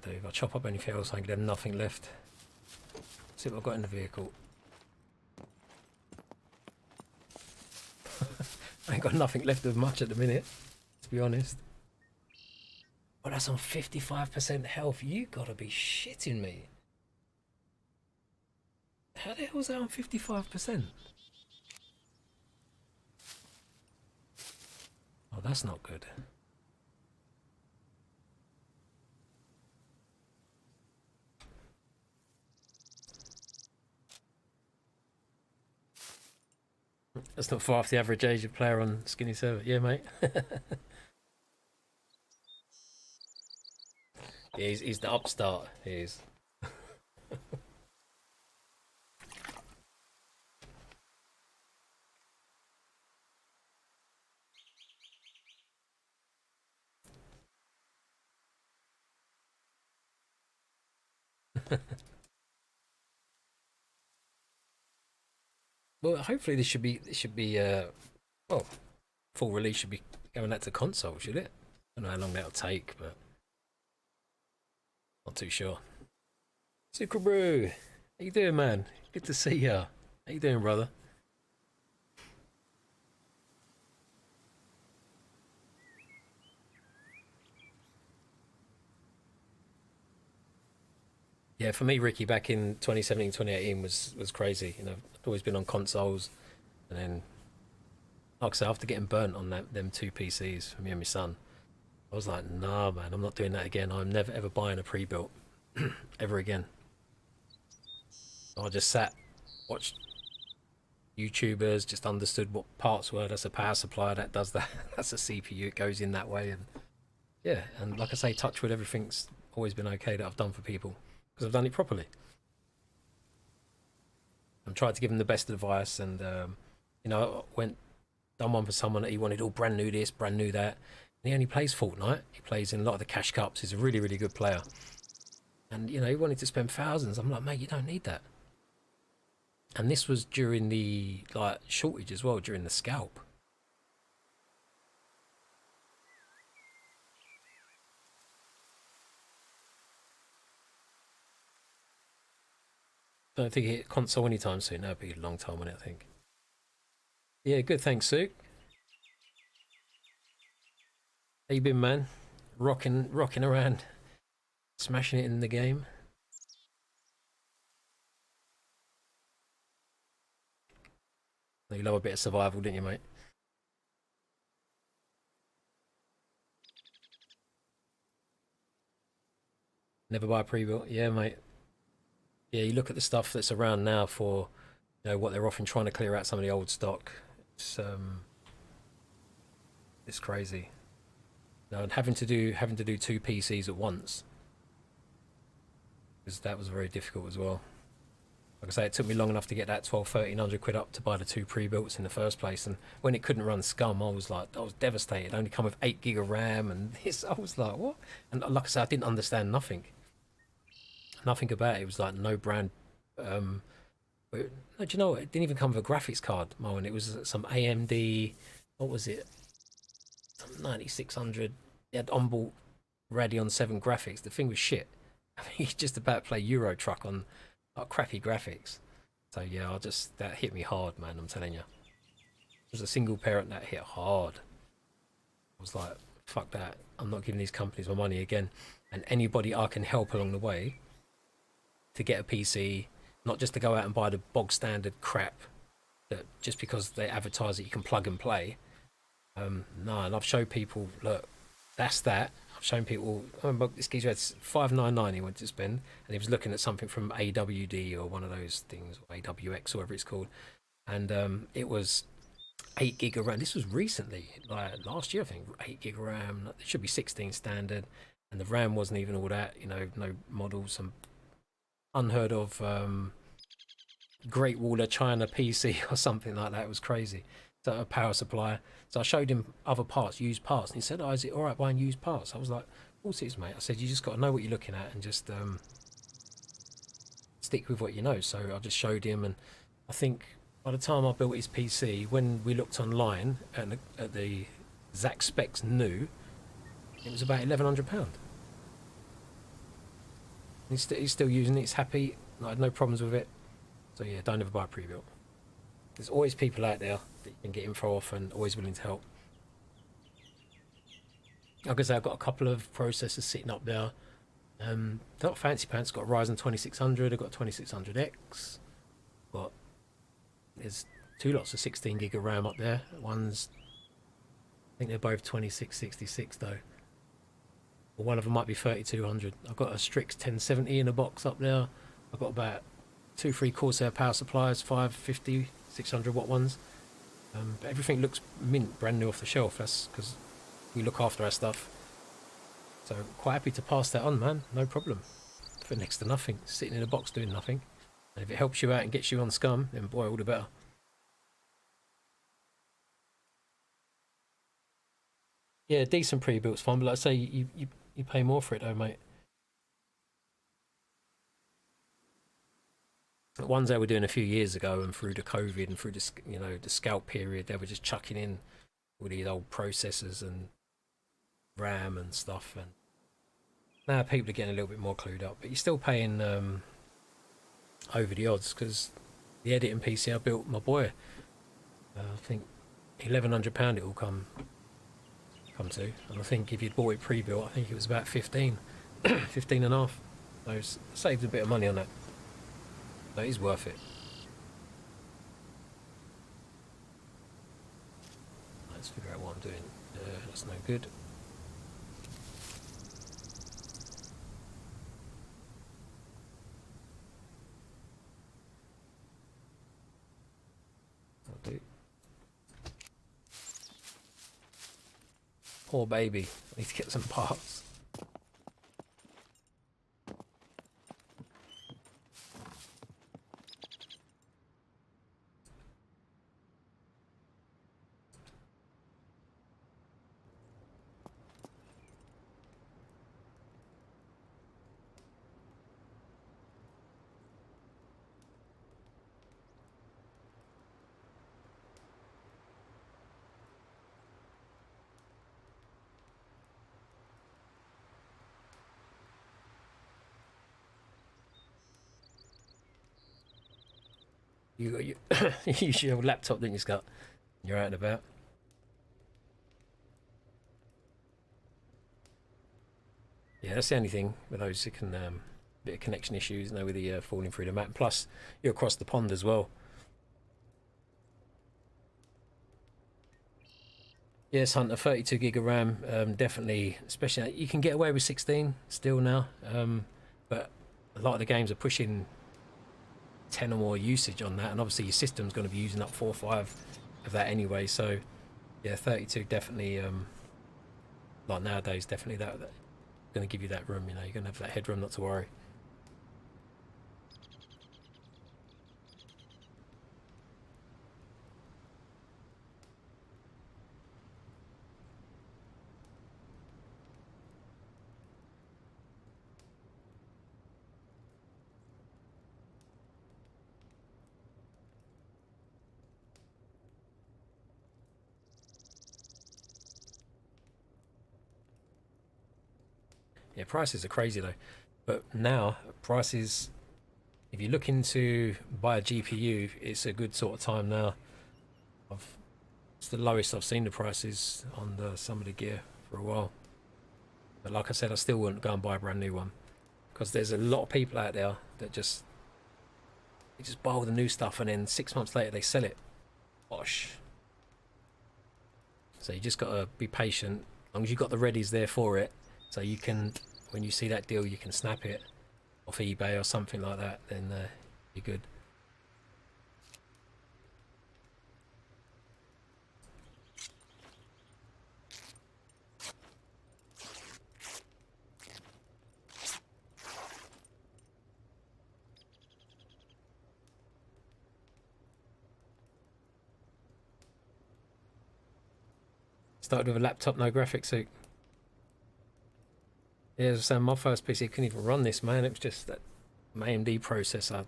Do. If I chop up anything else, I can have nothing left. See what I've got in the vehicle. I ain't got nothing left of much at the minute, to be honest. But that's on 55% health. You gotta be shitting me. How the hell is that on 55%? Oh, that's not good. That's not far off the average age of player on Skinny Server. Yeah, mate. He's the upstart. He is. Well, hopefully this should be well, full release should be going out to console, should it? I don't know how long that'll take, but not too sure. Super Brew, how you doing, man? Good to see ya. How you doing, brother? Yeah, for me, Ricky, back in 2017, 2018 was crazy. You know, I'd always been on consoles, and then, like I say, after getting burnt on them two PCs for me and my son, I was like, nah, man, I'm not doing that again. I'm never ever buying a pre-built ever again. So I just sat, watched YouTubers, just understood what parts were. That's a power supply that does that. That's a CPU. It goes in that way, and yeah, and like I say, touch wood, everything's always been okay that I've done for people because I've done it properly. I'm trying to give them the best advice, and you know, I went done one for someone that he wanted all brand new this, brand new that. And he only plays Fortnite. He plays in a lot of the cash cups. He's a really, really good player. And you know, he wanted to spend thousands. I'm like, mate, you don't need that. And this was during the like shortage as well, during the scalp. Don't think it hit console anytime soon. That'd be a long time on it, I think. Yeah, good. Thanks, Sue. How you been, man? Rocking around, smashing it in the game. You love a bit of survival, didn't you, mate? Never buy a pre-built. Yeah, mate. Yeah, you look at the stuff that's around now for, you know, what they're often trying to clear out some of the old stock. It's um, it's crazy. No, and having to do two PCs at once, because that was very difficult as well. Like I say, it took me long enough to get that 1300 quid up to buy the two pre-builts in the first place. And when it couldn't run Scum, I was devastated. It only come with 8 gig of RAM, and this, I was like, what? And like I said, I didn't understand nothing about it. It was like no brand. But, no, do you know what? It didn't even come with a graphics card, Mo, and it was some AMD. What was it? Some 9600. It had onboard Radeon 7 graphics. The thing was shit. I mean, you just about play Euro Truck on like crappy graphics. So yeah, that hit me hard, man. I'm telling you, it was a single parent that hit hard. I was like, fuck that. I'm not giving these companies my money again. And anybody I can help along the way to get a PC, not just to go out and buy the bog standard crap that just because they advertise that you can plug and play. No, and I've showed people, look, that's that. I've shown people. I remember this geezer had 599 he wanted to spend, and he was looking at something from AWD or one of those things, or AWX, or whatever it's called, and it was 8 gig of RAM. This was recently, like last year, I think. 8 gig of RAM. It should be 16 standard, and the RAM wasn't even all that. You know, no models, some unheard of Great Wall of China PC or something like that. It was crazy. So a power supply. So I showed him other parts, used parts, and he said, "Oh, is it all right buying used parts?" I was like, "Of course it is, mate." I said, "You just got to know what you're looking at and just stick with what you know." So I just showed him, and I think by the time I built his PC, when we looked online at the exact specs new, it was about £1,100. He's still using it. He's happy. I had no problems with it. So yeah, don't ever buy a pre-built. There's always people out there that you can get info off and always willing to help. Like I say, I've got a couple of processors sitting up there. Not fancy pants. Got a Ryzen 2600. I've got a 2600X. Got there's two lots of 16 gig of RAM up there. One's I think they're both 2666 though. Or one of them might be 3200. I've got a Strix 1070 in a box up there. I've got about 2-3 Corsair power supplies, 550, 600 watt ones. But everything looks mint, brand new off the shelf. That's because we look after our stuff. So quite happy to pass that on, man. No problem. For next to nothing, sitting in a box doing nothing. And if it helps you out and gets you on Scum, then boy, all the better. Yeah, decent pre-built's fine, but like I say, you pay more for it though, mate. The ones they were doing a few years ago, and through the COVID and through the the scout period, they were just chucking in all these old processors and RAM and stuff. And now people are getting a little bit more clued up, but you're still paying over the odds because the editing PC I built, my boy, I think £1,100 it will come to, and I think if you'd bought it pre-built, I think it was about 15, 15 and a half. So it's saved a bit of money on that. So it is worth it. Let's figure out what I'm doing. That's no good. I'll do. Poor baby. I need to get some parts. You got you use your laptop, didn't you, Scott? You're out and about. Yeah, that's the only thing with those. It can bit of connection issues, with the falling through the map. Plus, you're across the pond as well. Yes, Hunter, 32 gig of RAM, definitely. Especially you can get away with 16 still now, but a lot of the games are pushing 10 or more usage on that, and obviously your system's going to be using up 4 or 5 of that anyway. So yeah, 32 definitely, like nowadays, definitely that going to give you that room. You're going to have that headroom, not to worry. Yeah, prices are crazy though. But now prices, if you're looking to buy a GPU, it's a good sort of time now. It's the lowest I've seen the prices on some of the gear for a while. But like I said, I still wouldn't go and buy a brand new one because there's a lot of people out there that just buy all the new stuff and then 6 months later they sell it. Gosh. So you just got to be patient. As long as you've got the readies there for it, so you can, when you see that deal, you can snap it off eBay or something like that, then you're good. Started with a laptop, no graphics suit. Yeah, as I say, my first PC couldn't even run this, man. It was just that AMD processor.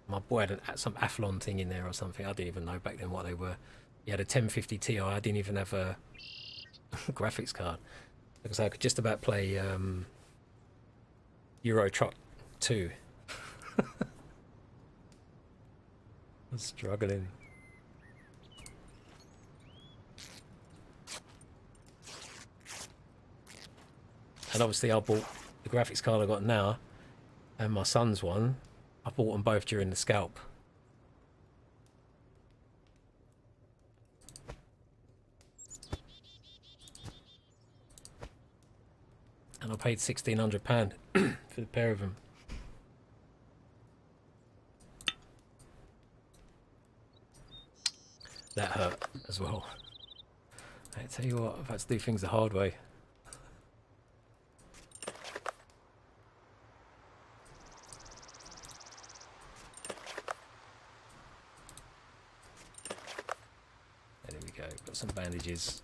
My boy had some Athlon thing in there or something. I didn't even know back then what they were. He had a 1050 Ti. I didn't even have a graphics card because I could just about play Euro Truck 2. I was struggling. And obviously I bought the graphics card I got now and my son's one. I bought them both during the scalp. And I paid £1,600 for the pair of them. That hurt as well. I tell you what, I've had to do things the hard way. There we go, got some bandages.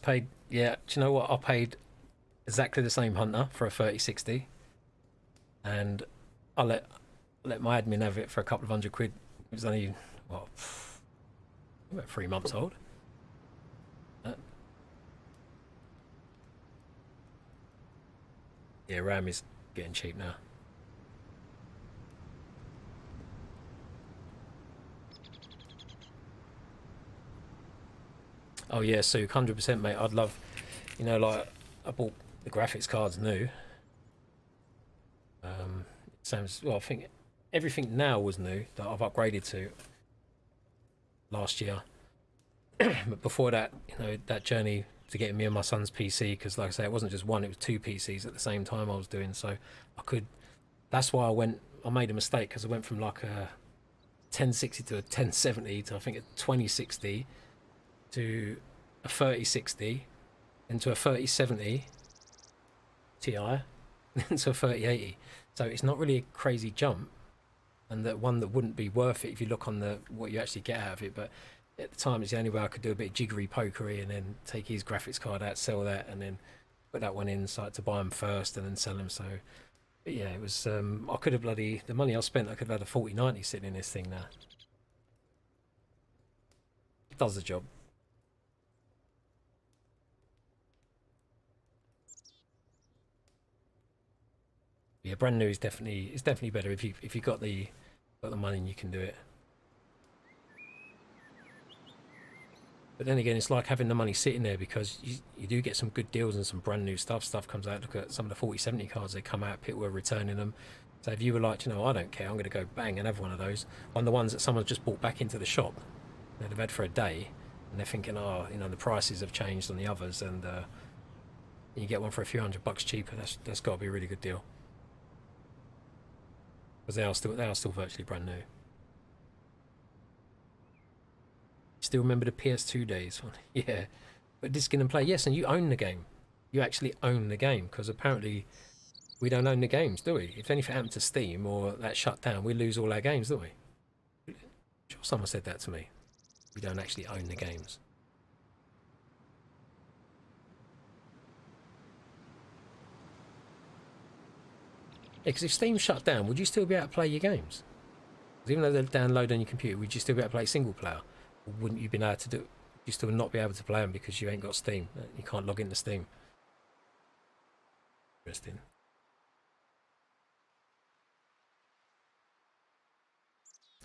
Paid, yeah, do you know what? I paid exactly the same hunter for a 3060, and I let my admin have it for a couple of £100. It was only, what, about 3 months old. Yeah, RAM is getting cheap now. Oh yeah, so 100%, mate. I'd love, you know, like I bought the graphics cards new. Sounds well. I think everything now was new that I've upgraded to last year. But before that, you know, that journey to getting me and my son's PC, because like I say, it wasn't just one; it was 2 PCs at the same time I was doing. So I could. That's why I went. I made a mistake because I went from like a 1060 to a 1070 to I think a 2060 to a 3060 into a 3070 Ti into a 3080. So it's not really a crazy jump, and that one that wouldn't be worth it if you look on the what you actually get out of it. But at the time, it's the only way I could do a bit of jiggery pokery and then take his graphics card out, sell that, and then put that one in, so I had to buy them first and then sell them. So but yeah, it was. I could have bloody the money I spent. I could have had a 4090 sitting in this thing now. It does the job. Yeah, brand new is definitely better if you got the money and you can do it. But then again, it's like having the money sitting there because you do get some good deals and some brand new stuff. Stuff comes out. Look at some of the 4070 cards they come out. People were returning them. So if you were like, you know, I don't care, I'm going to go bang and have one of those. On the ones that someone's just bought back into the shop, that they've had for a day, and they're thinking, oh, you know, the prices have changed on the others, and you get one for a few $100 cheaper. That's got to be a really good deal because they are still virtually brand new. Still remember the PS2 days? Yeah, but disc in and play, yes, and you own the game. You actually own the game because apparently we don't own the games, do we? If anything happened to Steam or that shut down, we lose all our games, don't we? Sure, someone said that to me. We don't actually own the games. Yeah, because if Steam shut down, would you still be able to play your games? 'Cause even though they're downloaded on your computer, would you still be able to play single player? Or wouldn't you be able to do? You still not be able to play them because you ain't got Steam. You can't log into Steam. Interesting.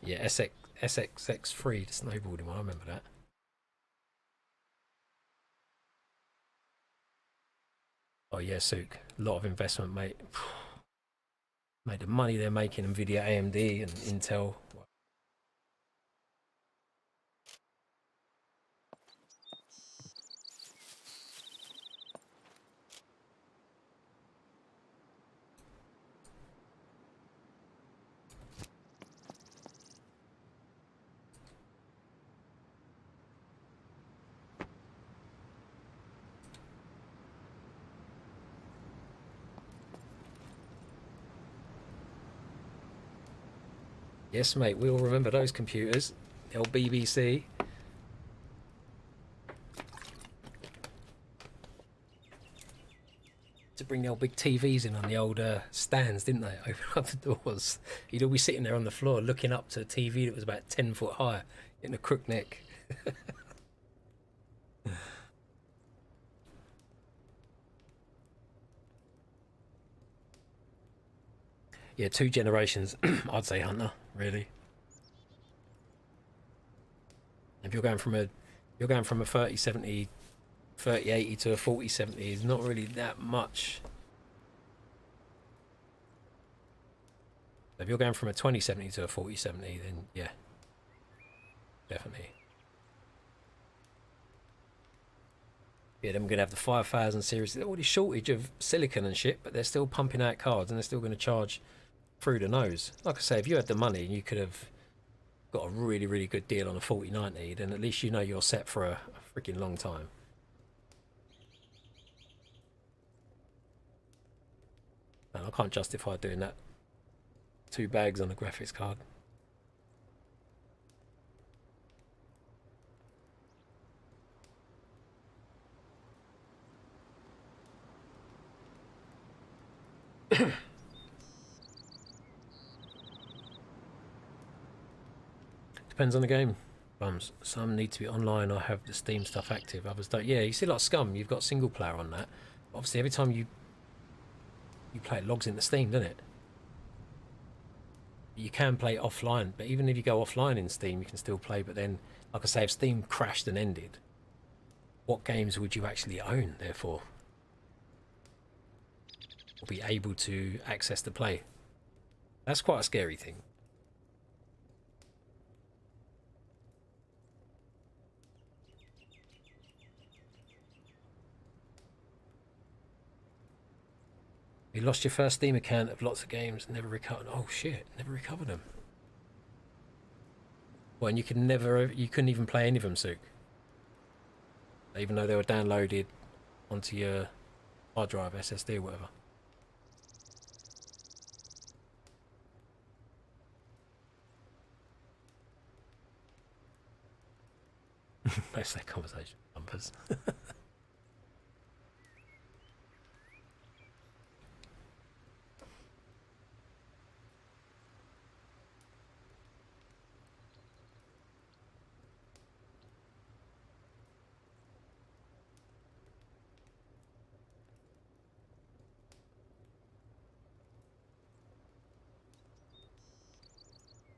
Yeah, SXX3, the snowboarding one. I remember that. Oh yeah, Sook. A lot of investment, mate. Mate, the money they're making, Nvidia, AMD, and Intel. Yes, mate, we all remember those computers. The old BBC. To bring the old big TVs in on the old stands, didn't they? Open up the doors. You'd all be sitting there on the floor looking up to a TV that was about 10 foot high, in a crook neck. Yeah, 2 generations, I'd say Hunter, really. If you're going from a 3070 3080 to a 4070 is not really that much. If you're going from a 2070 to a 4070, then yeah, definitely. Yeah, then we're going to have the 5000 series. There's already shortage of silicon and shit, but they're still pumping out cards and they're still going to charge through the nose. Like I say, if you had the money and you could have got a really, really good deal on a 4090, then at least you know you're set for a freaking long time. And I can't justify doing that. 2 bags on a graphics card. Depends on the game. Some need to be online or have the Steam stuff active. Others don't. Yeah, you see, like Scum, you've got single player on that. Obviously, every time you play, it logs into Steam, doesn't it? You can play offline, but even if you go offline in Steam, you can still play. But then, like I say, if Steam crashed and ended, what games would you actually own? Therefore, or be able to access the play? That's quite a scary thing. You lost your first Steam account of lots of games, never recovered. Oh shit, never recovered them. Well, and you couldn't even play any of them, Sook. Even though they were downloaded onto your hard drive, SSD or whatever. Most of that conversation numbers.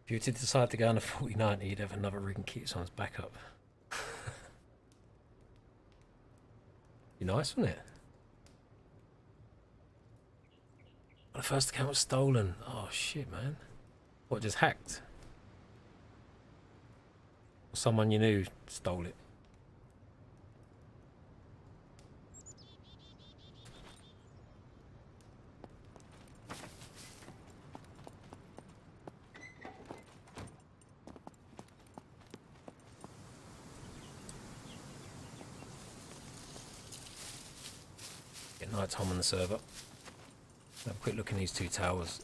If you were to decide to go on a 4090, you'd have another rig and kit on as backup. Be nice, wouldn't it? The first account was stolen. Oh shit, man. What, just hacked? Or someone you knew stole it? Get night time on the server. Have a quick look in these 2 towers.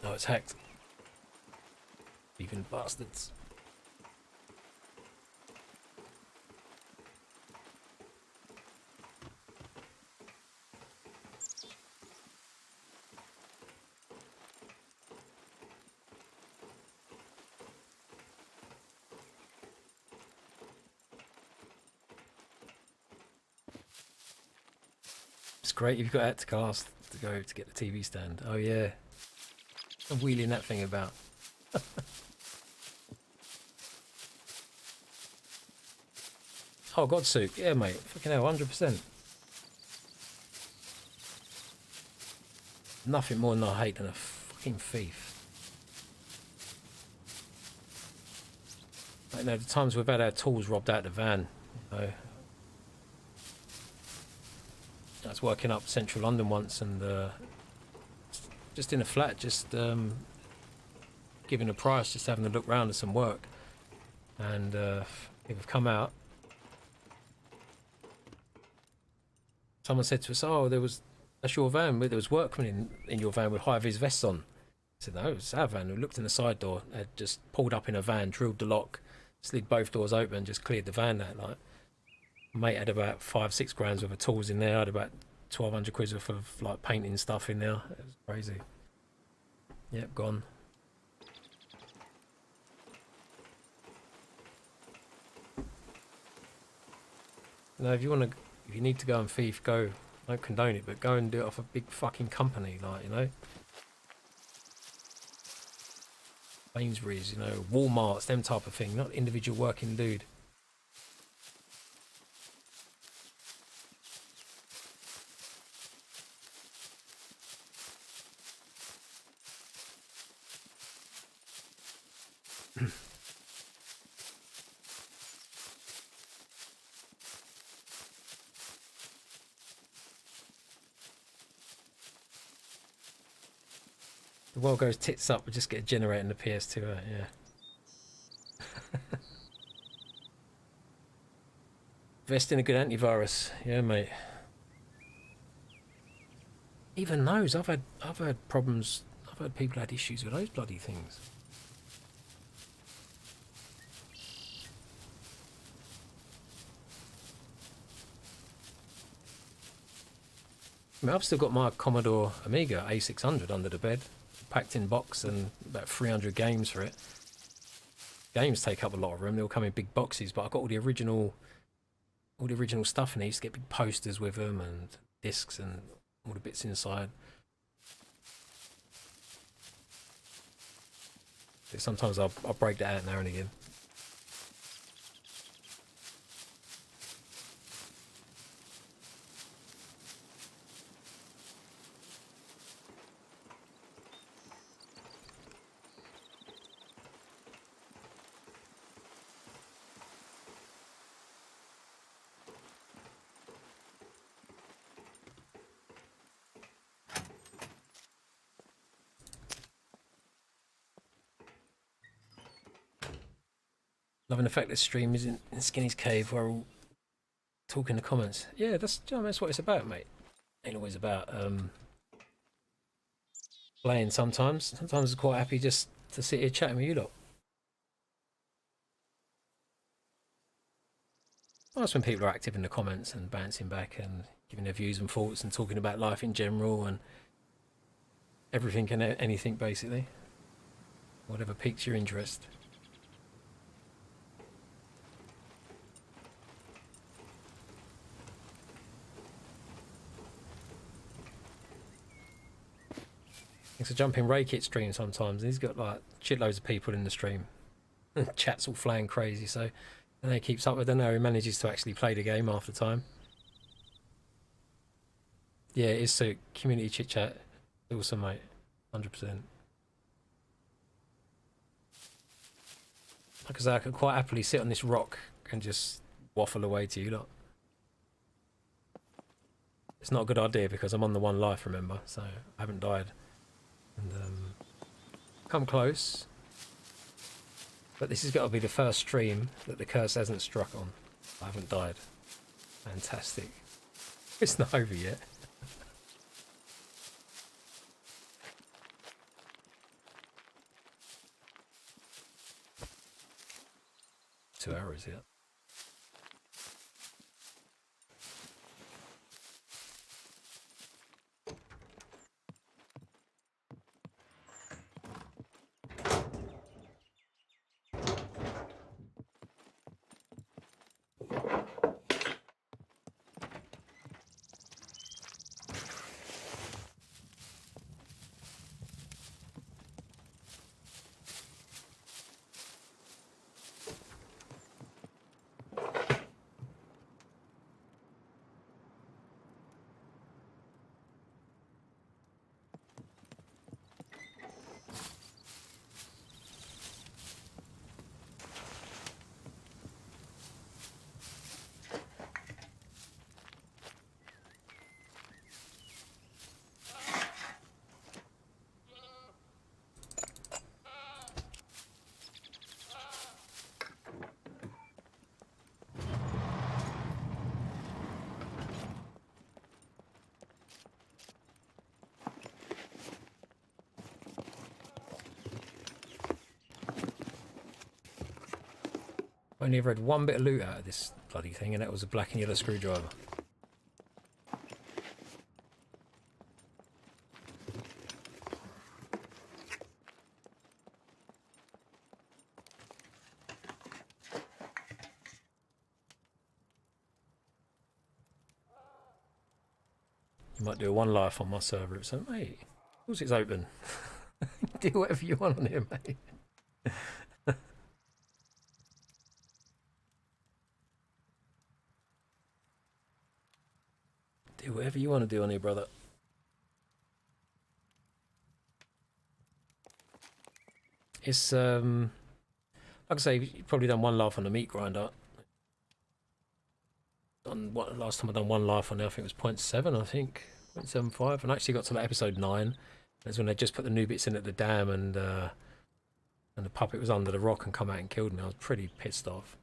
Oh, it's hacked. Even bastards. It's great you've got out to cast to go to get the TV stand. Oh yeah. I'm wheeling that thing about. Oh god, Sook. Yeah, mate. Fucking hell, 100%. Nothing more than I hate than a fucking thief. Like, you know, the times we've had our tools robbed out of the van. You know, I was working up central London once and just in a flat, just giving a price, just having a look round at some work. And we've come out. Someone said to us, oh, that's your van. There was workmen in your van with high-vis vests on. I said, no, it's our van. We looked in the side door, had just pulled up in a van, drilled the lock, slid both doors open, just cleared the van out. Like, mate had about 5-6 grams worth of tools in there. I had about 1,200 quid worth of like painting stuff in there. It was crazy. Yep, gone. No, if you need to go and thief, go. I don't condone it, but go and do it off a big fucking company, like, you know. Sainsbury's, you know, Walmart's, them type of thing, not individual working dude. The world goes tits up, we just get a generator in the PS2 out, yeah. Invest in a good antivirus, yeah, mate. Even those, I've had problems. I've had people had issues with those bloody things. I mean, I've still got my Commodore Amiga A600 under the bed, packed in box, and about 300 games for it. Games take up a lot of room. They'll come in big boxes, but I've got all the original stuff, and I used to get big posters with them and discs and all the bits inside. So sometimes I'll break that out now and again. Loving the fact that stream is in Skinny's cave where we're all talking in the comments. Yeah, that's what it's about, mate. Ain't always about playing sometimes. Sometimes I'm quite happy just to sit here chatting with you lot. Nice when people are active in the comments and bouncing back and giving their views and thoughts and talking about life in general and everything and anything, basically. Whatever piques your interest. Thanks for jumping Ray Kit stream sometimes. He's got like shitloads of people in the stream. Chat's all flying crazy, so and he keeps up with them. Now he manages to actually play the game half the time. Yeah, it is so community chit chat. Awesome, mate. 100%. Like I say, I could quite happily sit on this rock and just waffle away to you lot. It's not a good idea because I'm on the one life, remember, so I haven't died. And come close, but this has got to be the first stream that the curse hasn't struck on. I haven't died. Fantastic. It's not over yet. Two hours yet. I only ever had one bit of loot out of this bloody thing, and that was a black and yellow screwdriver. Might do a one life on my server. So, mate, of course it's open. Do whatever you want on here, mate. Do whatever you want to do on here, brother. It's like I say, you've probably done one life on the meat grinder. On what last time I done one life on there, I think it was 0.7, I think 0.75, and I actually got to like episode 9. That's when they just put the new bits in at the dam, and the puppet was under the rock and come out and killed me. I was pretty pissed off.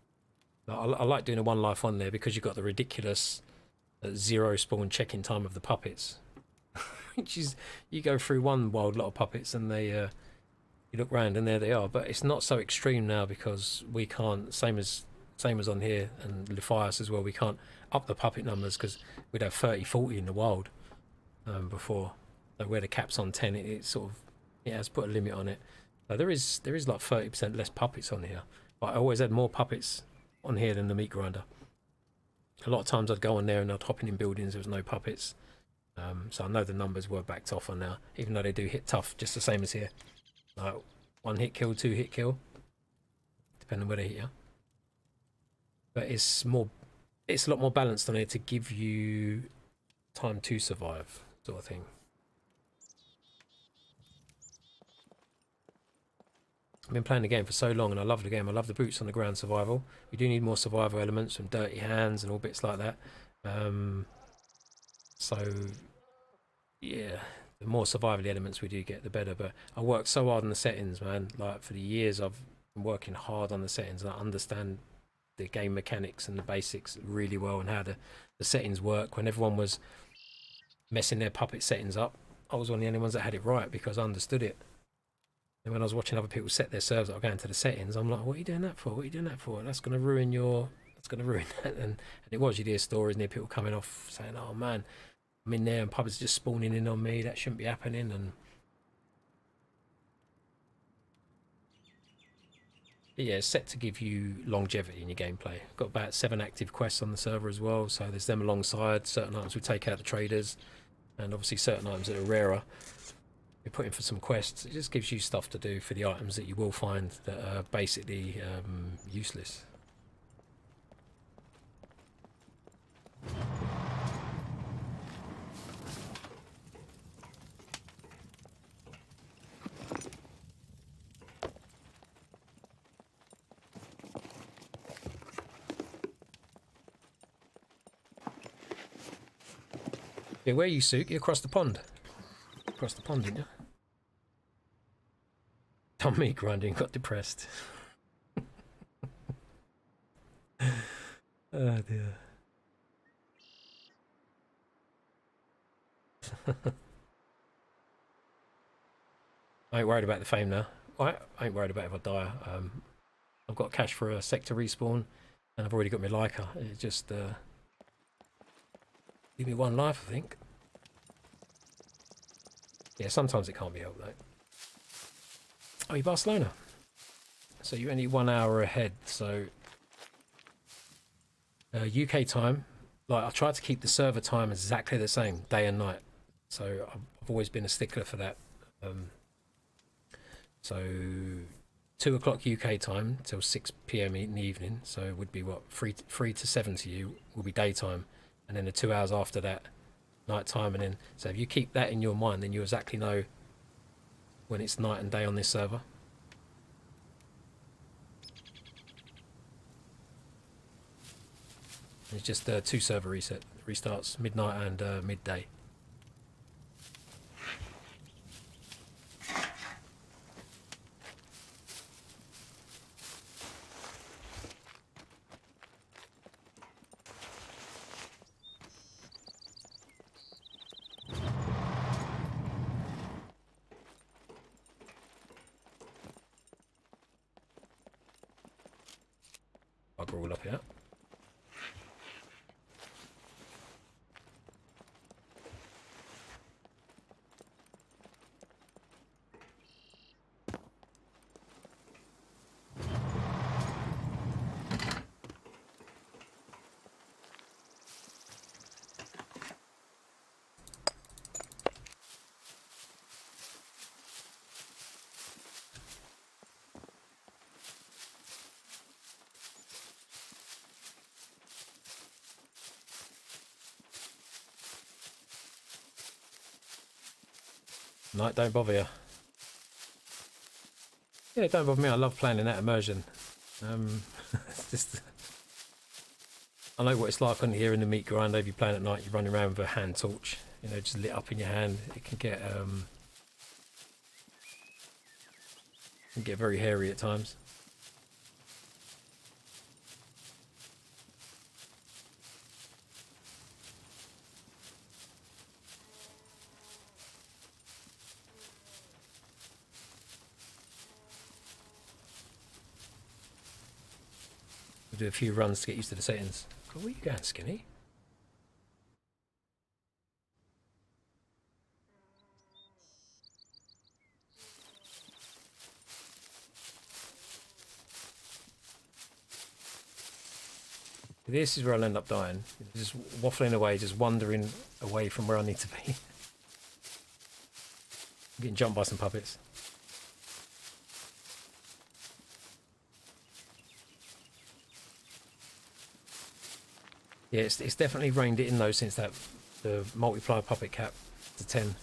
But I like doing a one life on there because you've got the ridiculous 0 spawn check-in time of the puppets, which is you go through one wild lot of puppets and they you look round and there they are. But it's not so extreme now because we can't, same as on here and Lithias as well, we can't up the puppet numbers because we'd have 30-40 in the wild before. So where the cap's on 10, it sort of, it has put a limit on it. So there is like 30% less puppets on here, but I always had more puppets on here than the meat grinder. A lot of times I'd go on there and I'd hop in buildings, there was no puppets. So I know the numbers were backed off on now, even though they do hit tough, just the same as here. Like 1 hit kill, 2 hit kill, depending on where they hit you. But it's a lot more balanced on here to give you time to survive, sort of thing. I've been playing the game for so long and I love the game. I love the boots on the ground survival. We do need more survival elements from dirty hands and all bits like that. So yeah, the more survival elements we do get, the better. But I work so hard on the settings, man. Like for the years I've been working hard on the settings, and I understand the game mechanics and the basics really well and how the settings work. When everyone was messing their puppet settings up, I was one of the only ones that had it right because I understood it. And when I was watching other people set their servers up, going to the settings, I'm like, what are you doing that for? What are you doing that for? That's going to ruin your... That's going to ruin that. And it was, you'd hear stories and hear people coming off saying, oh man, I'm in there and puppets just spawning in on me. That shouldn't be happening. And yeah, it's set to give you longevity in your gameplay. Got about 7 active quests on the server as well. So there's them alongside. Certain items we take out the traders. And obviously certain items that are rarer, we put in for some quests. It just gives you stuff to do for the items that you will find that are basically useless. Yeah, where are you, Sook? You're across the pond. Across the pond, didn't you? Done meat grinding, got depressed. Oh dear. I ain't worried about the fame now. I ain't worried about if I die. I've got cash for a sector respawn, and I've already got my Laika. It just give me 1 life, I think. Yeah, sometimes it can't be helped though. Oh, you're Barcelona. So you're only 1 hour ahead. So UK time, like I try to keep the server time exactly the same, day and night. So I've always been a stickler for that. So 2 o'clock UK time till 6 PM in the evening. So it would be what, 3 to 7 to you will be daytime, and then the 2 hours after that, night time. And then so if you keep that in your mind, then you exactly know when it's night and day on this server. It's just 2 server restarts, midnight and midday. Bugger all up here. No, don't bother you. Yeah, don't bother me. I love playing in that immersion. It's just, I know what it's like on here in the meat grinder. If you're playing at night, you're running around with a hand torch, you know, just lit up in your hand. It can get very hairy at times. We'll do a few runs to get used to the settings. God, where are you going, Skinny? This is where I'll end up dying. Just waffling away, just wandering away from where I need to be. I'm getting jumped by some puppets. Yeah, it's definitely reined it in though since the multiplier puppet cap to 10.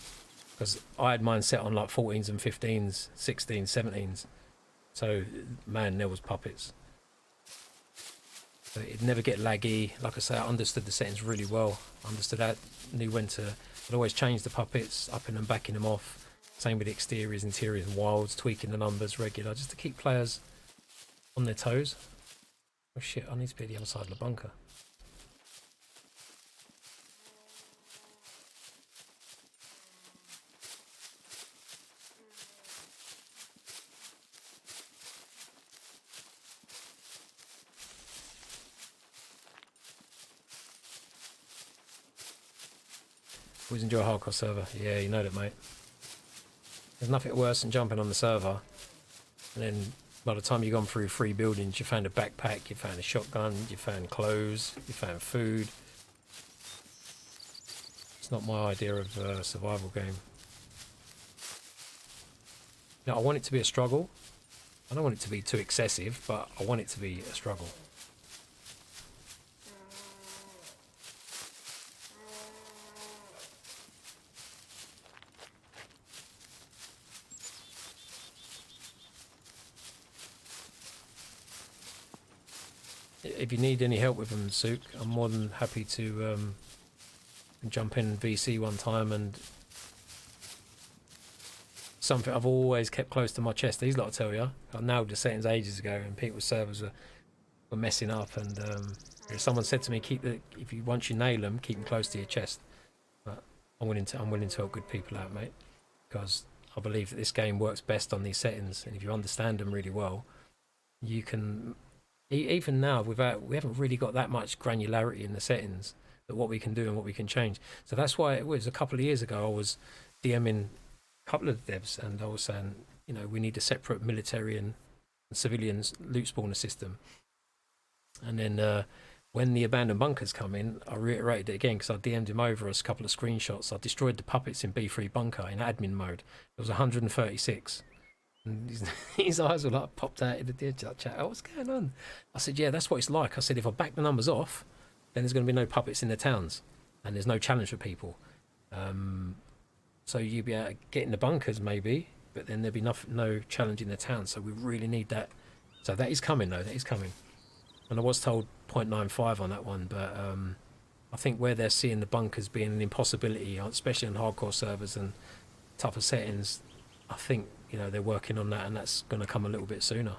Because I had mine set on like 14s and 15s, 16s, 17s. So, man, there was puppets. So it'd never get laggy. Like I say, I understood the settings really well. I understood that, knew when to... I'd always change the puppets, upping and backing them off. Same with the exteriors, interiors and wilds, tweaking the numbers regular, just to keep players on their toes. Oh shit, I need to be at the other side of the bunker. Always enjoy a hardcore server. Yeah, you know that, mate. There's nothing worse than jumping on the server and then by the time you've gone through 3 buildings, you found a backpack, you found a shotgun, you found clothes, you found food. It's not my idea of a survival game. Now, I want it to be a struggle. I don't want it to be too excessive, but I want it to be a struggle. If you need any help with them, Sook, I'm more than happy to jump in VC one time. And something I've always kept close to my chest. These lot will tell you. I nailed the settings ages ago, and people's servers were messing up. And someone said to me, once you nail them, keep them close to your chest. But I'm willing to help good people out, mate, because I believe that this game works best on these settings, and if you understand them really well, you can. Even now, we haven't really got that much granularity in the settings, that what we can do and what we can change. So that's why it was a couple of years ago I was DMing a couple of devs and I was saying, you know, we need a separate military and civilians loot spawner system. And then when the abandoned bunkers come in, I reiterated it again because I DM'd him over us a couple of screenshots. I destroyed the puppets in B3 bunker in admin mode. It was 136. And his eyes were like popped out in the chat. Oh, what's going on? I said, yeah, that's what it's like. I said, if I back the numbers off, then there's going to be no puppets in the towns and there's no challenge for people. So you'll be able to get in the bunkers maybe, but then there'll be no challenge in the town. So we really need that. So that is coming though. That is coming. And I was told 0.95 on that one, but I think where they're seeing the bunkers being an impossibility, especially on hardcore servers and tougher settings, I think, you know, they're working on that, and that's going to come a little bit sooner.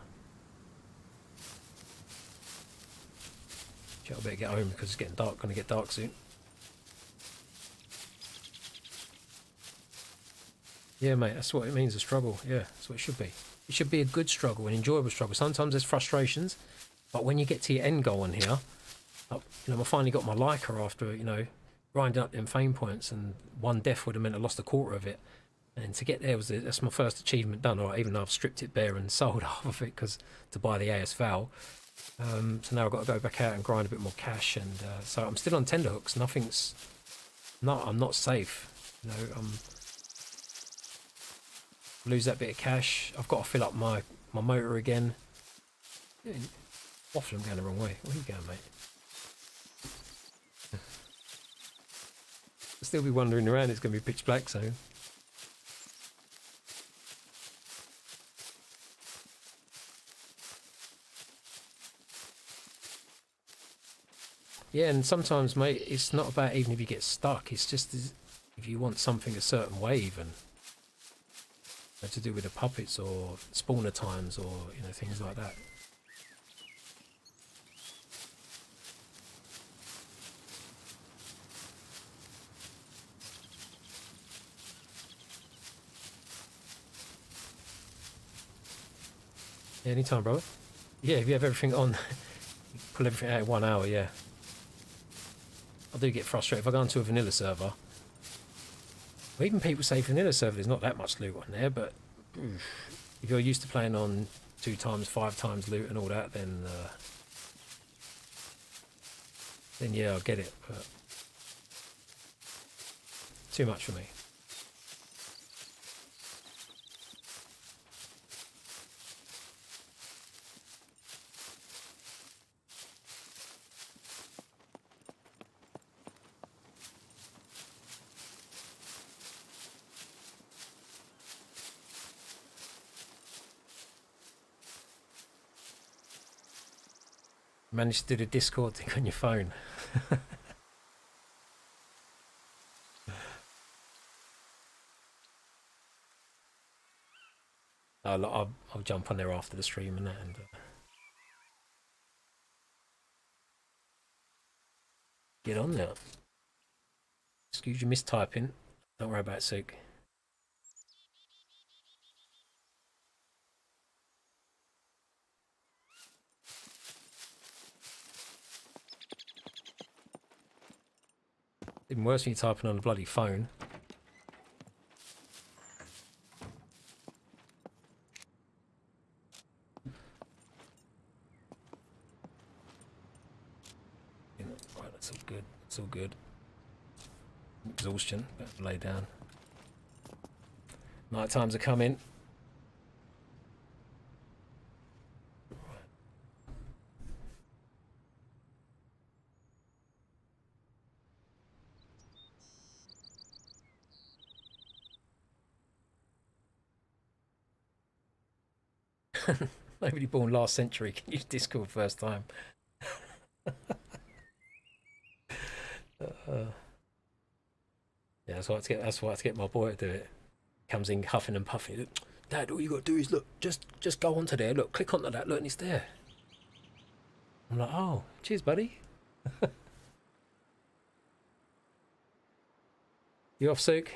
I better get home because it's getting dark. Going to get dark soon. Yeah, mate, that's what it means, a struggle. Yeah, that's what it should be. It should be a good struggle, an enjoyable struggle. Sometimes there's frustrations, but when you get to your end goal on here, you know, I finally got my Laika after, you know, grinding up them fame points, and one death would have meant I lost a quarter of it. And to get there that's my first achievement done, or even though I've stripped it bare and sold half of it to buy the AS Val. So now I've got to go back out and grind a bit more cash, and so I'm still on tenterhooks. I'm not safe. You know, lose that bit of cash. I've got to fill up my motor again. Waffle, I'm going the wrong way. Where are you going, mate? I'll still be wandering around. It's going to be pitch black soon. Yeah, and sometimes, mate, it's not about even if you get stuck. It's just if you want something a certain way, even to do with the puppets or spawner times or things like that. Yeah, anytime, brother. Yeah, if you have everything on, pull everything out in 1 hour. Yeah, I do get frustrated if I go onto a vanilla server. Well, even people say vanilla server, there's not that much loot on there, but if you're used to playing on 2 times, 5 times loot and all that, then yeah, I'll get it, but too much for me. Managed to do the Discord thing on your phone. I'll jump on there after the stream and that. And get on there. Excuse your mistyping. Don't worry about it, Sook. Even worse when you're typing on a bloody phone. Right, that's all good. It's all good. Exhaustion. Better lay down. Night times are coming. Nobody born last century can use Discord first time. Yeah, that's why I have to get my boy to do it. Comes in huffing and puffing. Dad, all you got to do is look, just go onto there. Look, click onto that. Look, and it's there. I'm like, oh, cheers, buddy. You off, Sook?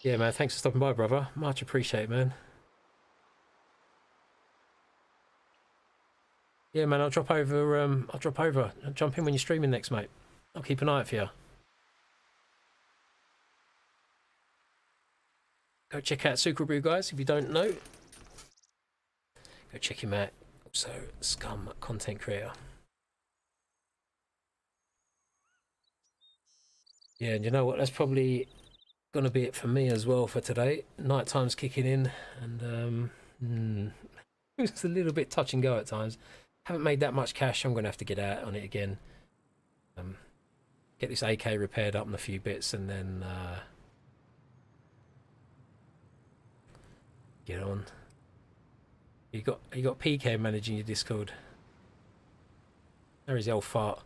Yeah, man. Thanks for stopping by, brother. Much appreciated, man. Yeah, man. I'll drop over. I'll jump in when you're streaming next, mate. I'll keep an eye out for you. Go check out Sucrebrew, guys, if you don't know. Go check him out. Also, SCUM content creator. Yeah, and you know what? That's probably going to be it for me as well for today. Night time's kicking in, and it's a little bit touch and go at times. Haven't made that much cash. I'm going to have to get out on it again. Get this AK repaired up in a few bits, and then get on. You got PK managing your Discord. There is the old fart.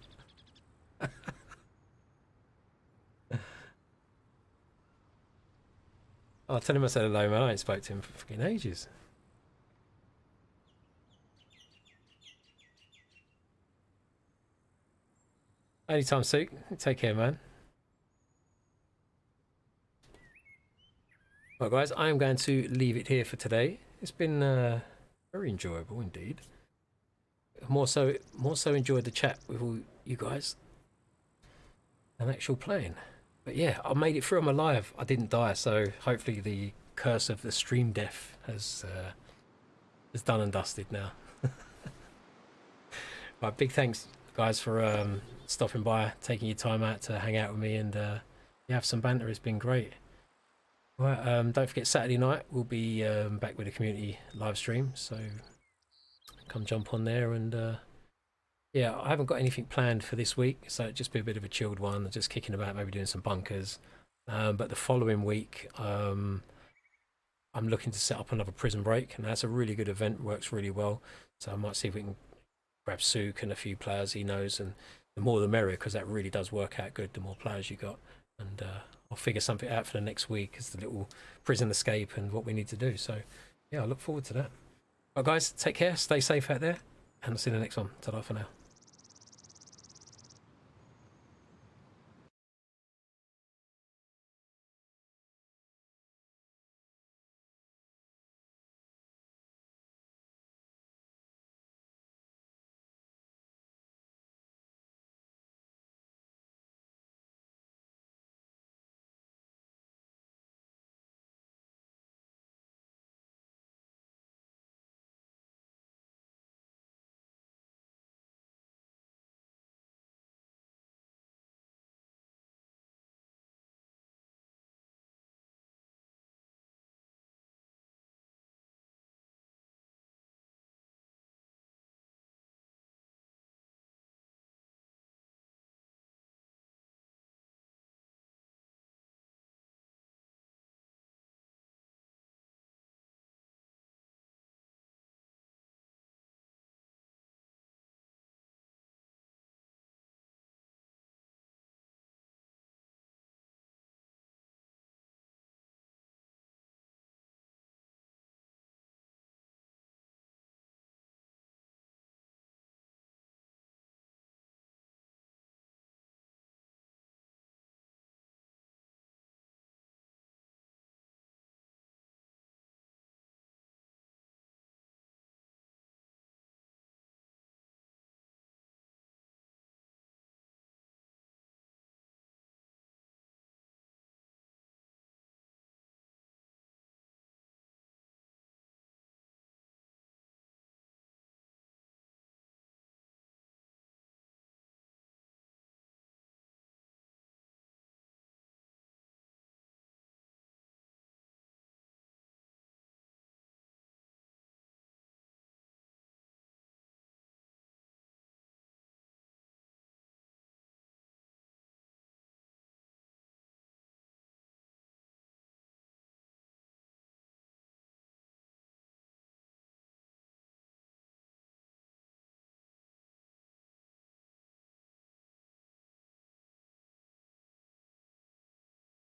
I'll tell him I said hello, man. I ain't spoke to him for fucking ages. Anytime, Sook. Take care, man. Well, guys, I am going to leave it here for today. It's been very enjoyable indeed. More so enjoyed the chat with all you guys than actual playing. But yeah, I made it through. I'm alive. I didn't die, so hopefully the curse of the stream death has done and dusted now. Right, big thanks, guys, for stopping by, taking your time out to hang out with me and have some banter. It's been great. Right, don't forget Saturday night we'll be back with a community live stream, so come jump on there. And yeah, I haven't got anything planned for this week, so it'll just be a bit of a chilled one, just kicking about, maybe doing some bunkers. But the following week I'm looking to set up another prison break, and that's a really good event, works really well, so I might see if we can grab Sook and a few players he knows and the more the merrier, because that really does work out good the more players you got. And I'll figure something out for the next week as the little prison escape and what we need to do. So yeah, I look forward to that. Well, guys, take care, stay safe out there, and I'll see you in the next one. Ta-ra for now.